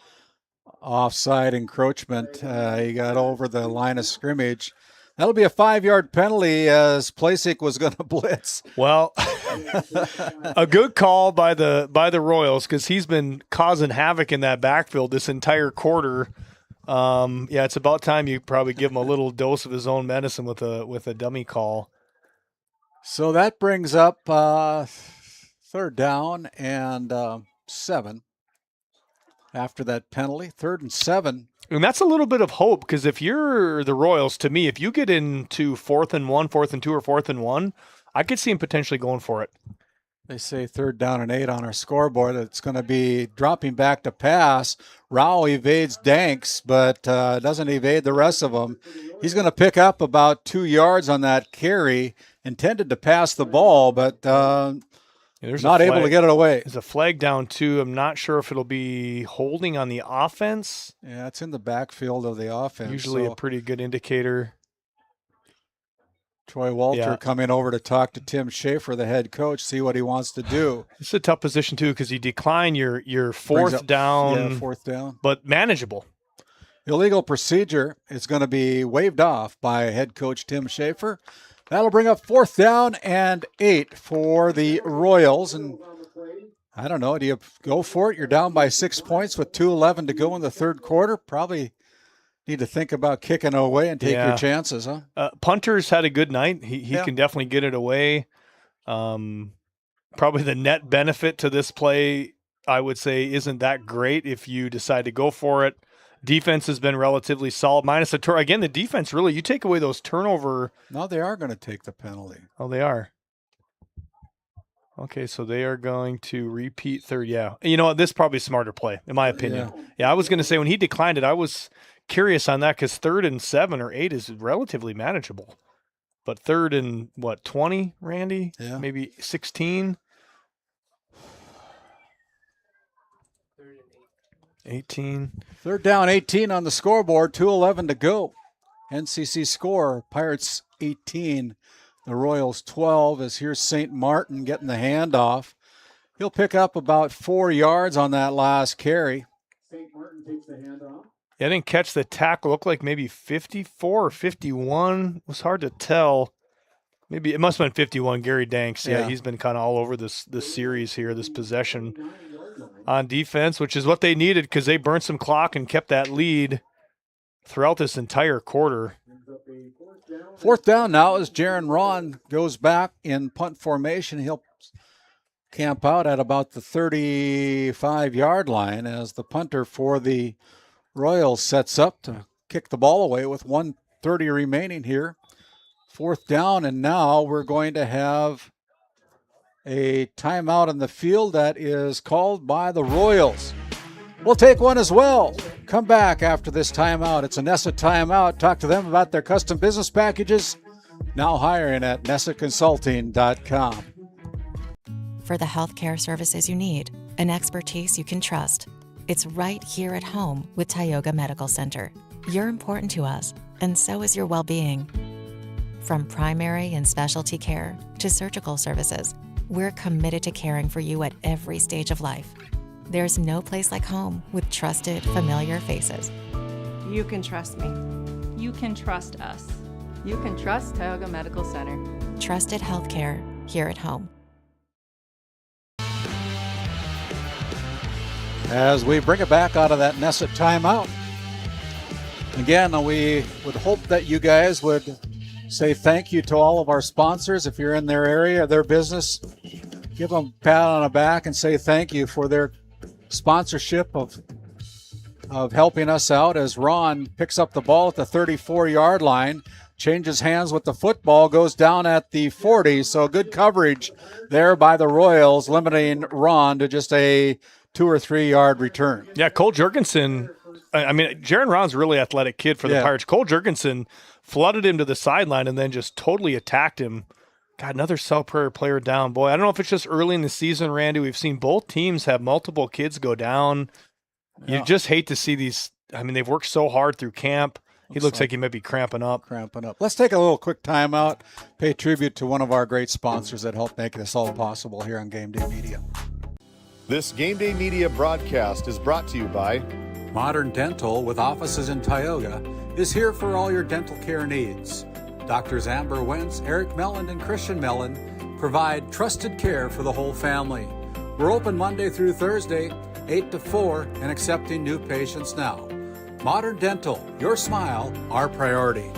offside encroachment. He got over the line of scrimmage. That'll be a 5-yard penalty as Placek was going to blitz. Well, a good call by the Royals because he's been causing havoc in that backfield this entire quarter. Yeah, it's about time you probably give him a little dose of his own medicine with a dummy call. So that brings up 3rd down and 7 after that penalty. 3rd and 7. And that's a little bit of hope because if you're the Royals, to me, if you get into 4th and 1, 4th and 2, or 4th and 1, I could see him potentially going for it. They say 3rd down and 8 on our scoreboard. It's going to be dropping back to pass. Rao evades Danks, but doesn't evade the rest of them. He's going to pick up about 2 yards on that carry. Intended to pass the ball, but not able to get it away. There's a flag down, too. I'm not sure if it'll be holding on the offense. Yeah, it's in the backfield of the offense. Usually a pretty good indicator. Troy Walter coming over to talk to Tim Schaefer, the head coach, see what he wants to do. It's a tough position, too, because you decline your 4th down. Yeah, 4th down. But manageable. Illegal procedure is going to be waved off by head coach Tim Schaefer. That'll bring up 4th down and 8 for the Royals. And I don't know, do you go for it? You're down by 6 points with 2:11 to go in the 3rd quarter. Probably need to think about kicking away and take your chances, huh? Punter's had a good night. He can definitely get it away. Probably the net benefit to this play, I would say, isn't that great if you decide to go for it. Defense has been relatively solid. Minus the again, the defense really, you take away those turnover. No, they are going to take the penalty. Oh, they are. Okay, so they are going to repeat 3rd. Yeah. You know what? This is probably a smarter play, in my opinion. Yeah, I was going to say when he declined it, I was curious on that because 3rd and 7 or 8 is relatively manageable. But 3rd and, 20, Randy? Yeah. Maybe 16? 18. 3rd down, 18 on the scoreboard, 2:11 to go. NCC score, Pirates 18, the Royals 12, as here's St. Martin getting the handoff. He'll pick up about 4 yards on that last carry. St. Martin takes the handoff. Yeah, I didn't catch the tackle. Looked like maybe 54 or 51. It was hard to tell. Maybe it must have been 51, Gary Danks. Yeah, he's been kind of all over this series here, this possession on defense, which is what they needed because they burnt some clock and kept that lead throughout this entire quarter. 4th down now as Jaron Ron goes back in punt formation. He'll camp out at about the 35-yard line as the punter for the Royals sets up to kick the ball away with 1:30 remaining here. 4th down, and now we're going to have a timeout in the field that is called by the Royals. We'll take one as well. Come back after this timeout. It's a Nessa timeout. Talk to them about their custom business packages. Now hiring at NessaConsulting.com. For the healthcare services you need and expertise you can trust, it's right here at home with Tioga Medical Center. You're important to us, and so is your well-being. From primary and specialty care to surgical services, we're committed to caring for you at every stage of life. There's no place like home with trusted, familiar faces. You can trust me. You can trust us. You can trust Tioga Medical Center. Trusted healthcare here at home. As we bring it back out of that Nessa timeout, again, we would hope that you guys would say thank you to all of our sponsors. If you're in their area, their business, give them a pat on the back and say thank you for their sponsorship of helping us out as Ron picks up the ball at the 34-yard line, changes hands with the football, goes down at the 40. So good coverage there by the Royals, limiting Ron to just a 2 or 3 yard return. Yeah, Cole Jurgensen, I mean, Jaron Ron's a really athletic kid for the Pirates. Cole Jurgensen flooded him to the sideline and then just totally attacked him. God, another South Prairie player down. Boy, I don't know if it's just early in the season, Randy. We've seen both teams have multiple kids go down. You just hate to see these. I mean, they've worked so hard through camp. He looks like he might be cramping up. Let's take a little quick timeout, pay tribute to one of our great sponsors that helped make this all possible here on GameDay Media. This GameDay Media broadcast is brought to you by Modern Dental, with offices in Tioga, is here for all your dental care needs. Doctors Amber Wentz, Eric Melland, and Christian Melland provide trusted care for the whole family. We're open Monday through Thursday, 8 to 4, and accepting new patients now. Modern Dental, your smile, our priority.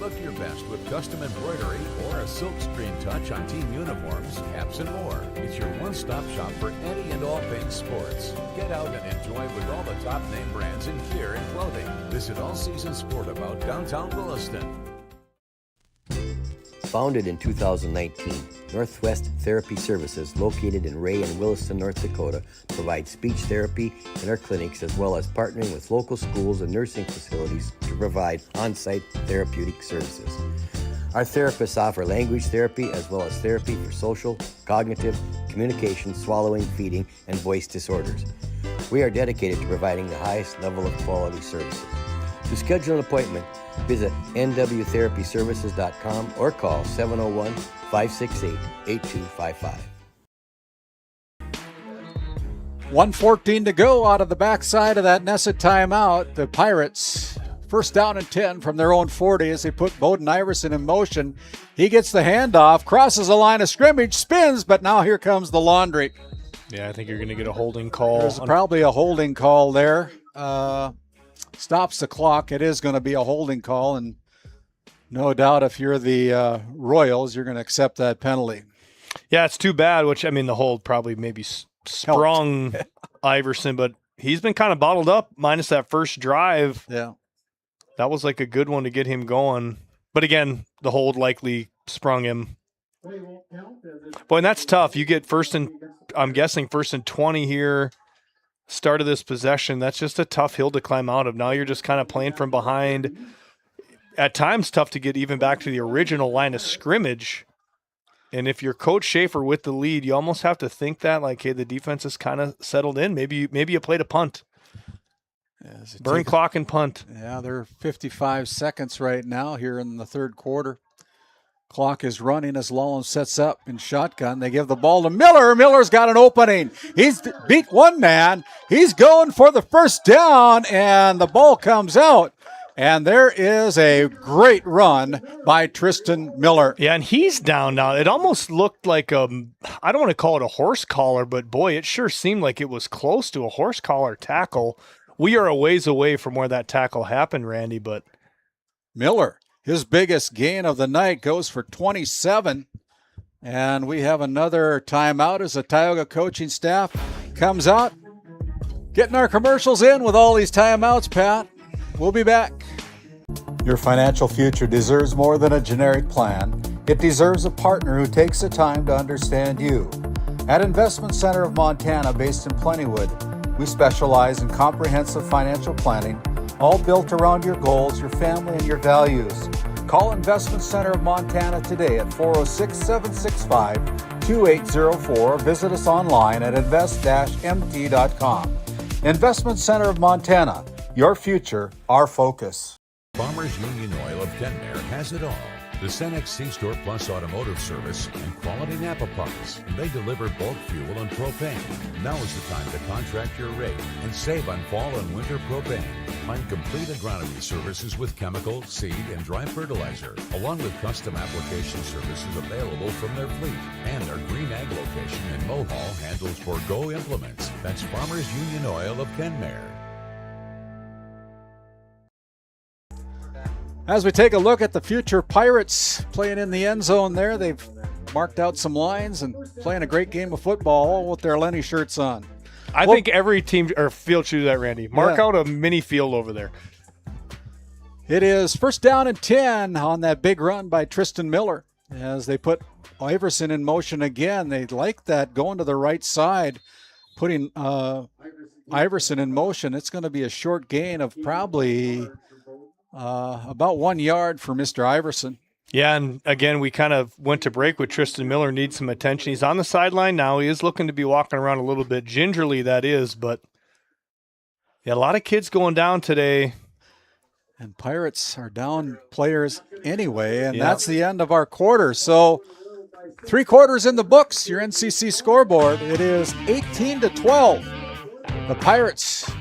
Look your best with custom embroidery or a silk screen touch on team uniforms, caps, and more. It's your one-stop shop for any and all things sports. Get out and enjoy with all the top name brands in gear and clothing. Visit All Season Sport About downtown Williston. Founded in 2019, Northwest Therapy Services, located in Ray and Williston, North Dakota, provides speech therapy in our clinics, as well as partnering with local schools and nursing facilities to provide on-site therapeutic services. Our therapists offer language therapy as well as therapy for social, cognitive, communication, swallowing, feeding, and voice disorders. We are dedicated to providing the highest level of quality services. To schedule an appointment, visit nwtherapyservices.com or call 701-568-8255. 1:14 to go out of the backside of that Nessa timeout. The Pirates, first down and 10 from their own 40 as they put Bowden Iverson in motion. He gets the handoff, crosses the line of scrimmage, spins, but now here comes the laundry. Yeah, I think you're going to get a holding call. There's probably a holding call there. Stops the clock. It is going to be a holding call, and no doubt if you're the Royals, you're going to accept that penalty. Yeah, it's too bad, which, I mean, the hold probably maybe sprung Iverson, but he's been kind of bottled up minus that first drive. Yeah. That was like a good one to get him going. But again, the hold likely sprung him. Boy, and that's tough. You get I'm guessing first and 20 here. Start of this possession, that's just a tough hill to climb out of. Now you're just kind of playing from behind. At times tough to get even back to the original line of scrimmage. And if you're Coach Schaefer with the lead, you almost have to think that, like, hey, the defense is kind of settled in. Maybe you played a punt. Burn clock and punt. Yeah, they're 55 seconds right now here in the third quarter. Clock is running as Lawlin sets up in shotgun. They give the ball to Miller. Miller's got an opening. He's beat one man. He's going for the first down, and the ball comes out. And there is a great run by Tristan Miller. Yeah, and he's down now. It almost looked like I don't want to call it a horse collar, but boy, it sure seemed like it was close to a horse collar tackle. We are a ways away from where that tackle happened, Randy, but Miller, his biggest gain of the night, goes for 27. And we have another timeout as the Tioga coaching staff comes out. Getting our commercials in with all these timeouts, Pat. We'll be back. Your financial future deserves more than a generic plan. It deserves a partner who takes the time to understand you. At Investment Center of Montana, based in Plentywood, we specialize in comprehensive financial planning, all built around your goals, your family, and your values. Call Investment Center of Montana today at 406-765-2804 or visit us online at invest-mt.com. Investment Center of Montana, your future, our focus. Farmers Union Oil of Kenmare has it all. The Cenex C-Store Plus Automotive Service and quality Napa parts. They deliver bulk fuel and propane. Now is the time to contract your rate and save on fall and winter propane. Find complete agronomy services with chemical, seed, and dry fertilizer, along with custom application services available from their fleet. And our Green Ag location in Mohall handles Forgo implements. That's Farmers Union Oil of Kenmare. As we take a look at the future Pirates playing in the end zone there, they've marked out some lines and playing a great game of football, all with their Lenny shirts on. I think every team or field should do that, Randy. Mark out a mini field over there. It is first down and 10 on that big run by Tristan Miller as they put Iverson in motion again. They like that going to the right side, putting Iverson in motion. It's going to be a short gain of probably about 1 yard for Mr. Iverson. Yeah, and again, we kind of went to break with Tristan Miller, needs some attention. He's on the sideline now. He is looking to be walking around a little bit gingerly, that is, but yeah, a lot of kids going down today. And Pirates are down players anyway, and that's the end of our quarter. So 3 quarters in the books, your NCC scoreboard. It is 18-12. The Pirates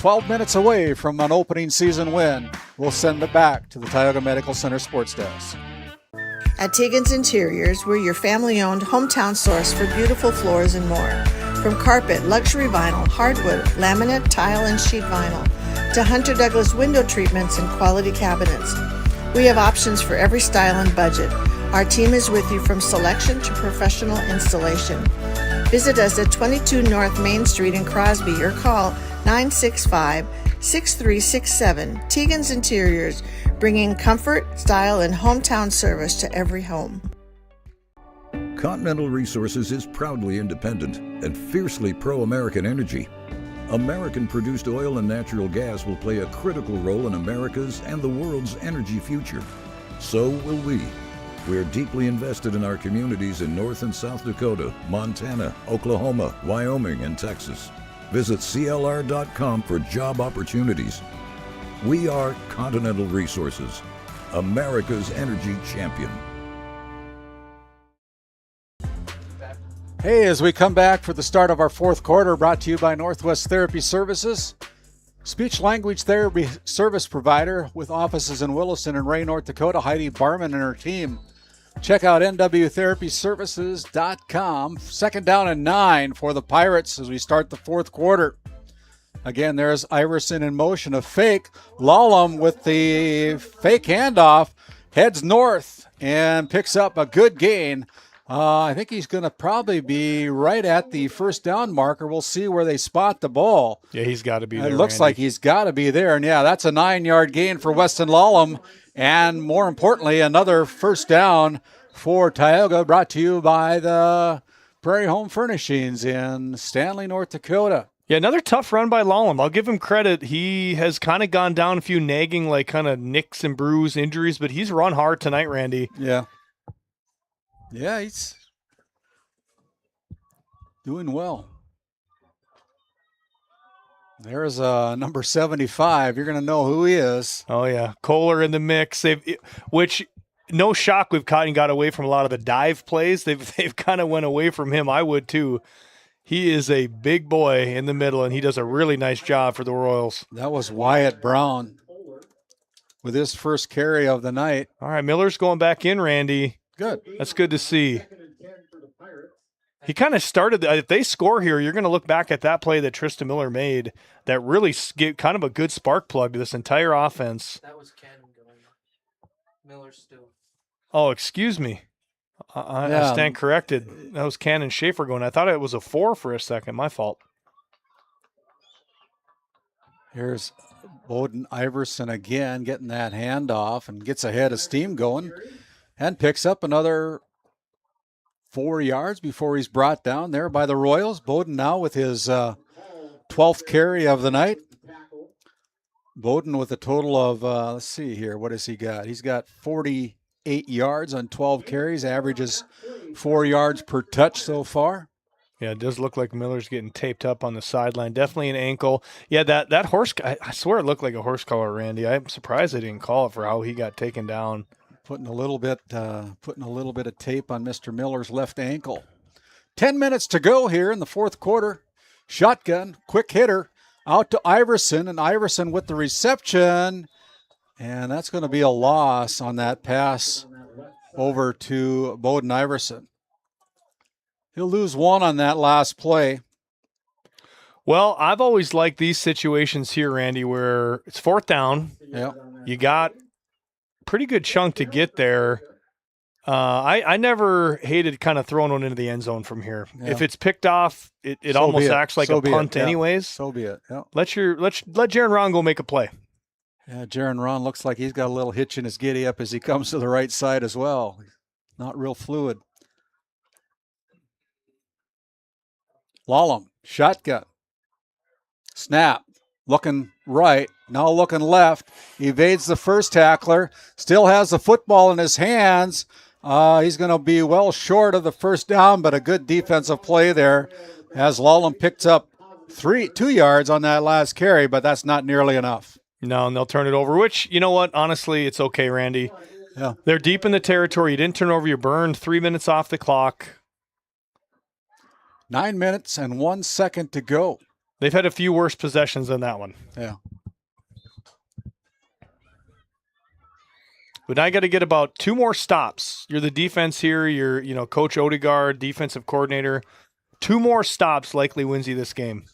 12 minutes away from an opening season win. We'll send it back to the Tioga Medical Center Sports Desk. At Tegan's Interiors, we're your family-owned hometown source for beautiful floors and more. From carpet, luxury vinyl, hardwood, laminate, tile, and sheet vinyl, to Hunter Douglas window treatments and quality cabinets. We have options for every style and budget. Our team is with you from selection to professional installation. Visit us at 22 North Main Street in Crosby or call 965-6367. Tegan's Interiors, bringing comfort, style, and hometown service to every home. Continental Resources is proudly independent and fiercely pro-American energy. American-produced oil and natural gas will play a critical role in America's and the world's energy future. So will we. We're deeply invested in our communities in North and South Dakota, Montana, Oklahoma, Wyoming, and Texas. Visit CLR.com for job opportunities. We are Continental Resources, America's energy champion. Hey, as we come back for the start of our fourth quarter, brought to you by Northwest Therapy Services, speech-language therapy service provider with offices in Williston and Ray, North Dakota, Heidi Barman and her team. Check out nwtherapyservices.com. Second down and 9 for the Pirates as we start the fourth quarter. Again, there's Iverson in motion, a fake. Lallam with the fake handoff, heads north and picks up a good gain. I think he's going to probably be right at the first down marker. We'll see where they spot the ball. Yeah, he's got to be there. It looks like he's got to be there. And yeah, that's a 9-yard gain for Weston Lallam. And more importantly, another first down for Tioga, brought to you by the Prairie Home Furnishings in Stanley, North Dakota. Yeah, another tough run by Lallam. I'll give him credit. He has kind of gone down a few nagging, like kind of nicks and bruise injuries, but he's run hard tonight, Randy. Yeah. Yeah, he's doing well. There's number 75. You're going to know who he is. Oh, yeah. Kohler in the mix. Which, no shock, we've got away from a lot of the dive plays. They've kind of went away from him. I would, too. He is a big boy in the middle, and he does a really nice job for the Royals. That was Wyatt Brown with his first carry of the night. All right, Miller's going back in, Randy. Good. That's good to see. He kind of started. If they score here, you're going to look back at that play that Tristan Miller made that really gave kind of a good spark plug to this entire offense. That was Cannon going. Miller's still. Oh, excuse me. I stand corrected. That was Cannon Schaefer going. I thought it was a 4 for a second. My fault. Here's Bowden Iverson again getting that handoff and gets ahead of steam going. And picks up another 4 yards before he's brought down there by the Royals. Bowden now with his 12th carry of the night. Bowden with a total of, let's see here, what has he got? He's got 48 yards on 12 carries, averages 4 yards per touch so far. Yeah, it does look like Miller's getting taped up on the sideline. Definitely an ankle. Yeah, that horse, I swear it looked like a horse collar, Randy. I'm surprised they didn't call it for how he got taken down. Putting a little bit of tape on Mr. Miller's left ankle. 10 minutes to go here in the fourth quarter. Shotgun, quick hitter, out to Iverson, and Iverson with the reception. And that's going to be a loss on that pass over to Bowden Iverson. He'll lose one on that last play. Well, I've always liked these situations here, Randy, where it's fourth down. Yeah. You got pretty good chunk to get there. I never hated kind of throwing one into the end zone from here. Yeah. If it's picked off, it almost acts like a punt anyways. So be it. Yeah. Let Jaron Ron go make a play. Yeah, Jaron Ron looks like he's got a little hitch in his giddy up as he comes to the right side as well. Not real fluid. Lallam, shotgun. Snap. Looking right, now looking left, evades the first tackler, still has the football in his hands. He's going to be well short of the first down, but a good defensive play there as Lallam picked up 2 yards on that last carry, but that's not nearly enough. No, and they'll turn it over, which, you know what, honestly, it's okay, Randy. Yeah. They're deep in the territory. You didn't turn over, you burned 3 minutes off the clock. 9 minutes and 1 second to go. They've had a few worse possessions than that one. Yeah. But now I got to get about 2 more stops. You're the defense here. You're, Coach Odegaard, defensive coordinator. 2 more stops likely wins you this game.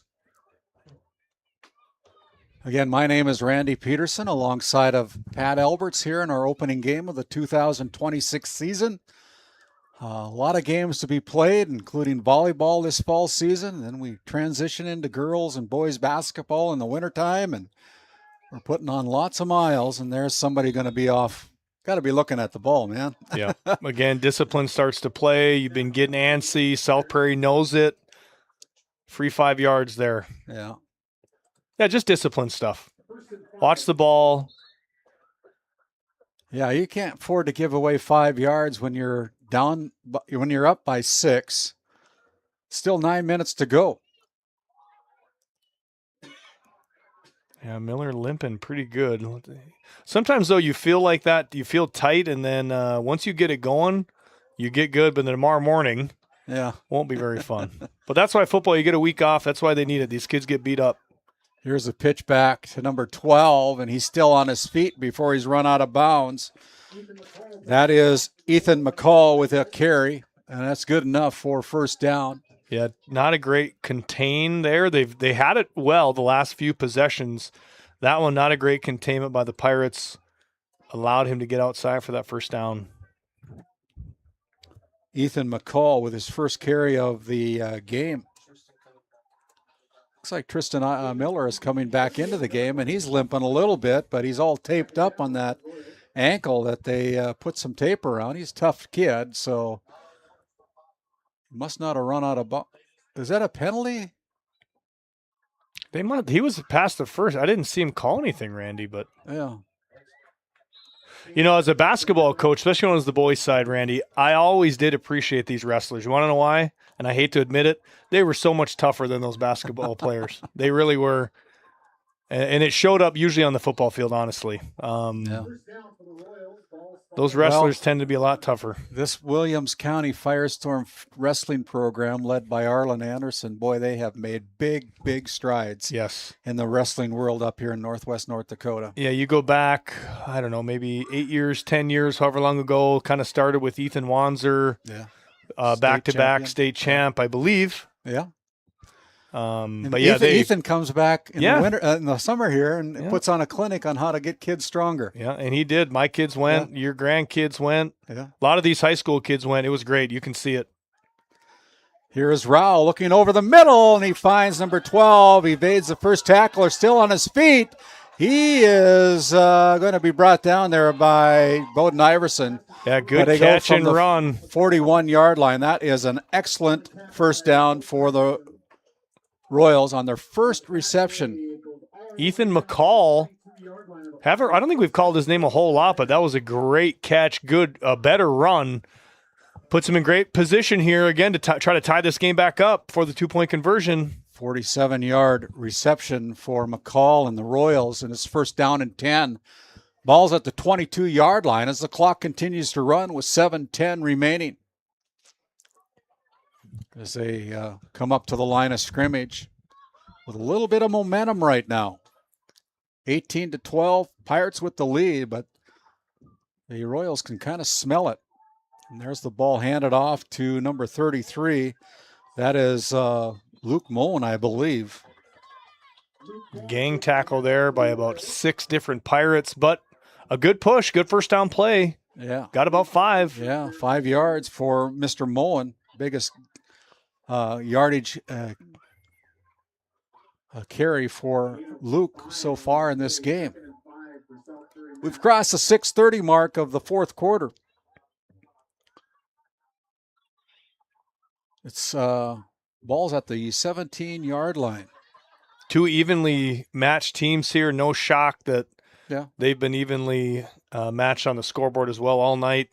Again, my name is Randy Peterson alongside of Pat Alberts here in our opening game of the 2026 season. A lot of games to be played, including volleyball this fall season. Then we transition into girls and boys basketball in the wintertime, and we're putting on lots of miles, and there's somebody going to be off. Got to be looking at the ball, man. Yeah. Again, discipline starts to play. You've been getting antsy. South Prairie knows it. Free 5 yards there. Yeah. Yeah, just discipline stuff. Watch the ball. Yeah, you can't afford to give away 5 yards when you're down, when you're up by 6. Still 9 minutes to go. Yeah, Miller limping pretty good. Sometimes, though, you feel like that. You feel tight, and then once you get it going, you get good. But then tomorrow morning, won't be very fun. But that's why football, you get a week off. That's why they need it. These kids get beat up. Here's a pitch back to number 12, and he's still on his feet before he's run out of bounds. That is Ethan McCall with a carry, and that's good enough for first down. Yeah, not a great contain there. They had it well the last few possessions. That one, not a great containment by the Pirates. Allowed him to get outside for that first down. Ethan McCall with his first carry of the game. Looks like Tristan Miller is coming back into the game, and he's limping a little bit, but he's all taped up on that ankle that they put some tape around. He's a tough kid, so he must not have run out of ball. Is that a penalty? He was past the first. I didn't see him call anything, Randy, but yeah. As a basketball coach, especially when it was the boys' side, Randy, I always did appreciate these wrestlers. You want to know why? And I hate to admit it, they were so much tougher than those basketball players. They really were. And it showed up usually on the football field, honestly. Those wrestlers tend to be a lot tougher. This Williams County Firestorm wrestling program led by Arlen Anderson, boy, they have made big, big strides in the wrestling world up here in northwest North Dakota. Yeah, you go back, I don't know, maybe 8 years, 10 years, however long ago, kind of started with Ethan Wanzer, back-to-back state champ, I believe. Yeah. But Ethan comes back in the winter, in the summer here, and puts on a clinic on how to get kids stronger. Yeah, and he did. My kids went. Your grandkids went. Yeah. A lot of these high school kids went. It was great. You can see it. Here is Rao looking over the middle, and he finds number 12. He evades the first tackler, still on his feet. He is going to be brought down there by Bowden Iverson. Yeah, good catch and run. 41-yard line. That is an excellent first down for the Royals on their first reception. Ethan McCall, I don't think we've called his name a whole lot, but that was a great catch, a better run. Puts him in great position here again to try to tie this game back up for the 2-point conversion. 47-yard reception for McCall and the Royals, and it's first down and 10. Ball's at the 22-yard line as the clock continues to run with 7:10 remaining. As they come up to the line of scrimmage with a little bit of momentum right now. 18-12, Pirates with the lead, but the Royals can kind of smell it. And there's the ball handed off to number 33. That is Luke Mullen, I believe. Gang tackle there by about 6 different Pirates, but a good push, good first down play. Yeah. Got about 5. Yeah, 5 yards for Mr. Mullen. Biggest yardage carry for Luke so far in this game. We've crossed the 6:30 mark of the fourth quarter. It's ball's at the 17-yard line. 2 evenly matched teams here. No shock that they've been evenly matched on the scoreboard as well all night.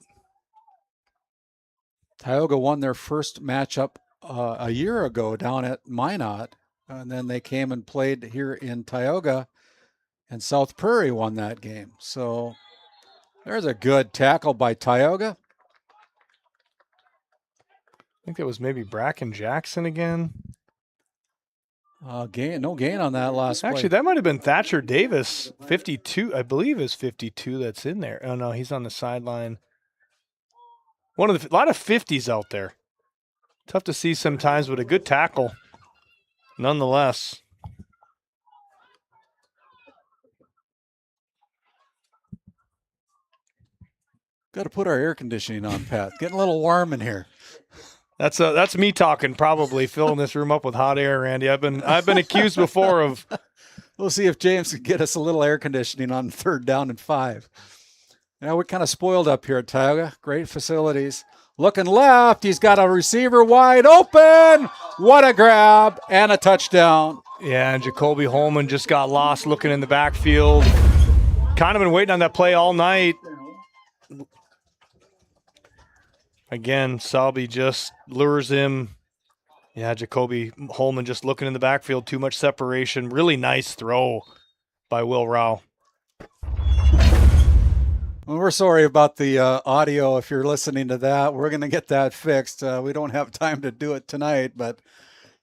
Tioga won their first matchup a year ago down at Minot, and then they came and played here in Tioga, and South Prairie won that game. So there's a good tackle by Tioga. I think it was maybe Bracken Jackson again. No gain on that last play. Actually, that might have been Thatcher Davis, 52, I believe is 52 that's in there. Oh, no, he's on the sideline. A lot of 50s out there. Tough to see sometimes, but a good tackle nonetheless. Got to put our air conditioning on, Pat. Getting a little warm in here. That's me talking, probably filling this room up with hot air, Randy. I've been accused before of. We'll see if James can get us a little air conditioning on 3rd down and 5. Now we're kind of spoiled up here at Tioga. Great facilities. Looking left, he's got a receiver wide open. What a grab and a touchdown. Yeah, and Jacoby Holman just got lost looking in the backfield. Kind of been waiting on that play all night. Again, Salby just lures him. Yeah, Jacoby Holman just looking in the backfield. Too much separation. Really nice throw by Will Rao. Well, we're sorry about the audio if you're listening to that. We're going to get that fixed. We don't have time to do it tonight, but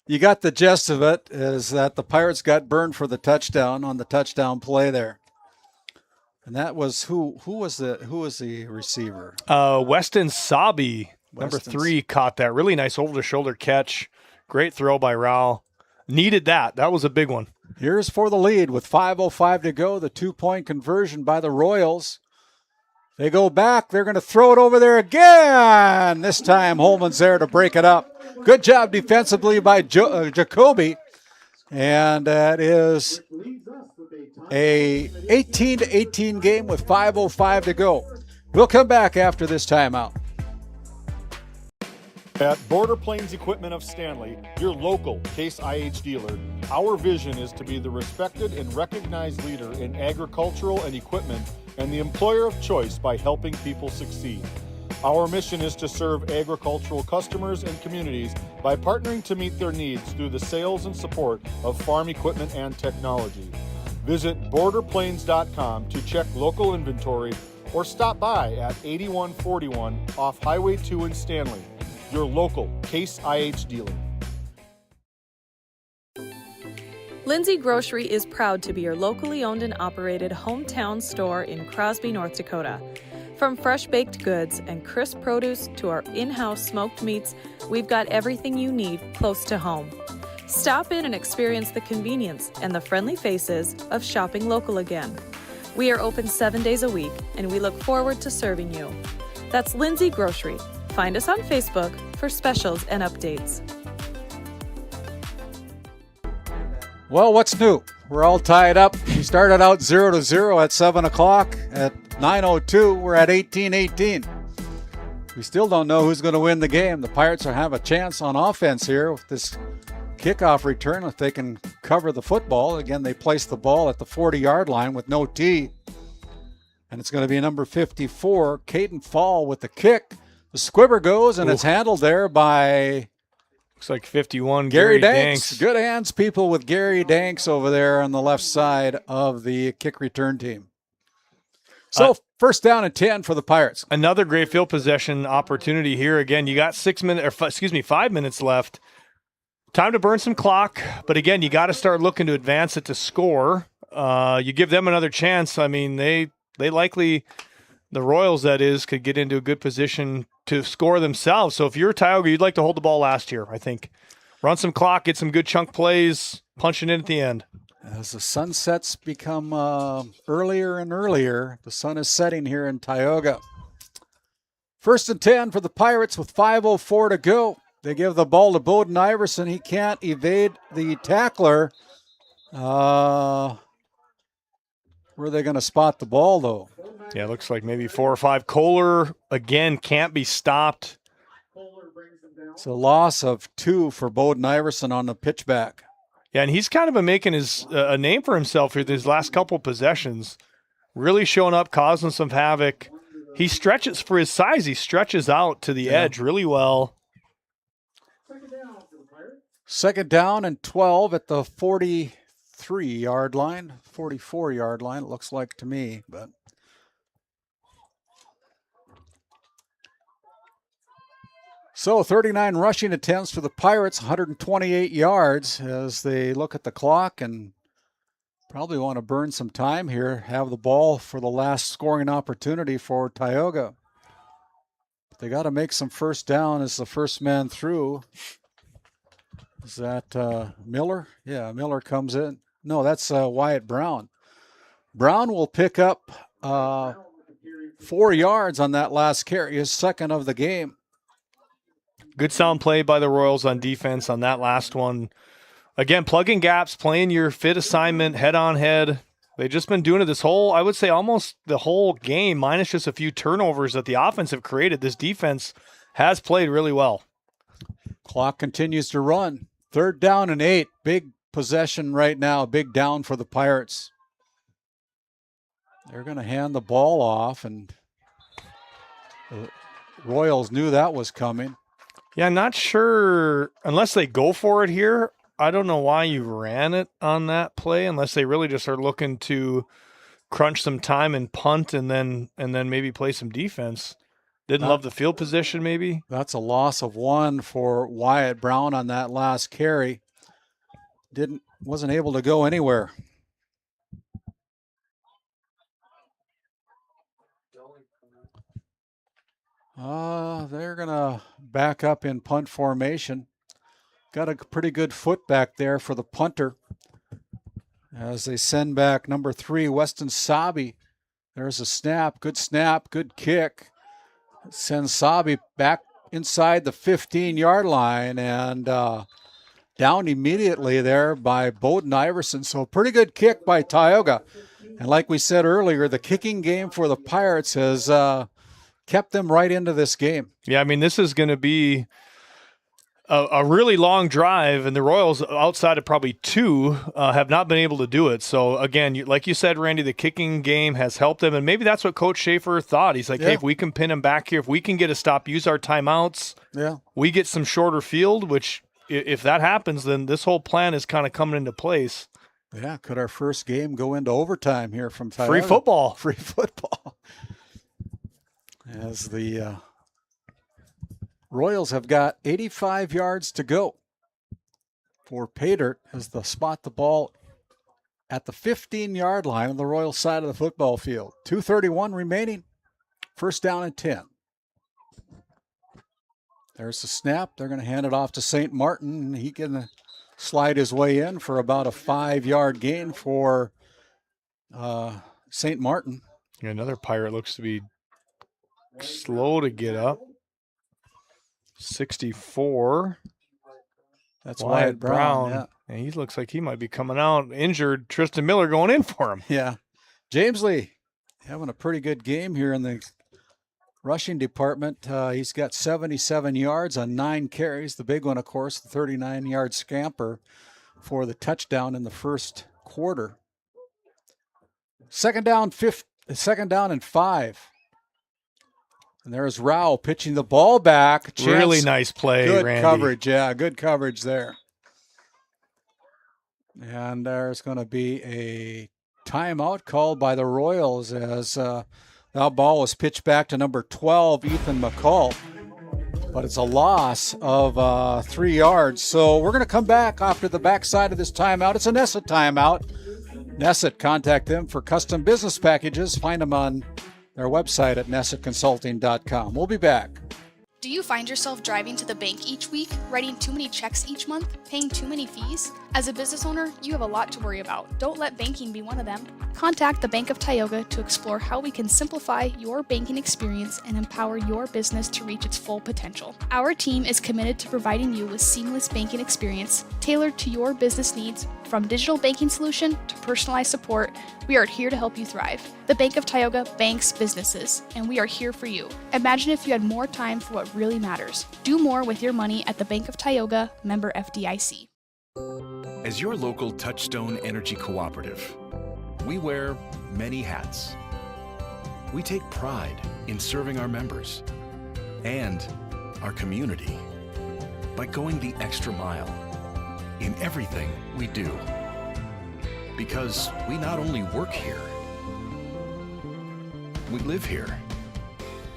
you got the gist of it, is that the Pirates got burned for the touchdown on the touchdown play there. And that was who was the receiver? Weston Sabi, number 3, caught that. Really nice over-the-shoulder catch. Great throw by Rao. Needed that. That was a big one. Here's for the lead with 5:05 to go. The 2-point conversion by the Royals. They go back. They're going to throw it over there again. This time Holman's there to break it up. Good job defensively by Jacoby. And that is a 18-18 game with 5:05 to go. We'll come back after this timeout. At Border Plains Equipment of Stanley, your local Case IH dealer, our vision is to be the respected and recognized leader in agricultural and equipment and the employer of choice by helping people succeed. Our mission is to serve agricultural customers and communities by partnering to meet their needs through the sales and support of farm equipment and technology. Visit borderplains.com to check local inventory or stop by at 8141 off Highway 2 in Stanley, your local Case IH dealer. Lindsay Grocery is proud to be your locally owned and operated hometown store in Crosby, North Dakota. From fresh baked goods and crisp produce to our in-house smoked meats, we've got everything you need close to home. Stop in and experience the convenience and the friendly faces of shopping local again. We are open 7 days a week, and we look forward to serving you. That's Lindsay Grocery. Find us on Facebook for specials and updates. Well, what's new? We're all tied up. We started out 0-0 at 7 o'clock. At 9:02, we're at 18-18. We still don't know who's going to win the game. The Pirates have a chance on offense here with this kickoff return if they can cover the football. Again, they place the ball at the 40-yard line with no tee. And it's going to be number 54, Caden Fall with the kick. The squibber goes, and it's handled there by... Looks like 51, Gary Danks. Good hands, people, with Gary Danks over there on the left side of the kick return team. So first down and 10 for the Pirates. Another great field possession opportunity here. Again, you got 5 minutes left. Time to burn some clock. But again, you got to start looking to advance it to score. You give them another chance. I mean, they likely, the Royals that is, could get into a good position to score themselves. So if you're Tioga, you'd like to hold the ball last year, I think. Run some clock, get some good chunk plays, punching in at the end. As the sunsets become earlier and earlier, the sun is setting here in Tioga. First and 10 for the Pirates with 5:04 to go. They give the ball to Bowden Iverson. He can't evade the tackler. Where are they going to spot the ball, though? Yeah, looks like maybe 4 or 5. Kohler, again, can't be stopped. It's a loss of 2 for Bowden Iverson on the pitchback. Yeah, and he's kind of been making his a name for himself here these last couple possessions. Really showing up, causing some havoc. He stretches for his size. He stretches out to the edge really well. Second down and 12 at the 43-yard line, 44-yard line, it looks like to me. But So 39 rushing attempts for the Pirates, 128 yards as they look at the clock and probably want to burn some time here, have the ball for the last scoring opportunity for Tioga. But they got to make some first down as the first man through. Is that Miller? Yeah, Miller comes in. No, that's Wyatt Brown. Brown will pick up 4 yards on that last carry, his second of the game. Good sound play by the Royals on defense on that last one. Again, plugging gaps, playing your fit assignment, head on head. They've just been doing it this whole, I would say almost the whole game, minus just a few turnovers that the offense have created. This defense has played really well. Clock continues to run. 3rd down and 8. Big possession right now. Big down for the Pirates. They're going to hand the ball off, and the Royals knew that was coming. Yeah, I'm not sure, unless they go for it here, I don't know why you ran it on that play, unless they really just are looking to crunch some time and punt and then maybe play some defense. Didn't love the field position maybe. That's a loss of 1 for Wyatt Brown on that last carry. Wasn't able to go anywhere. They're going to back up in punt formation. Got a pretty good foot back there for the punter as they send back number 3, Weston Sabi. There's a snap, good kick. Sends Sabi back inside the 15-yard line and down immediately there by Bowden Iverson. So pretty good kick by Tioga. And like we said earlier, the kicking game for the Pirates has kept them right into this game. Yeah, I mean, this is going to be a really long drive, and the Royals, outside of probably 2, have not been able to do it. So, again, like you said, Randy, the kicking game has helped them, and maybe that's what Coach Schaefer thought. He's like, hey, if we can pin him back here, if we can get a stop, use our timeouts, we get some shorter field, which if that happens, then this whole plan is kind of coming into place. Yeah, could our first game go into overtime here from Tioga? Free football. Free football. As the Royals have got 85 yards to go for Paydirt as they spot the ball at the 15-yard line on the Royals side of the football field. 2:31 remaining. First down and 10. There's the snap. They're going to hand it off to St. Martin. He can slide his way in for about a 5-yard gain for St. Martin. Yeah, another Pirate looks to be slow to get up. 64. That's Wyatt Brown. Yeah. And he looks like he might be coming out injured. Tristan Miller going in for him. Yeah. James Lee having a pretty good game here in the rushing department. He's got 77 yards on 9 carries. The big one, of course, the 39-yard scamper for the touchdown in the first quarter. Second down and 5. And there's Rao pitching the ball back. Really nice play, good Randy. Coverage, yeah, good coverage there. And there's going to be a timeout called by the Royals as that ball was pitched back to number 12, Ethan McCall. But it's a loss of 3 yards. So we're going to come back after the backside of this timeout. It's a Nesset timeout. Nesset, contact them for custom business packages. Find them on their website at nessetconsulting.com. We'll be back. Do you find yourself driving to the bank each week, writing too many checks each month, paying too many fees? As a business owner, you have a lot to worry about. Don't let banking be one of them. Contact the Bank of Tioga to explore how we can simplify your banking experience and empower your business to reach its full potential. Our team is committed to providing you with seamless banking experience tailored to your business needs. From digital banking solution to personalized support, we are here to help you thrive. The Bank of Tioga banks businesses, and we are here for you. Imagine if you had more time for what really matters. Do more with your money at the Bank of Tioga, member FDIC. As your local Touchstone Energy Cooperative, we wear many hats. We take pride in serving our members and our community by going the extra mile in everything we do. Because we not only work here, we live here.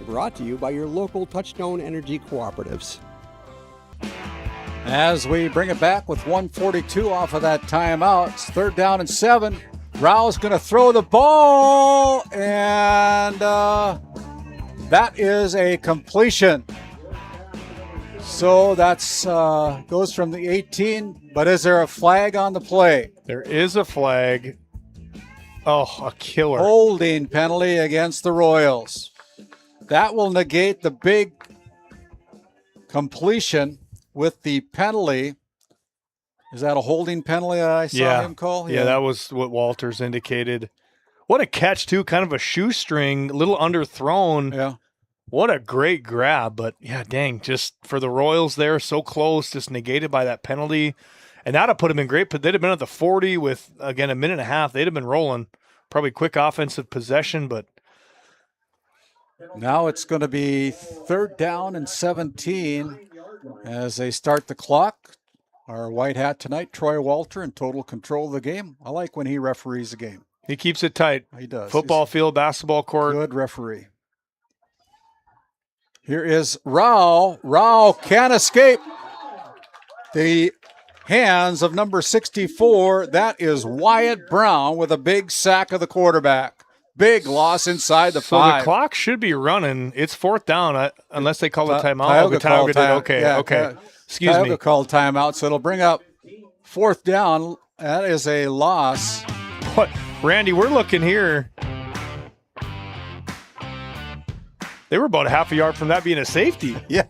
Brought to you by your local Touchstone Energy Cooperatives. As we bring it back with 1:42 off of that timeout, it's 3rd down and 7. Rao's going to throw the ball, and that is a completion. So that's goes from the 18, but is there a flag on the play? There is a flag. Oh, a killer. Holding penalty against the Royals. That will negate the big completion with the penalty. Is that a holding penalty that I saw him call? Yeah, that was what Walters indicated. What a catch, too. Kind of a shoestring, a little underthrown. Yeah. What a great grab. But, yeah, dang, just for the Royals there, so close, just negated by that penalty. And that would have put them in great, but they'd have been at the 40 with, again, a minute and a half. They'd have been rolling. Probably quick offensive possession, but. Now it's going to be 3rd down and 17 as they start the clock. Our white hat tonight, Troy Walter, in total control of the game. I like when he referees the game. He keeps it tight. He does. Football field, basketball court. Good referee. Here is Rao. Rao can't escape the hands of number 64. That is Wyatt Brown with a big sack of the quarterback. Big loss inside the 5. So the clock should be running. It's 4th down unless they call a timeout. Tioga did. Okay, yeah, okay. Excuse Tioga me. called timeout, so it'll bring up 4th down. That is a loss. What, Randy, we're looking here. They were about a half a yard from that being a safety. Yeah.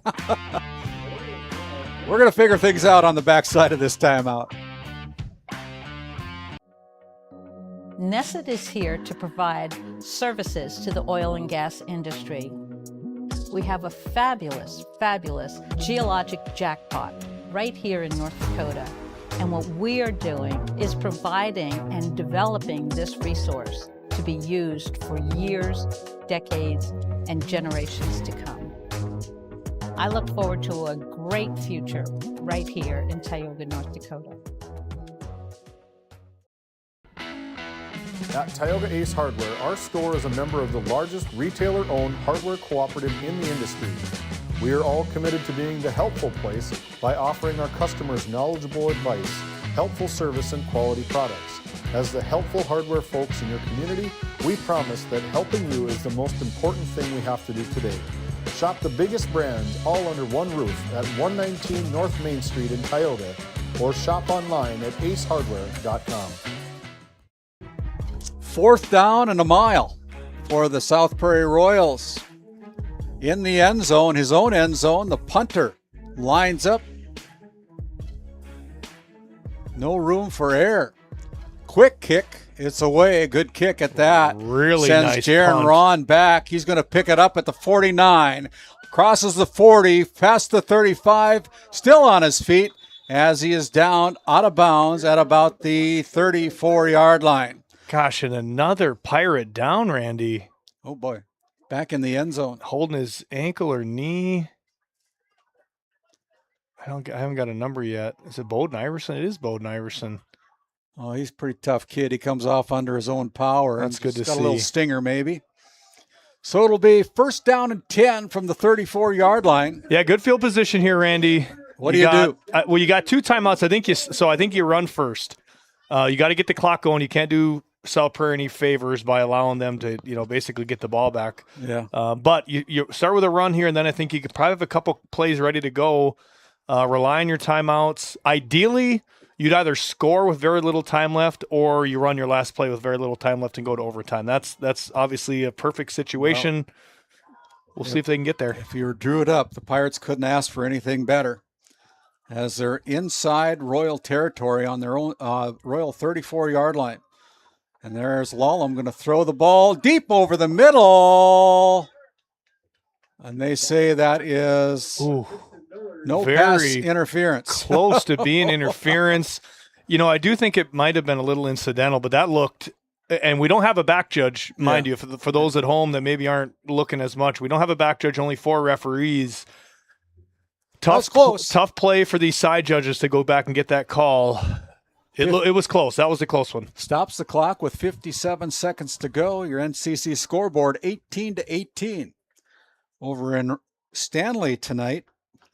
We're going to figure things out on the backside of this timeout. Nesset is here to provide services to the oil and gas industry. We have a fabulous, fabulous geologic jackpot right here in North Dakota. And what we are doing is providing and developing this resource to be used for years, decades, and generations to come. I look forward to a great future right here in Tioga, North Dakota. At Tioga Ace Hardware, our store is a member of the largest retailer-owned hardware cooperative in the industry. We are all committed to being the helpful place by offering our customers knowledgeable advice, helpful service, and quality products. As the helpful hardware folks in your community, we promise that helping you is the most important thing we have to do today. Shop the biggest brands all under one roof at 119 North Main Street in Tioga, or shop online at acehardware.com. 4th down and a mile for the South Prairie Royals. In the end zone, his own end zone, the punter lines up. No room for error. Quick kick. It's away. A good kick at that. Really Sends nice Jaron punt. Ron back. He's going to pick it up at the 49. Crosses the 40, past the 35, still on his feet as he is down out of bounds at about the 34-yard line. Gosh, and another Pirate down, Randy. Oh, boy. Back in the end zone. Holding his ankle or knee. I haven't got a number yet. Is it Bowden Iverson? It is Bowden Iverson. Oh, he's a pretty tough kid. He comes off under his own power. That's good to got see. A little stinger, maybe. So it'll be 1st down and 10 from the 34-yard line. Yeah, good field position here, Randy. What do you do? Well, you got 2 timeouts. I think you run first. You got to get the clock going. You can't do South Prairie any favors by allowing them to, basically get the ball back. Yeah. But you start with a run here, and then I think you could probably have a couple plays ready to go. Rely on your timeouts. Ideally, you'd either score with very little time left, or you run your last play with very little time left and go to overtime. That's obviously a perfect situation. We'll see if they can get there. If you drew it up, the Pirates couldn't ask for anything better, as they're inside Royal territory on their own Royal 34-yard line. And there's Lallam going to throw the ball deep over the middle. And they say that is no pass interference. Close to being interference. I do think it might have been a little incidental, but that looked, and we don't have a back judge, mind you, for those at home that maybe aren't looking as much. We don't have a back judge, only 4 referees. Tough play for these side judges to go back and get that call. It was close. That was a close one. Stops the clock with 57 seconds to go. Your NCC scoreboard 18-18. Over in Stanley tonight,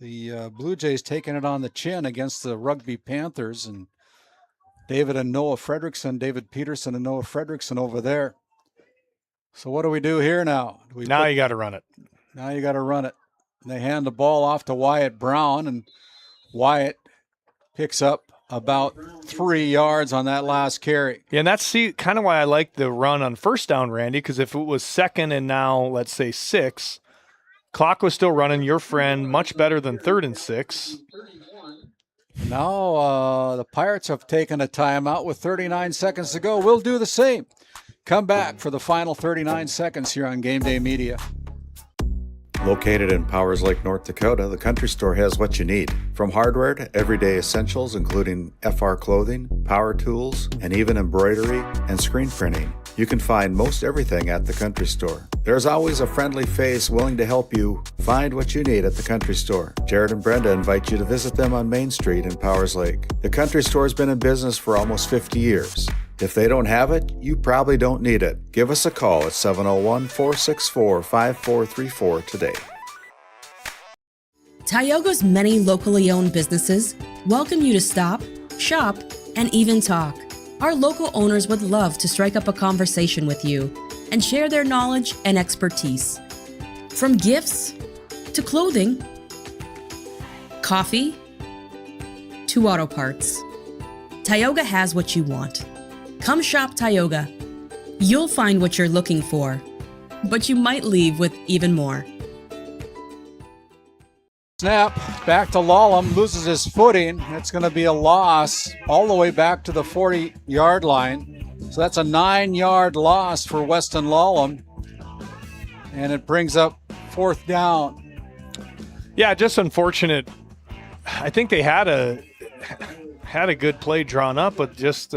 The Blue Jays taking it on the chin against the Rugby Panthers, and David and Noah Fredrickson, David Peterson and Noah Fredrickson over there. So what do we do here now? You got to run it. Now you got to run it. And they hand the ball off to Wyatt Brown, and Wyatt picks up about 3 yards on that last carry. Yeah, and that's kind of why I like the run on first down, Randy, because if it was second and now, let's say 6, clock was still running, your friend, much better than 3rd and 6. Now the Pirates have taken a timeout with 39 seconds to go. We'll do the same. Come back for the final 39 seconds here on Game Day Media. Located in Powers Lake, North Dakota, the Country Store has what you need. From hardware to everyday essentials, including FR clothing, power tools, and even embroidery and screen printing. You can find most everything at the Country Store. There's always a friendly face willing to help you find what you need at the Country Store. Jared and Brenda invite you to visit them on Main Street in Powers Lake. The Country Store has been in business for almost 50 years. If they don't have it, you probably don't need it. Give us a call at 701-464-5434 today. Tioga's many locally owned businesses welcome you to stop, shop, and even talk. Our local owners would love to strike up a conversation with you and share their knowledge and expertise. From gifts to clothing, coffee to auto parts, Tioga has what you want. Come shop Tioga. You'll find what you're looking for, but you might leave with even more. Snap, back to Lallam, loses his footing. It's going to be a loss all the way back to the 40-yard line. So that's a 9-yard loss for Weston Lallam. And it brings up 4th down. Yeah, just unfortunate. I think they had a good play drawn up, but just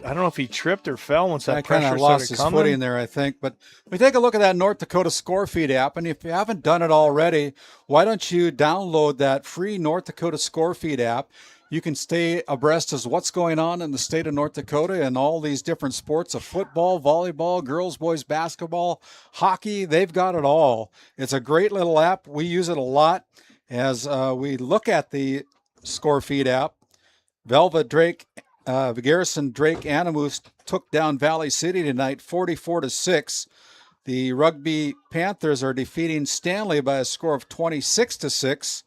I don't know if he tripped or fell once that pressure started coming. Lost his footing there, I think. But we take a look at that North Dakota Score Feed app, and if you haven't done it already, why don't you download that free North Dakota Score Feed app? You can stay abreast as what's going on in the state of North Dakota and all these different sports of football, volleyball, girls, boys, basketball, hockey. They've got it all. It's a great little app. We use it a lot as we look at the Score Feed app. Garrison Drake Animus took down Valley City tonight 44-6. The Rugby Panthers are defeating Stanley by a score of 26-6.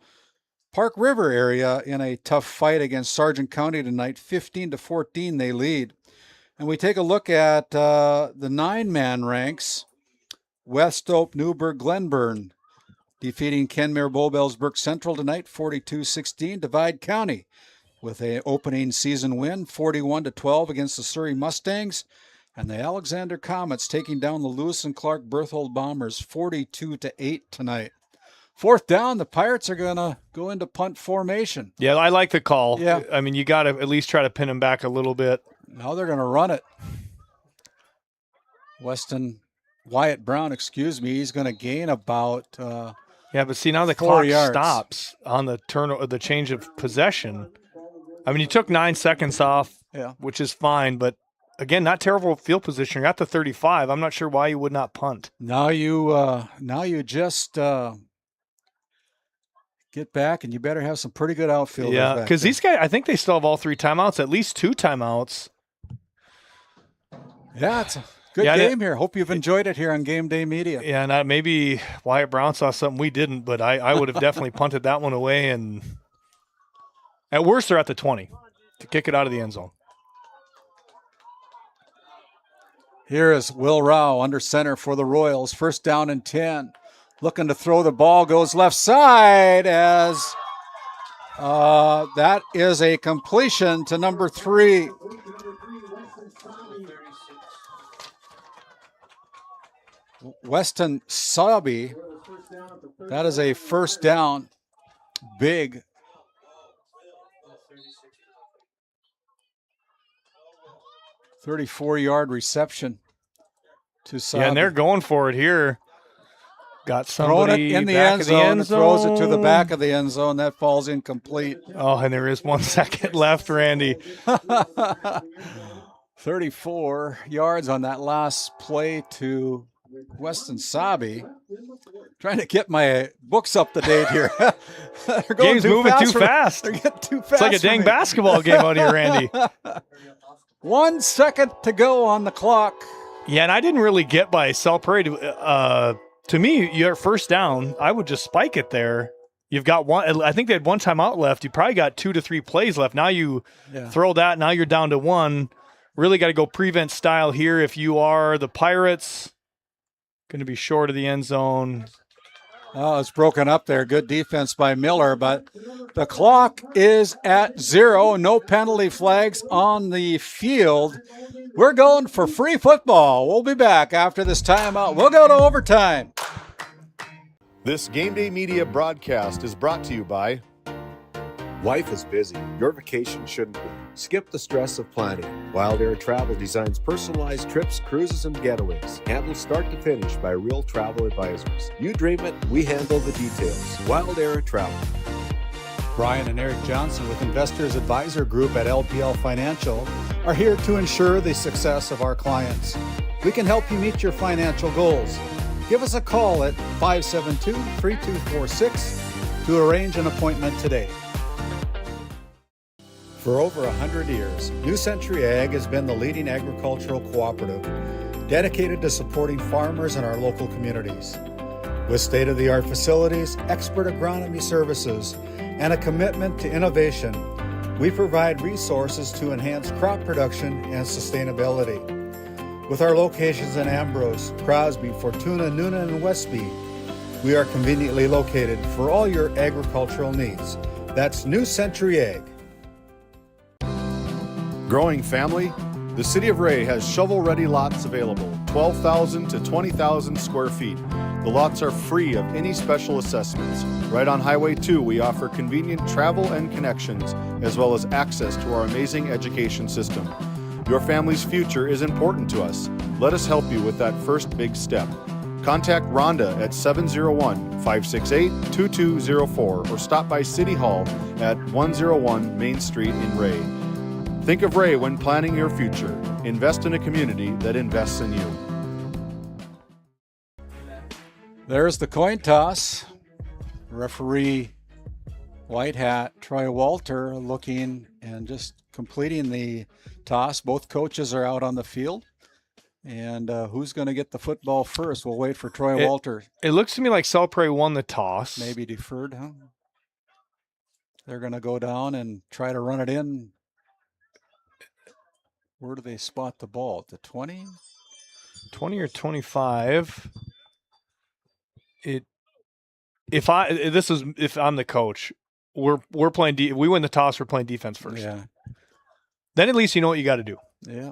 Park River area in a tough fight against Sargent County tonight, 15-14 they lead. And we take a look at the 9-man ranks. West Ope, Newburgh, Glenburn defeating Kenmare Bowbellsburg Central tonight, 42-16. Divide County with an opening season win, 41-12 against the Surrey Mustangs. And the Alexander Comets taking down the Lewis and Clark Berthold Bombers, 42-8 tonight. 4th down, the Pirates are going to go into punt formation. Yeah, I like the call. Yeah. I mean, you got to at least try to pin him back a little bit. Now they're going to run it. Wyatt Brown, he's going to gain about but see, now the clock stops on the change of possession. I mean, you took 9 seconds off, which is fine, but again, not terrible field position. You're at the 35. I'm not sure why you would not punt. Now you just get back, and you better have some pretty good outfielders. Yeah, because these guys, I think they still have all 3 timeouts, at least 2 timeouts. Yeah, it's a good game here. Hope you've enjoyed it here on Game Day Media. Yeah, and maybe Wyatt Brown saw something we didn't, but I would have definitely punted that one away, and at worst, they're at the 20 to kick it out of the end zone. Here is Will Rao under center for the Royals. 1st down and 10. Looking to throw the ball, goes left side as that is a completion to number 3. Weston Sabi. That is a 1st down. Big. 34-yard reception to Sabi. Yeah, and they're going for it here. Got somebody in the back end of zone. the end zone. Throws it to the back of the end zone. That falls incomplete. Oh, and there is 1 second left, Randy. 34 yards on that last play to Weston Sabi. Trying to get my books up to date here. Game's moving too fast. They're getting too fast. It's like a dang basketball game out here, Randy. 1 second to go on the clock. Yeah, and I didn't really get by South Prairie. To me, your first down, I would just spike it there. You've got one. I think they had one timeout left. You probably got 2 to 3 plays left. Now you throw that. Now you're down to 1. Really got to go prevent style here if you are the Pirates. Going to be short of the end zone. Oh, it's broken up there. Good defense by Miller, but the clock is at 0. No penalty flags on the field. We're going for free football. We'll be back after this timeout. We'll go to overtime. This Game Day Media broadcast is brought to you by Life is busy. Your vacation shouldn't be. Skip the stress of planning. Wild Air Travel designs personalized trips, cruises, and getaways. Handled start to finish by real travel advisors. You dream it, we handle the details. Wild Air Travel. Brian and Eric Johnson with Investors Advisor Group at LPL Financial are here to ensure the success of our clients. We can help you meet your financial goals. Give us a call at 572-3246 to arrange an appointment today. For over 100 years, New Century Ag has been the leading agricultural cooperative dedicated to supporting farmers in our local communities. With state-of-the-art facilities, expert agronomy services, and a commitment to innovation, we provide resources to enhance crop production and sustainability. With our locations in Ambrose, Crosby, Fortuna, Noonan, and Westby, we are conveniently located for all your agricultural needs. That's New Century Ag. Growing family? The City of Ray has shovel-ready lots available, 12,000 to 20,000 square feet. The lots are free of any special assessments. Right on Highway 2, we offer convenient travel and connections, as well as access to our amazing education system. Your family's future is important to us. Let us help you with that first big step. Contact Rhonda at 701-568-2204 or stop by City Hall at 101 Main Street in Ray. Think of Ray when planning your future. Invest in a community that invests in you. There's the coin toss. Referee White Hat Troy Walter looking and just completing the toss. Both coaches are out on the field. And who's going to get the football first? We'll wait for Troy Walter. It looks to me like South Prairie won the toss. Maybe deferred, huh? They're going to go down and try to run it in. Where do they spot the ball? At the 20? 20 or 25. If I'm the coach, we're playing we win the toss, we're playing defense first. Yeah. Then at least you know what you got to do. Yeah.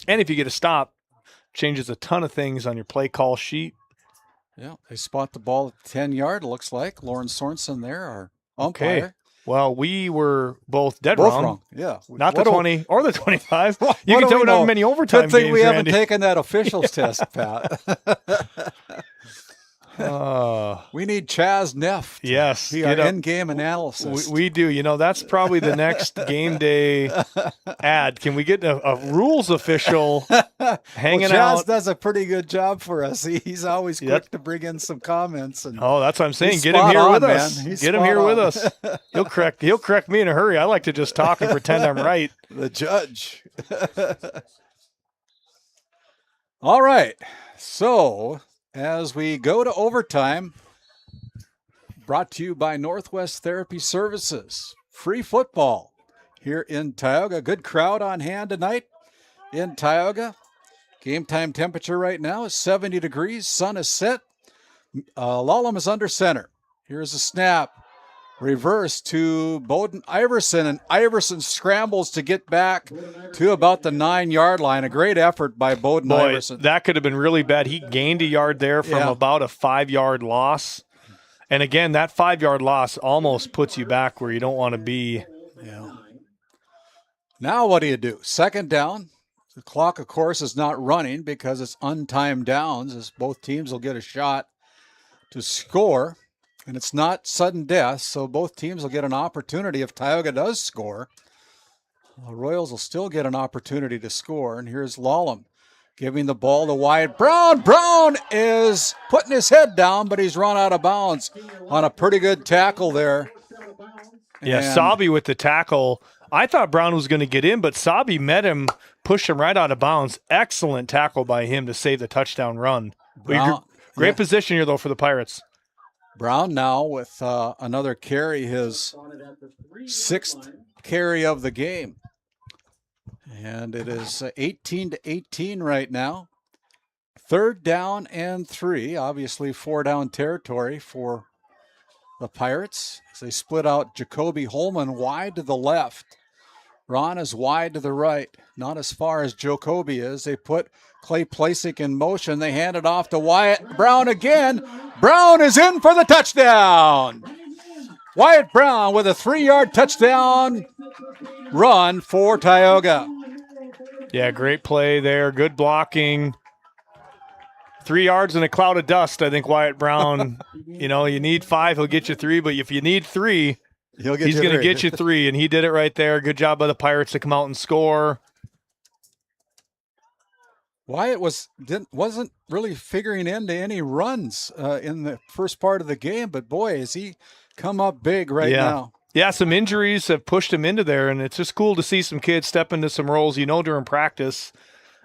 And if you get a stop, changes a ton of things on your play call sheet. Yeah, they spot the ball at the 10-yard, looks like. Lauren Sorensen there, our umpire. Okay. Well, we were both wrong. Yeah. Not the 20 or the 25. You can tell we don't have many overtime games. Good thing we haven't Randy. taken that officials test, Pat. We need Chaz Neff. Yes. Be our in-game analysis. We do. You know, that's probably the next game day ad. Can we get a rules official hanging Chaz out? does a pretty good job for us. He's always quick to bring in some comments. And that's what I'm saying. he's Get him here with man. us. He's Get him here with us. He'll correct me in a hurry. I like to just talk and pretend I'm right. The judge. All right. So as we go to overtime, brought to you by Northwest Therapy Services. Free football here in Tioga. Good crowd on hand tonight in Tioga. Game time temperature right now is 70 degrees. Sun is set. Lallam is under center. Here's a snap. Reverse to Bowden Iverson, and Iverson scrambles to get back to about the 9-yard line. A great effort by Bowden Iverson. That could have been really bad. He gained a yard there from about a 5-yard loss. And again, that 5-yard loss almost puts you back where you don't want to be. Yeah. Now what do? Second down. The clock, of course, is not running because it's untimed downs, as both teams will get a shot to score. And it's not sudden death, so both teams will get an opportunity if Tioga does score. The Royals will still get an opportunity to score. And here's Lallam Giving the ball to Wyatt Brown. Brown is putting his head down, but he's run out of bounds on a pretty good tackle there. Yeah, And Sabi with the tackle. I thought Brown was going to get in, but Sabi met him, pushed him right out of bounds. Excellent tackle by him to save the touchdown run. Brown, Great position here, though, for the Pirates. Brown now with another carry, his 6th carry of the game. And it is 18-18 right now. 3rd down and 3. Obviously 4-down territory for the Pirates. As they split out Jacoby Holman wide to the left. Ron is wide to the right. Not as far as Jacoby is. They put Clay Placek in motion. They hand it off to Wyatt Brown again. Brown is in for the touchdown. Wyatt Brown with a 3-yard touchdown run for Tioga. Yeah, great play there. Good blocking. 3 yards in a cloud of dust, I think Wyatt Brown, you need 5, he'll get you 3. But if you need 3, he's going to get you 3. And he did it right there. Good job by the Pirates to come out and score. Wyatt wasn't really figuring into any runs in the first part of the game. But, boy, has he come up big now. Yeah, some injuries have pushed him into there, and it's just cool to see some kids step into some roles. During practice,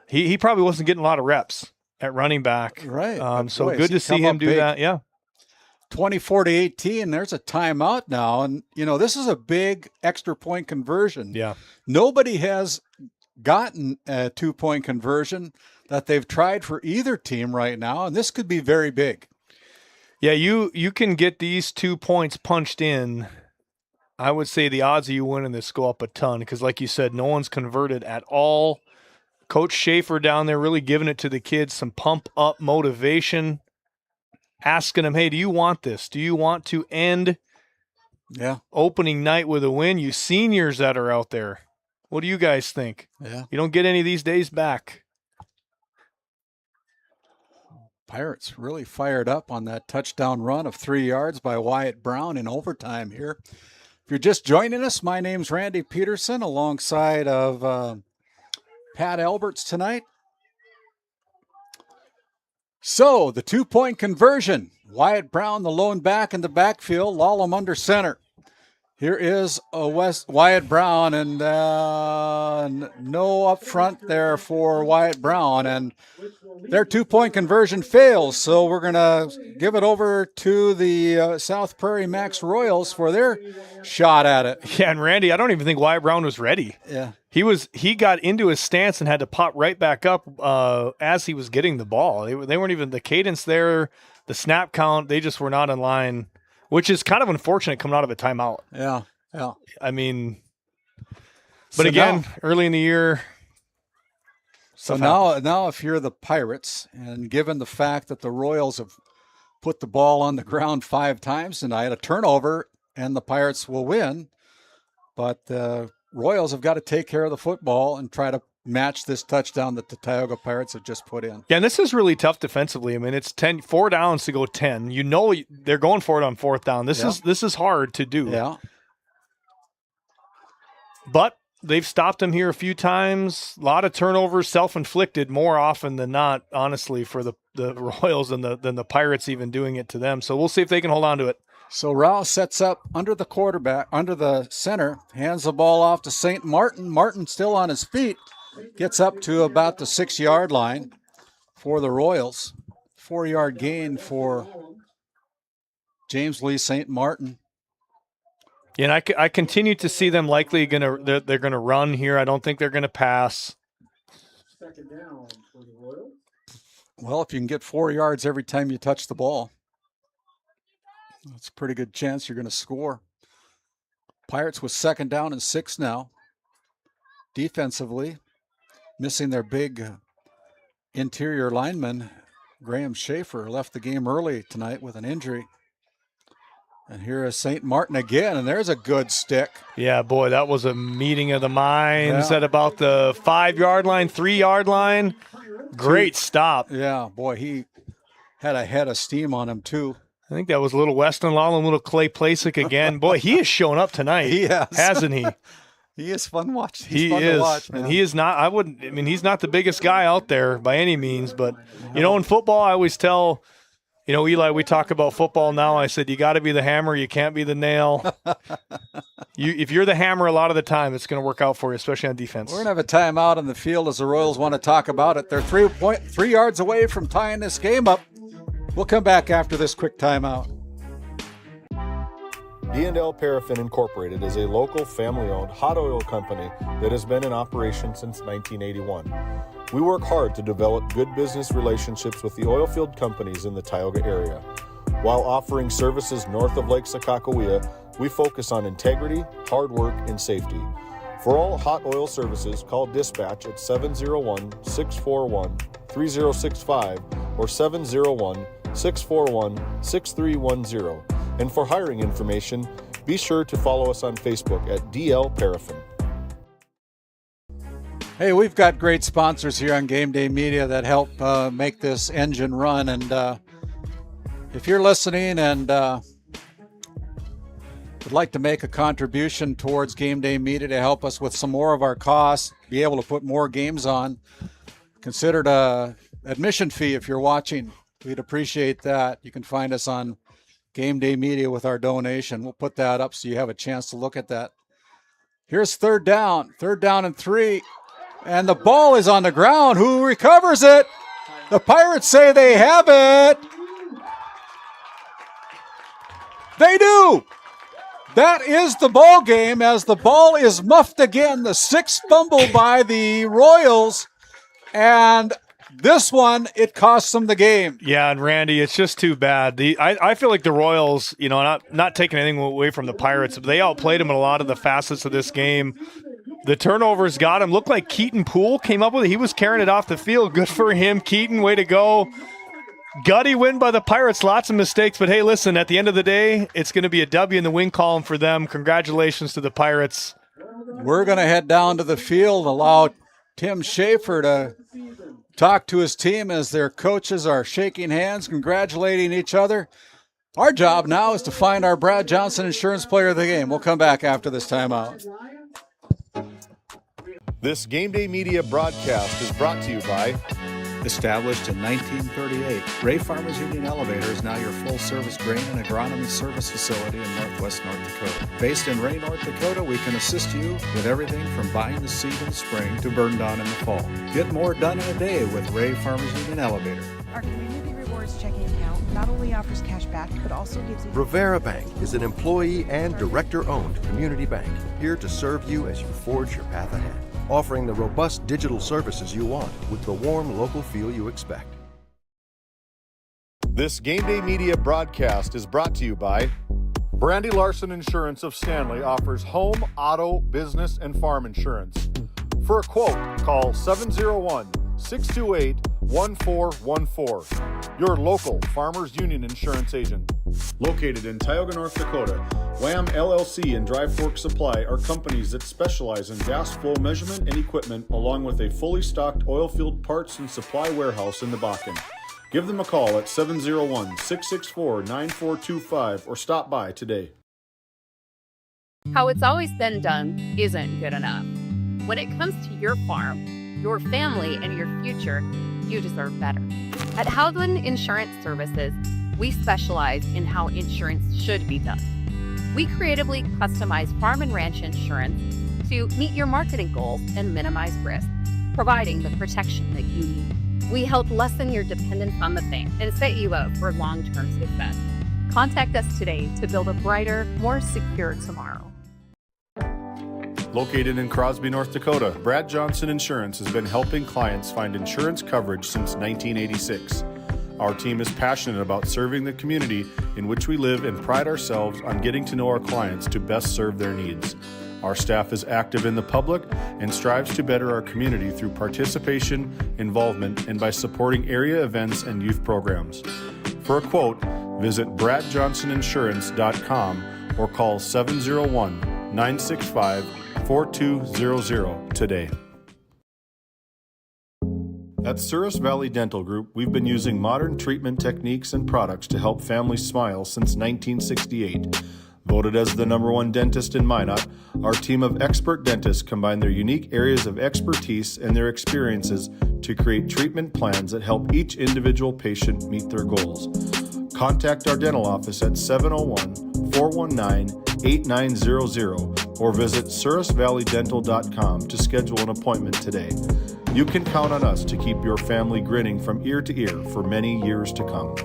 he probably wasn't getting a lot of reps at running back. Right. So good to see him do that. Yeah. 24-18. There's a timeout now, and this is a big extra point conversion. Yeah. Nobody has gotten a 2-point conversion that they've tried for either team right now, and this could be very big. Yeah, you can get these 2 points punched in. I would say the odds of you winning this go up a ton because, like you said, no one's converted at all. Coach Schaefer down there really giving it to the kids, some pump-up motivation, asking them, hey, do you want this? Do you want to end opening night with a win? You seniors that are out there, what do you guys think? Yeah. You don't get any of these days back. Pirates really fired up on that touchdown run of 3 yards by Wyatt Brown in overtime here. If you're just joining us, my name's Randy Peterson alongside of Pat Alberts tonight. So the 2-point conversion. Wyatt Brown, the lone back in the backfield. Lallam under center. Here is Wyatt Brown, and no up front there for Wyatt Brown. And their 2-point conversion fails, so we're going to give it over to the South Prairie-Max Royals for their shot at it. Yeah, and Randy, I don't even think Wyatt Brown was ready. Yeah. He got into his stance and had to pop right back up as he was getting the ball. They weren't even the cadence there, the snap count, they just were not in line. Which is kind of unfortunate coming out of a timeout. Yeah. I mean, but again, early in the year. So now if you're the Pirates, and given the fact that the Royals have put the ball on the ground 5 times tonight, a turnover, and the Pirates will win. But the Royals have got to take care of the football and try to match this touchdown that the Tioga Pirates have just put in. Yeah, and this is really tough defensively. I mean, it's 4 downs to go 10. They're going for it on 4th down. This is hard to do. Yeah. But they've stopped them here a few times. A lot of turnovers, self-inflicted more often than not, honestly, for the Royals than the Pirates even doing it to them. So we'll see if they can hold on to it. So Rao sets up under the quarterback, under the center, hands the ball off to St. Martin. Martin still on his feet. Gets up to about the 6-yard line for the Royals. 4-yard gain for James Lee St. Martin. Yeah, and I continue to see them likely they're going to run here. I don't think they're going to pass. Well, if you can get 4 yards every time you touch the ball, that's a pretty good chance you're going to score. Pirates with 2nd down and 6 now. Defensively, missing their big interior lineman, Graham Schaefer, left the game early tonight with an injury. And here is St. Martin again, and there's a good stick. Yeah, boy, that was a meeting of the minds at about the 5-yard line, 3-yard line. Great stop. Yeah, boy, he had a head of steam on him, too. I think that was a little Weston Lallam, little Clay Placek again. Boy, he has shown up tonight. He has. Hasn't he? He is fun watch. He fun is, to watch, and he is not. He's not the biggest guy out there by any means, but in football, I always tell, Eli, we talk about football now. I said, you got to be the hammer. You can't be the nail. If you're the hammer a lot of the time, it's going to work out for you, especially on defense. We're going to have a timeout on the field as the Royals want to talk about it. They're 3 yards away from tying this game up. We'll come back after this quick timeout. D&L Paraffin Incorporated is a local family-owned hot oil company that has been in operation since 1981. We work hard to develop good business relationships with the oil field companies in the Tioga area. While offering services north of Lake Sakakawea, we focus on integrity, hard work, and safety. For all hot oil services, call dispatch at 701-641-3065 or 701-641-6310. And for hiring information, be sure to follow us on Facebook at DL Paraffin. Hey, we've got great sponsors here on Game Day Media that help make this engine run. And if you're listening and would like to make a contribution towards Game Day Media to help us with some more of our costs, be able to put more games on, consider an admission fee if you're watching. We'd appreciate that. You can find us on Game Day Media with our donation. We'll put that up so you have a chance to look at that. Here's third down and 3. And the ball is on the ground. Who recovers it? The Pirates say they have it. They do. That is the ball game as the ball is muffed again. The 6th fumble by the Royals. And this one, it costs them the game. Yeah, and Randy, it's just too bad. I feel like the Royals, not taking anything away from the Pirates, but they outplayed them in a lot of the facets of this game. The turnovers got him. Looked like Keaton Poole came up with it. He was carrying it off the field. Good for him, Keaton. Way to go. Gutty win by the Pirates. Lots of mistakes, but hey, listen, at the end of the day, it's going to be a W in the win column for them. Congratulations to the Pirates. We're going to head down to the field, allow Tim Schaefer to talk to his team as their coaches are shaking hands, congratulating each other. Our job now is to find our Brad Johnson Insurance Player of the Game. We'll come back after this timeout. This Game Day Media broadcast is brought to you by... Established in 1938, Ray Farmers Union Elevator is now your full-service grain and agronomy service facility in northwest North Dakota. Based in Ray, North Dakota, we can assist you with everything from buying the seed in the spring to burn down in the fall. Get more done in a day with Ray Farmers Union Elevator. Our Community Rewards checking account not only offers cash back, but also gives you... Rivera Bank is an employee and director-owned community bank here to serve you as you forge your path ahead, offering the robust digital services you want with the warm local feel you expect. This Game Day Media broadcast is brought to you by Brandy Larson Insurance of Stanley offers home, auto, business, and farm insurance. For a quote, call 701-628-1414. Your local Farmers Union Insurance agent. Located in Tioga, North Dakota, WHAM LLC and Dry Fork Supply are companies that specialize in gas flow measurement and equipment, along with a fully stocked oil field parts and supply warehouse in the Bakken. Give them a call at 701-664-9425 or stop by today. How it's always been done isn't good enough. When it comes to your farm, your family, and your future, you deserve better. At Howland Insurance Services, we specialize in how insurance should be done. We creatively customize farm and ranch insurance to meet your marketing goals and minimize risk, providing the protection that you need. We help lessen your dependence on the bank and set you up for long-term success. Contact us today to build a brighter, more secure tomorrow. Located in Crosby, North Dakota, Brad Johnson Insurance has been helping clients find insurance coverage since 1986. Our team is passionate about serving the community in which we live and pride ourselves on getting to know our clients to best serve their needs. Our staff is active in the public and strives to better our community through participation, involvement, and by supporting area events and youth programs. For a quote, visit bradjohnsoninsurance.com or call 701-965-4200 today. At Souris Valley Dental Group, we've been using modern treatment techniques and products to help families smile since 1968. Voted as the #1 dentist in Minot, our team of expert dentists combine their unique areas of expertise and their experiences to create treatment plans that help each individual patient meet their goals. Contact our dental office at 701-419-8900 or visit surrisvalleydental.com to schedule an appointment today. You can count on us to keep your family grinning from ear to ear for many years to come.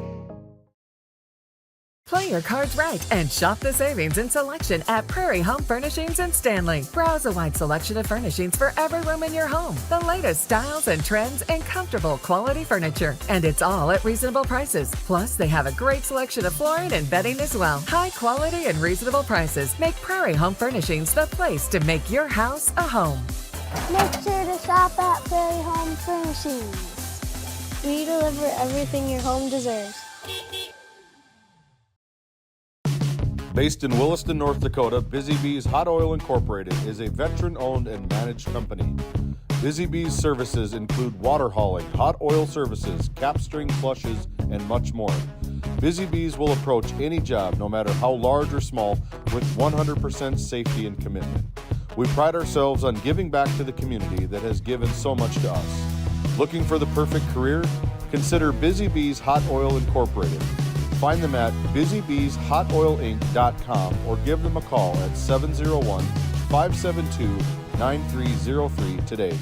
Play your cards right and shop the savings and selection at Prairie Home Furnishings in Stanley. Browse a wide selection of furnishings for every room in your home. The latest styles and trends and comfortable quality furniture. And it's all at reasonable prices. Plus, they have a great selection of flooring and bedding as well. High quality and reasonable prices make Prairie Home Furnishings the place to make your house a home. Make sure to shop at Prairie Home Furnishings. We deliver everything your home deserves. Based in Williston, North Dakota, Busy Bees Hot Oil Incorporated is a veteran-owned and managed company. Busy Bees services include water hauling, hot oil services, cap string flushes, and much more. Busy Bees will approach any job, no matter how large or small, with 100% safety and commitment. We pride ourselves on giving back to the community that has given so much to us. Looking for the perfect career? Consider Busy Bees Hot Oil Incorporated. Find them at busybeeshotoilinc.com or give them a call at 701-572-9303 today.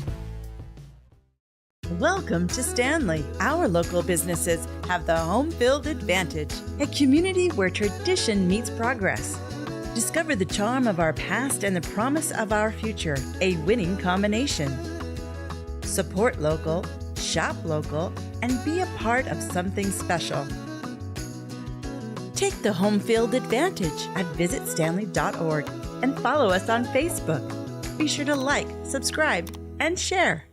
Welcome to Stanley. Our local businesses have the home field advantage, a community where tradition meets progress. Discover the charm of our past and the promise of our future, a winning combination. Support local, shop local, and be a part of something special. Take the home field advantage at visitstanley.org and follow us on Facebook. Be sure to like, subscribe, and share.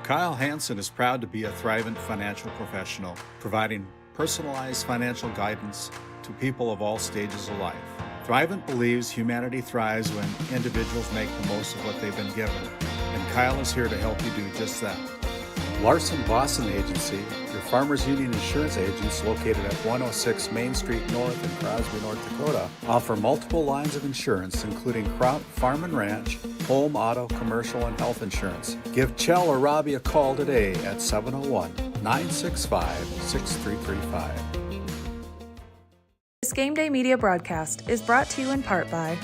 Kyle Hansen is proud to be a Thrivent financial professional, providing personalized financial guidance to people of all stages of life. Thrivent believes humanity thrives when individuals make the most of what they've been given, and Kyle is here to help you do just that. Larson Boston Agency, your Farmers Union insurance agents located at 106 Main Street North in Crosby, North Dakota, offer multiple lines of insurance, including crop, farm and ranch, home, auto, commercial, and health insurance. Give Chell or Robbie a call today at 701-965-6335. This Game Day media broadcast is brought to you in part by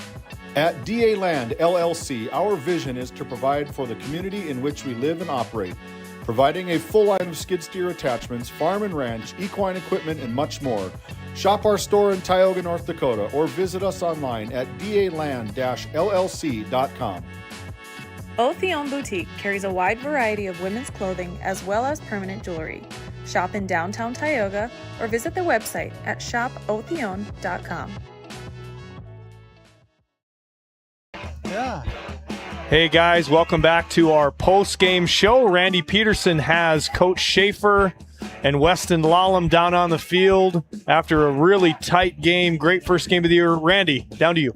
At DA Land LLC, our vision is to provide for the community in which we live and operate, providing a full line of skid steer attachments, farm and ranch, equine equipment, and much more. Shop our store in Tioga, North Dakota, or visit us online at daland-llc.com. Otheon Boutique carries a wide variety of women's clothing as well as permanent jewelry. Shop in downtown Tioga or visit their website at shopotheon.com. Yeah. Hey guys, welcome back to our post-game show. Randy Peterson has Coach Schaefer and Weston Lallam down on the field after a really tight game. Great first game of the year. Randy, down to you.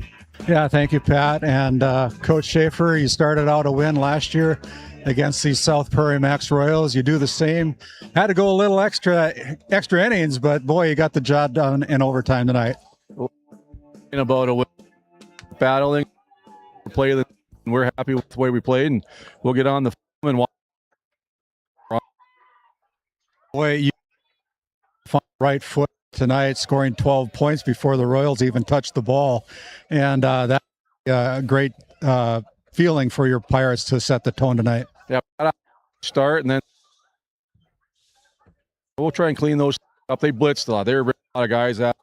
Yeah, thank you, Pat. And Coach Schaefer, you started out a win last year against the South Prairie-Max Royals. You do the same. Had to go a little extra innings, but boy, you got the job done in overtime tonight. In about a win, battling, play the. We're happy with the way we played, and we'll get on the film and watch. Boy, you right foot tonight, scoring 12 points before the Royals even touched the ball, and that's a great feeling for your Pirates to set the tone tonight. Yeah, start, and then we'll try and clean those up. They blitzed a lot. They were a lot of guys out.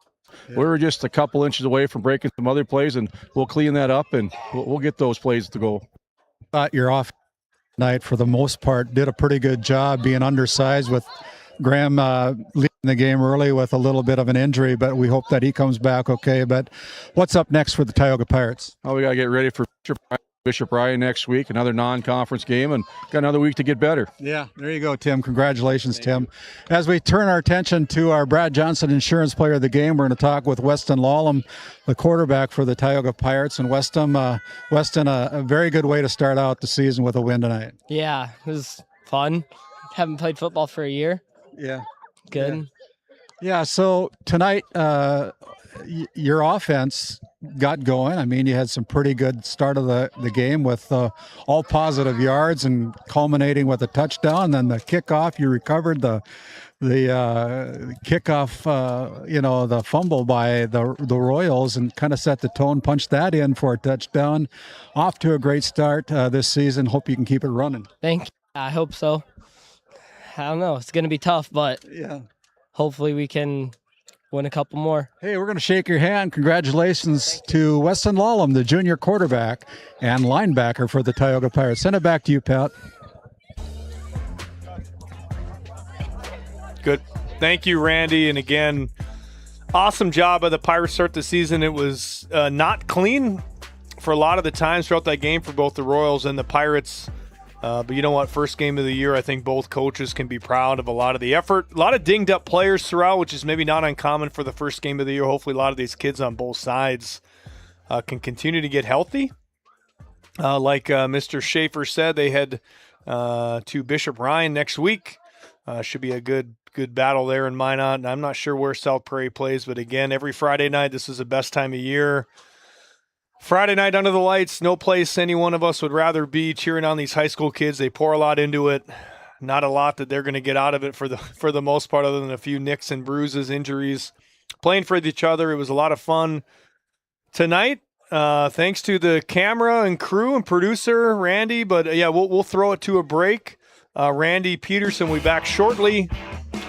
Yeah. We were just a couple inches away from breaking some other plays, and we'll clean that up, and we'll get those plays to go. Thought you're off tonight for the most part. Did a pretty good job being undersized with Graham leading the game early with a little bit of an injury, but we hope that he comes back okay. But what's up next for the Tioga Pirates? Oh, we got to get ready for Bishop Ryan next week, another non-conference game, and got another week to get better. Yeah, there you go, Tim. Congratulations, Tim. As we turn our attention to our Brad Johnson Insurance Player of the Game, we're going to talk with Weston Lallam, the quarterback for the Tioga Pirates. And Weston, a very good way to start out the season with a win tonight. Yeah, it was fun. Haven't played football for a year. Yeah. Good. Yeah, so tonight, your offense got going. I mean, you had some pretty good start of the game with all positive yards and culminating with a touchdown. Then the kickoff, you recovered the kickoff, the fumble by the Royals and kind of set the tone, punched that in for a touchdown. Off to a great start this season. Hope you can keep it running. Thank you. I hope so. I don't know. It's going to be tough, but yeah, hopefully we can win a couple more. Hey, we're going to shake your hand. Congratulations to Weston Lallam, the junior quarterback and linebacker for the Tioga Pirates. Send it back to you, Pat. Good. Thank you, Randy. And again, awesome job by the Pirates start the season. It was not clean for a lot of the times throughout that game for both the Royals and the Pirates. But you know what? First game of the year, I think both coaches can be proud of a lot of the effort. A lot of dinged up players throughout, which is maybe not uncommon for the first game of the year. Hopefully a lot of these kids on both sides can continue to get healthy. Like Mr. Schaefer said, they head to Bishop Ryan next week. Should be a good battle there in Minot. And I'm not sure where South Prairie plays, but again, every Friday night, this is the best time of year. Friday night under the lights, no place any one of us would rather be cheering on these high school kids. They pour a lot into it. Not a lot that they're going to get out of it for the most part, other than a few nicks and bruises, injuries. Playing for each other, it was a lot of fun tonight. Thanks to the camera and crew and producer, Randy. But yeah, we'll throw it to a break. Randy Peterson will be back shortly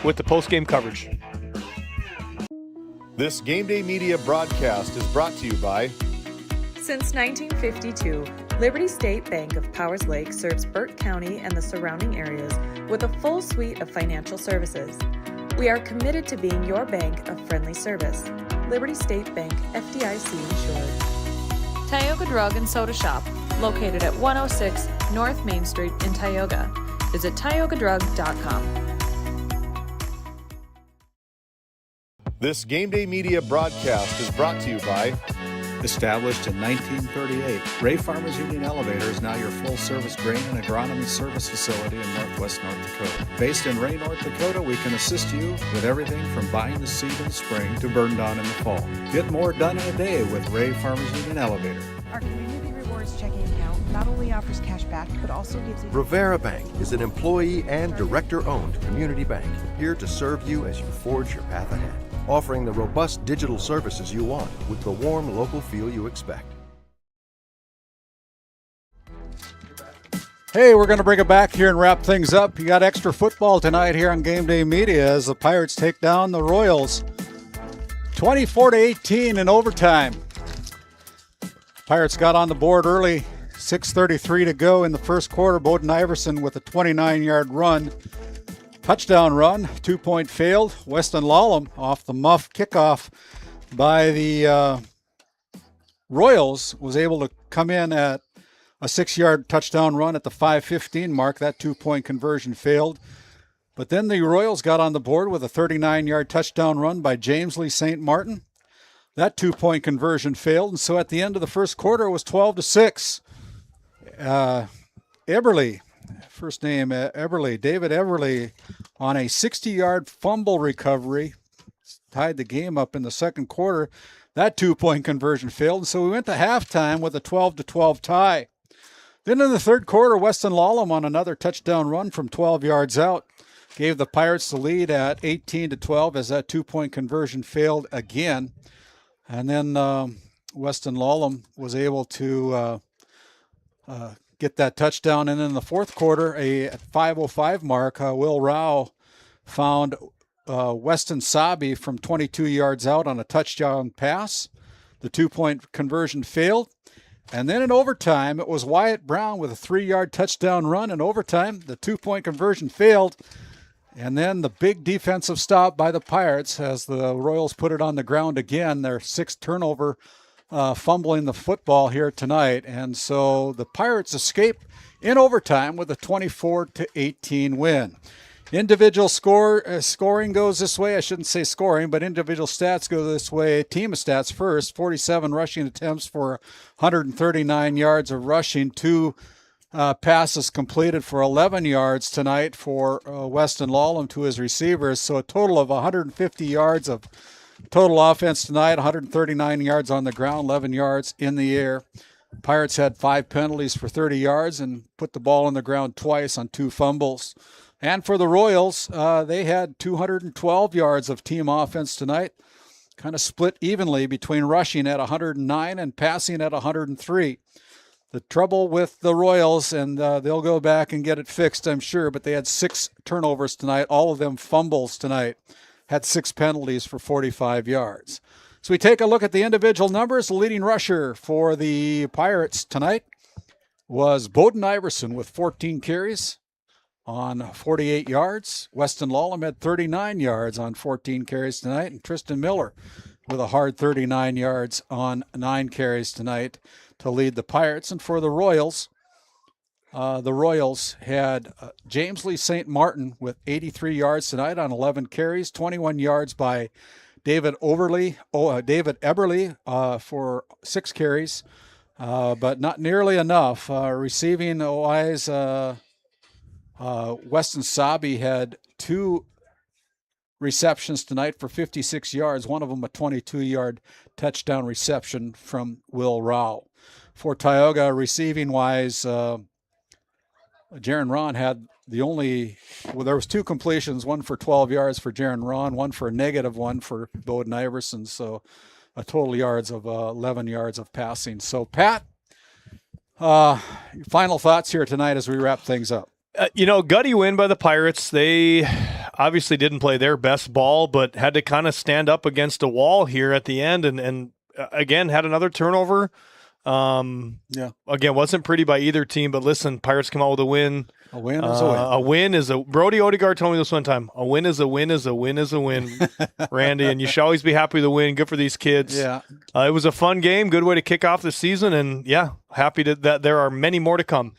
with the post-game coverage. This Game Day Media broadcast is brought to you by... Since 1952, Liberty State Bank of Powers Lake serves Burt County and the surrounding areas with a full suite of financial services. We are committed to being your bank of friendly service. Liberty State Bank, FDIC insured. Tioga Drug and Soda Shop, located at 106 North Main Street in Tioga. Visit tiogadrug.com. This Game Day Media broadcast is brought to you by... Established in 1938, Ray Farmers Union Elevator is now your full-service grain and agronomy service facility in northwest North Dakota. Based in Ray, North Dakota, we can assist you with everything from buying the seed in the spring to burn down in the fall. Get more done in a day with Ray Farmers Union Elevator. Our Community Rewards checking account not only offers cash back, but also gives you... Rivera Bank is an employee and director-owned community bank, here to serve you as you forge your path ahead, offering the robust digital services you want with the warm local feel you expect. Hey, we're going to bring it back here and wrap things up. You got extra football tonight here on Game Day Media as the Pirates take down the Royals 24-18 in overtime. Pirates got on the board early, 6:33 to go in the first quarter. Bowden Iverson with a 29-yard run. Touchdown run, 2-point failed. Weston Lallam off the muff kickoff by the Royals was able to come in at a 6-yard touchdown run at the 5:15 mark. That 2-point conversion failed. But then the Royals got on the board with a 39-yard touchdown run by James Lee St. Martin. That 2-point conversion failed. And so at the end of the first quarter, it was 12-6. Eberle, first name Eberle, David Eberle, on a 60-yard fumble recovery, tied the game up in the second quarter. That 2-point conversion failed, and so we went to halftime with a 12-12 tie. Then in the third quarter, Weston Lallam on another touchdown run from 12 yards out gave the Pirates the lead at 18-12 as that 2-point conversion failed again. And then Weston Lallam was able to get that touchdown. And in the fourth quarter, at 5:05 mark, Will Rao found Weston Sabi from 22 yards out on a touchdown pass. The 2-point conversion failed. And then in overtime, it was Wyatt Brown with a 3-yard touchdown run. In overtime, the 2-point conversion failed. And then the big defensive stop by the Pirates as the Royals put it on the ground again. Their 6th turnover, fumbling the football here tonight. And so the Pirates escape in overtime with a 24-18 win. Individual scoring goes this way. I shouldn't say scoring, but individual stats go this way. Team of stats first, 47 rushing attempts for 139 yards of rushing, 2 passes completed for 11 yards tonight for Weston Lallam to his receivers. So a total of 150 yards of Total offense tonight, 139 yards on the ground, 11 yards in the air. Pirates had 5 penalties for 30 yards and put the ball on the ground twice on 2 fumbles. And for the Royals, they had 212 yards of team offense tonight, kind of split evenly between rushing at 109 and passing at 103. The trouble with the Royals, and they'll go back and get it fixed, I'm sure, but they had 6 turnovers tonight, all of them fumbles tonight, had 6 penalties for 45 yards. So we take a look at the individual numbers. The leading rusher for the Pirates tonight was Bowden Iverson with 14 carries on 48 yards. Weston Lawlam had 39 yards on 14 carries tonight, and Tristan Miller with a hard 39 yards on 9 carries tonight to lead the Pirates. And for the Royals had James Lee St. Martin with 83 yards tonight on 11 carries, 21 yards by David Eberle for 6 carries, but not nearly enough. Receiving wise, Weston Sabi had 2 receptions tonight for 56 yards, one of them a 22-yard touchdown reception from Will Rao. For Tioga, receiving-wise, Jaron Ron had there was 2 completions, one for 12 yards for Jaron Ron, one for a -1 for Bowden Iverson, so a total yards of 11 yards of passing. So, Pat, final thoughts here tonight as we wrap things up. Gutty win by the Pirates. They obviously didn't play their best ball, but had to kind of stand up against a wall here at the end, and again, had another turnover. Again, wasn't pretty by either team, but listen, Pirates come out with a win. A win is a win. A win is a Brody Odegaard told me this one time. A win is a win is a win is a win, Randy, and you should always be happy with the win. Good for these kids. Yeah. It was a fun game, good way to kick off the season, and happy that there are many more to come.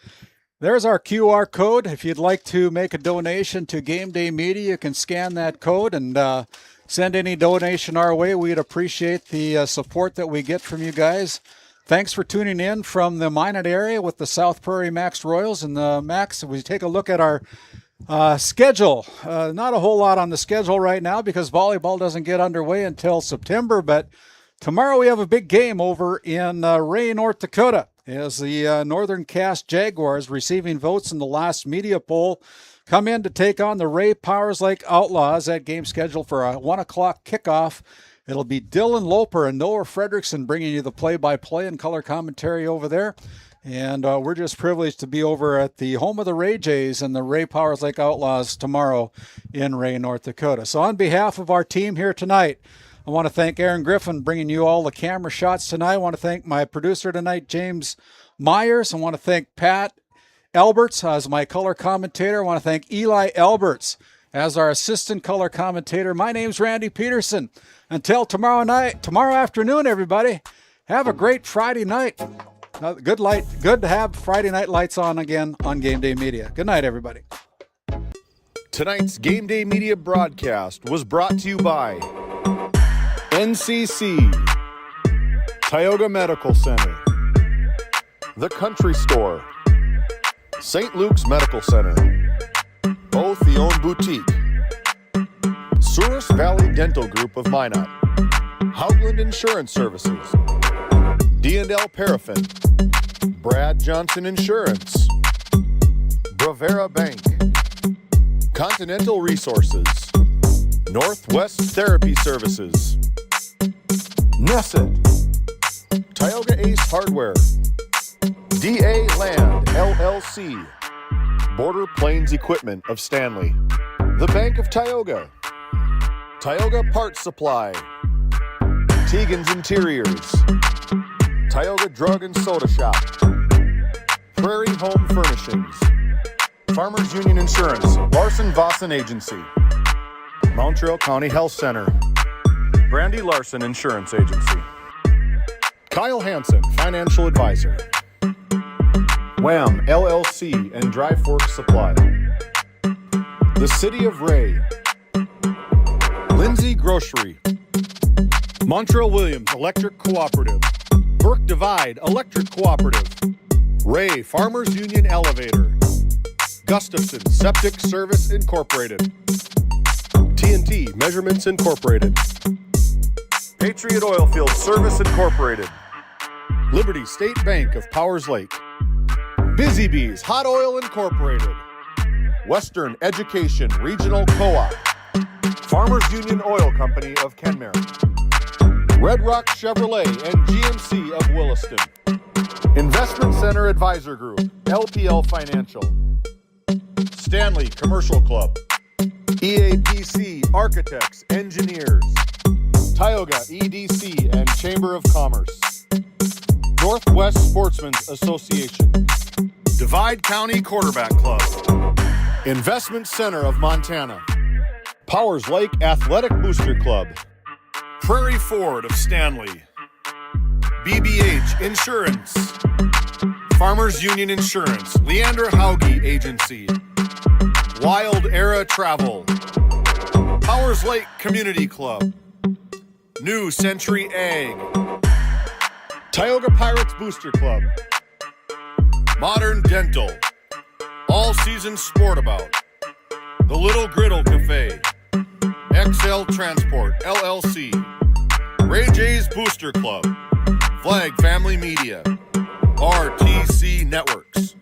There's our QR code. If you'd like to make a donation to GameDay Media, you can scan that code and send any donation our way. We'd appreciate the support that we get from you guys. Thanks for tuning in from the Minot area with the South Prairie-Max Royals. And Max, we take a look at our schedule. Not a whole lot on the schedule right now because volleyball doesn't get underway until September, but tomorrow we have a big game over in Ray, North Dakota, as the Northern Cast Jaguars, receiving votes in the last media poll, come in to take on the Ray Powers Lake Outlaws. That game scheduled for a 1 o'clock kickoff. It'll be Dylan Loper and Noah Fredrickson bringing you the play-by-play and color commentary over there. And we're just privileged to be over at the home of the Ray Jays and the Ray Powers Lake Outlaws tomorrow in Ray, North Dakota. So on behalf of our team here tonight, I want to thank Aaron Griffin bringing you all the camera shots tonight. I want to thank my producer tonight, James Myers. I want to thank Pat Alberts as my color commentator. I want to thank Eli Alberts as our assistant color commentator. My name's Randy Peterson. Until tomorrow afternoon, everybody, have a great Friday night. Good to have Friday night lights on again on GameDay Media. Good night, everybody. Tonight's GameDay Media broadcast was brought to you by NCC, Tioga Medical Center, The Country Store, St. Luke's Medical Center, both the own boutique, Souris Valley Dental Group of Minot, Hougland Insurance Services, D&L Paraffin, Brad Johnson Insurance, Bravera Bank, Continental Resources, Northwest Therapy Services, Nesset, Tioga Ace Hardware, DA Land LLC, Border Plains Equipment of Stanley, the Bank of Tioga, Tioga Parts Supply, Tegan's Interiors, Tioga Drug and Soda Shop, Prairie Home Furnishings, Farmers Union Insurance, Larson Vossen Agency, Montreal County Health Center, Brandy Larson Insurance Agency, Kyle Hansen, Financial Advisor, Wham LLC and Dry Fork Supply, the City of Ray, Lindsay Grocery, Montreal Williams Electric Cooperative, Burke Divide Electric Cooperative, Ray Farmers Union Elevator, Gustafson Septic Service Incorporated, TNT Measurements Incorporated, Patriot Oilfield Service Incorporated, Liberty State Bank of Powers Lake, Busy Bees Hot Oil Incorporated, Western Education Regional Co-op, Farmers Union Oil Company of Kenmare, Red Rock Chevrolet and GMC of Williston, Investment Center Advisor Group, LPL Financial, Stanley Commercial Club, EAPC Architects, Engineers, Tioga EDC and Chamber of Commerce, Northwest Sportsmen's Association, Divide County Quarterback Club, Investment Center of Montana, Powers Lake Athletic Booster Club, Prairie Ford of Stanley, BBH Insurance, Farmers Union Insurance, Leander Hauge Agency, Wild Era Travel, Powers Lake Community Club, New Century Ag, Tioga Pirates Booster Club, Modern Dental, All Season Sportabout, The Little Griddle Cafe, XL Transport LLC, Ray J's Booster Club, Flag Family Media, RTC Networks,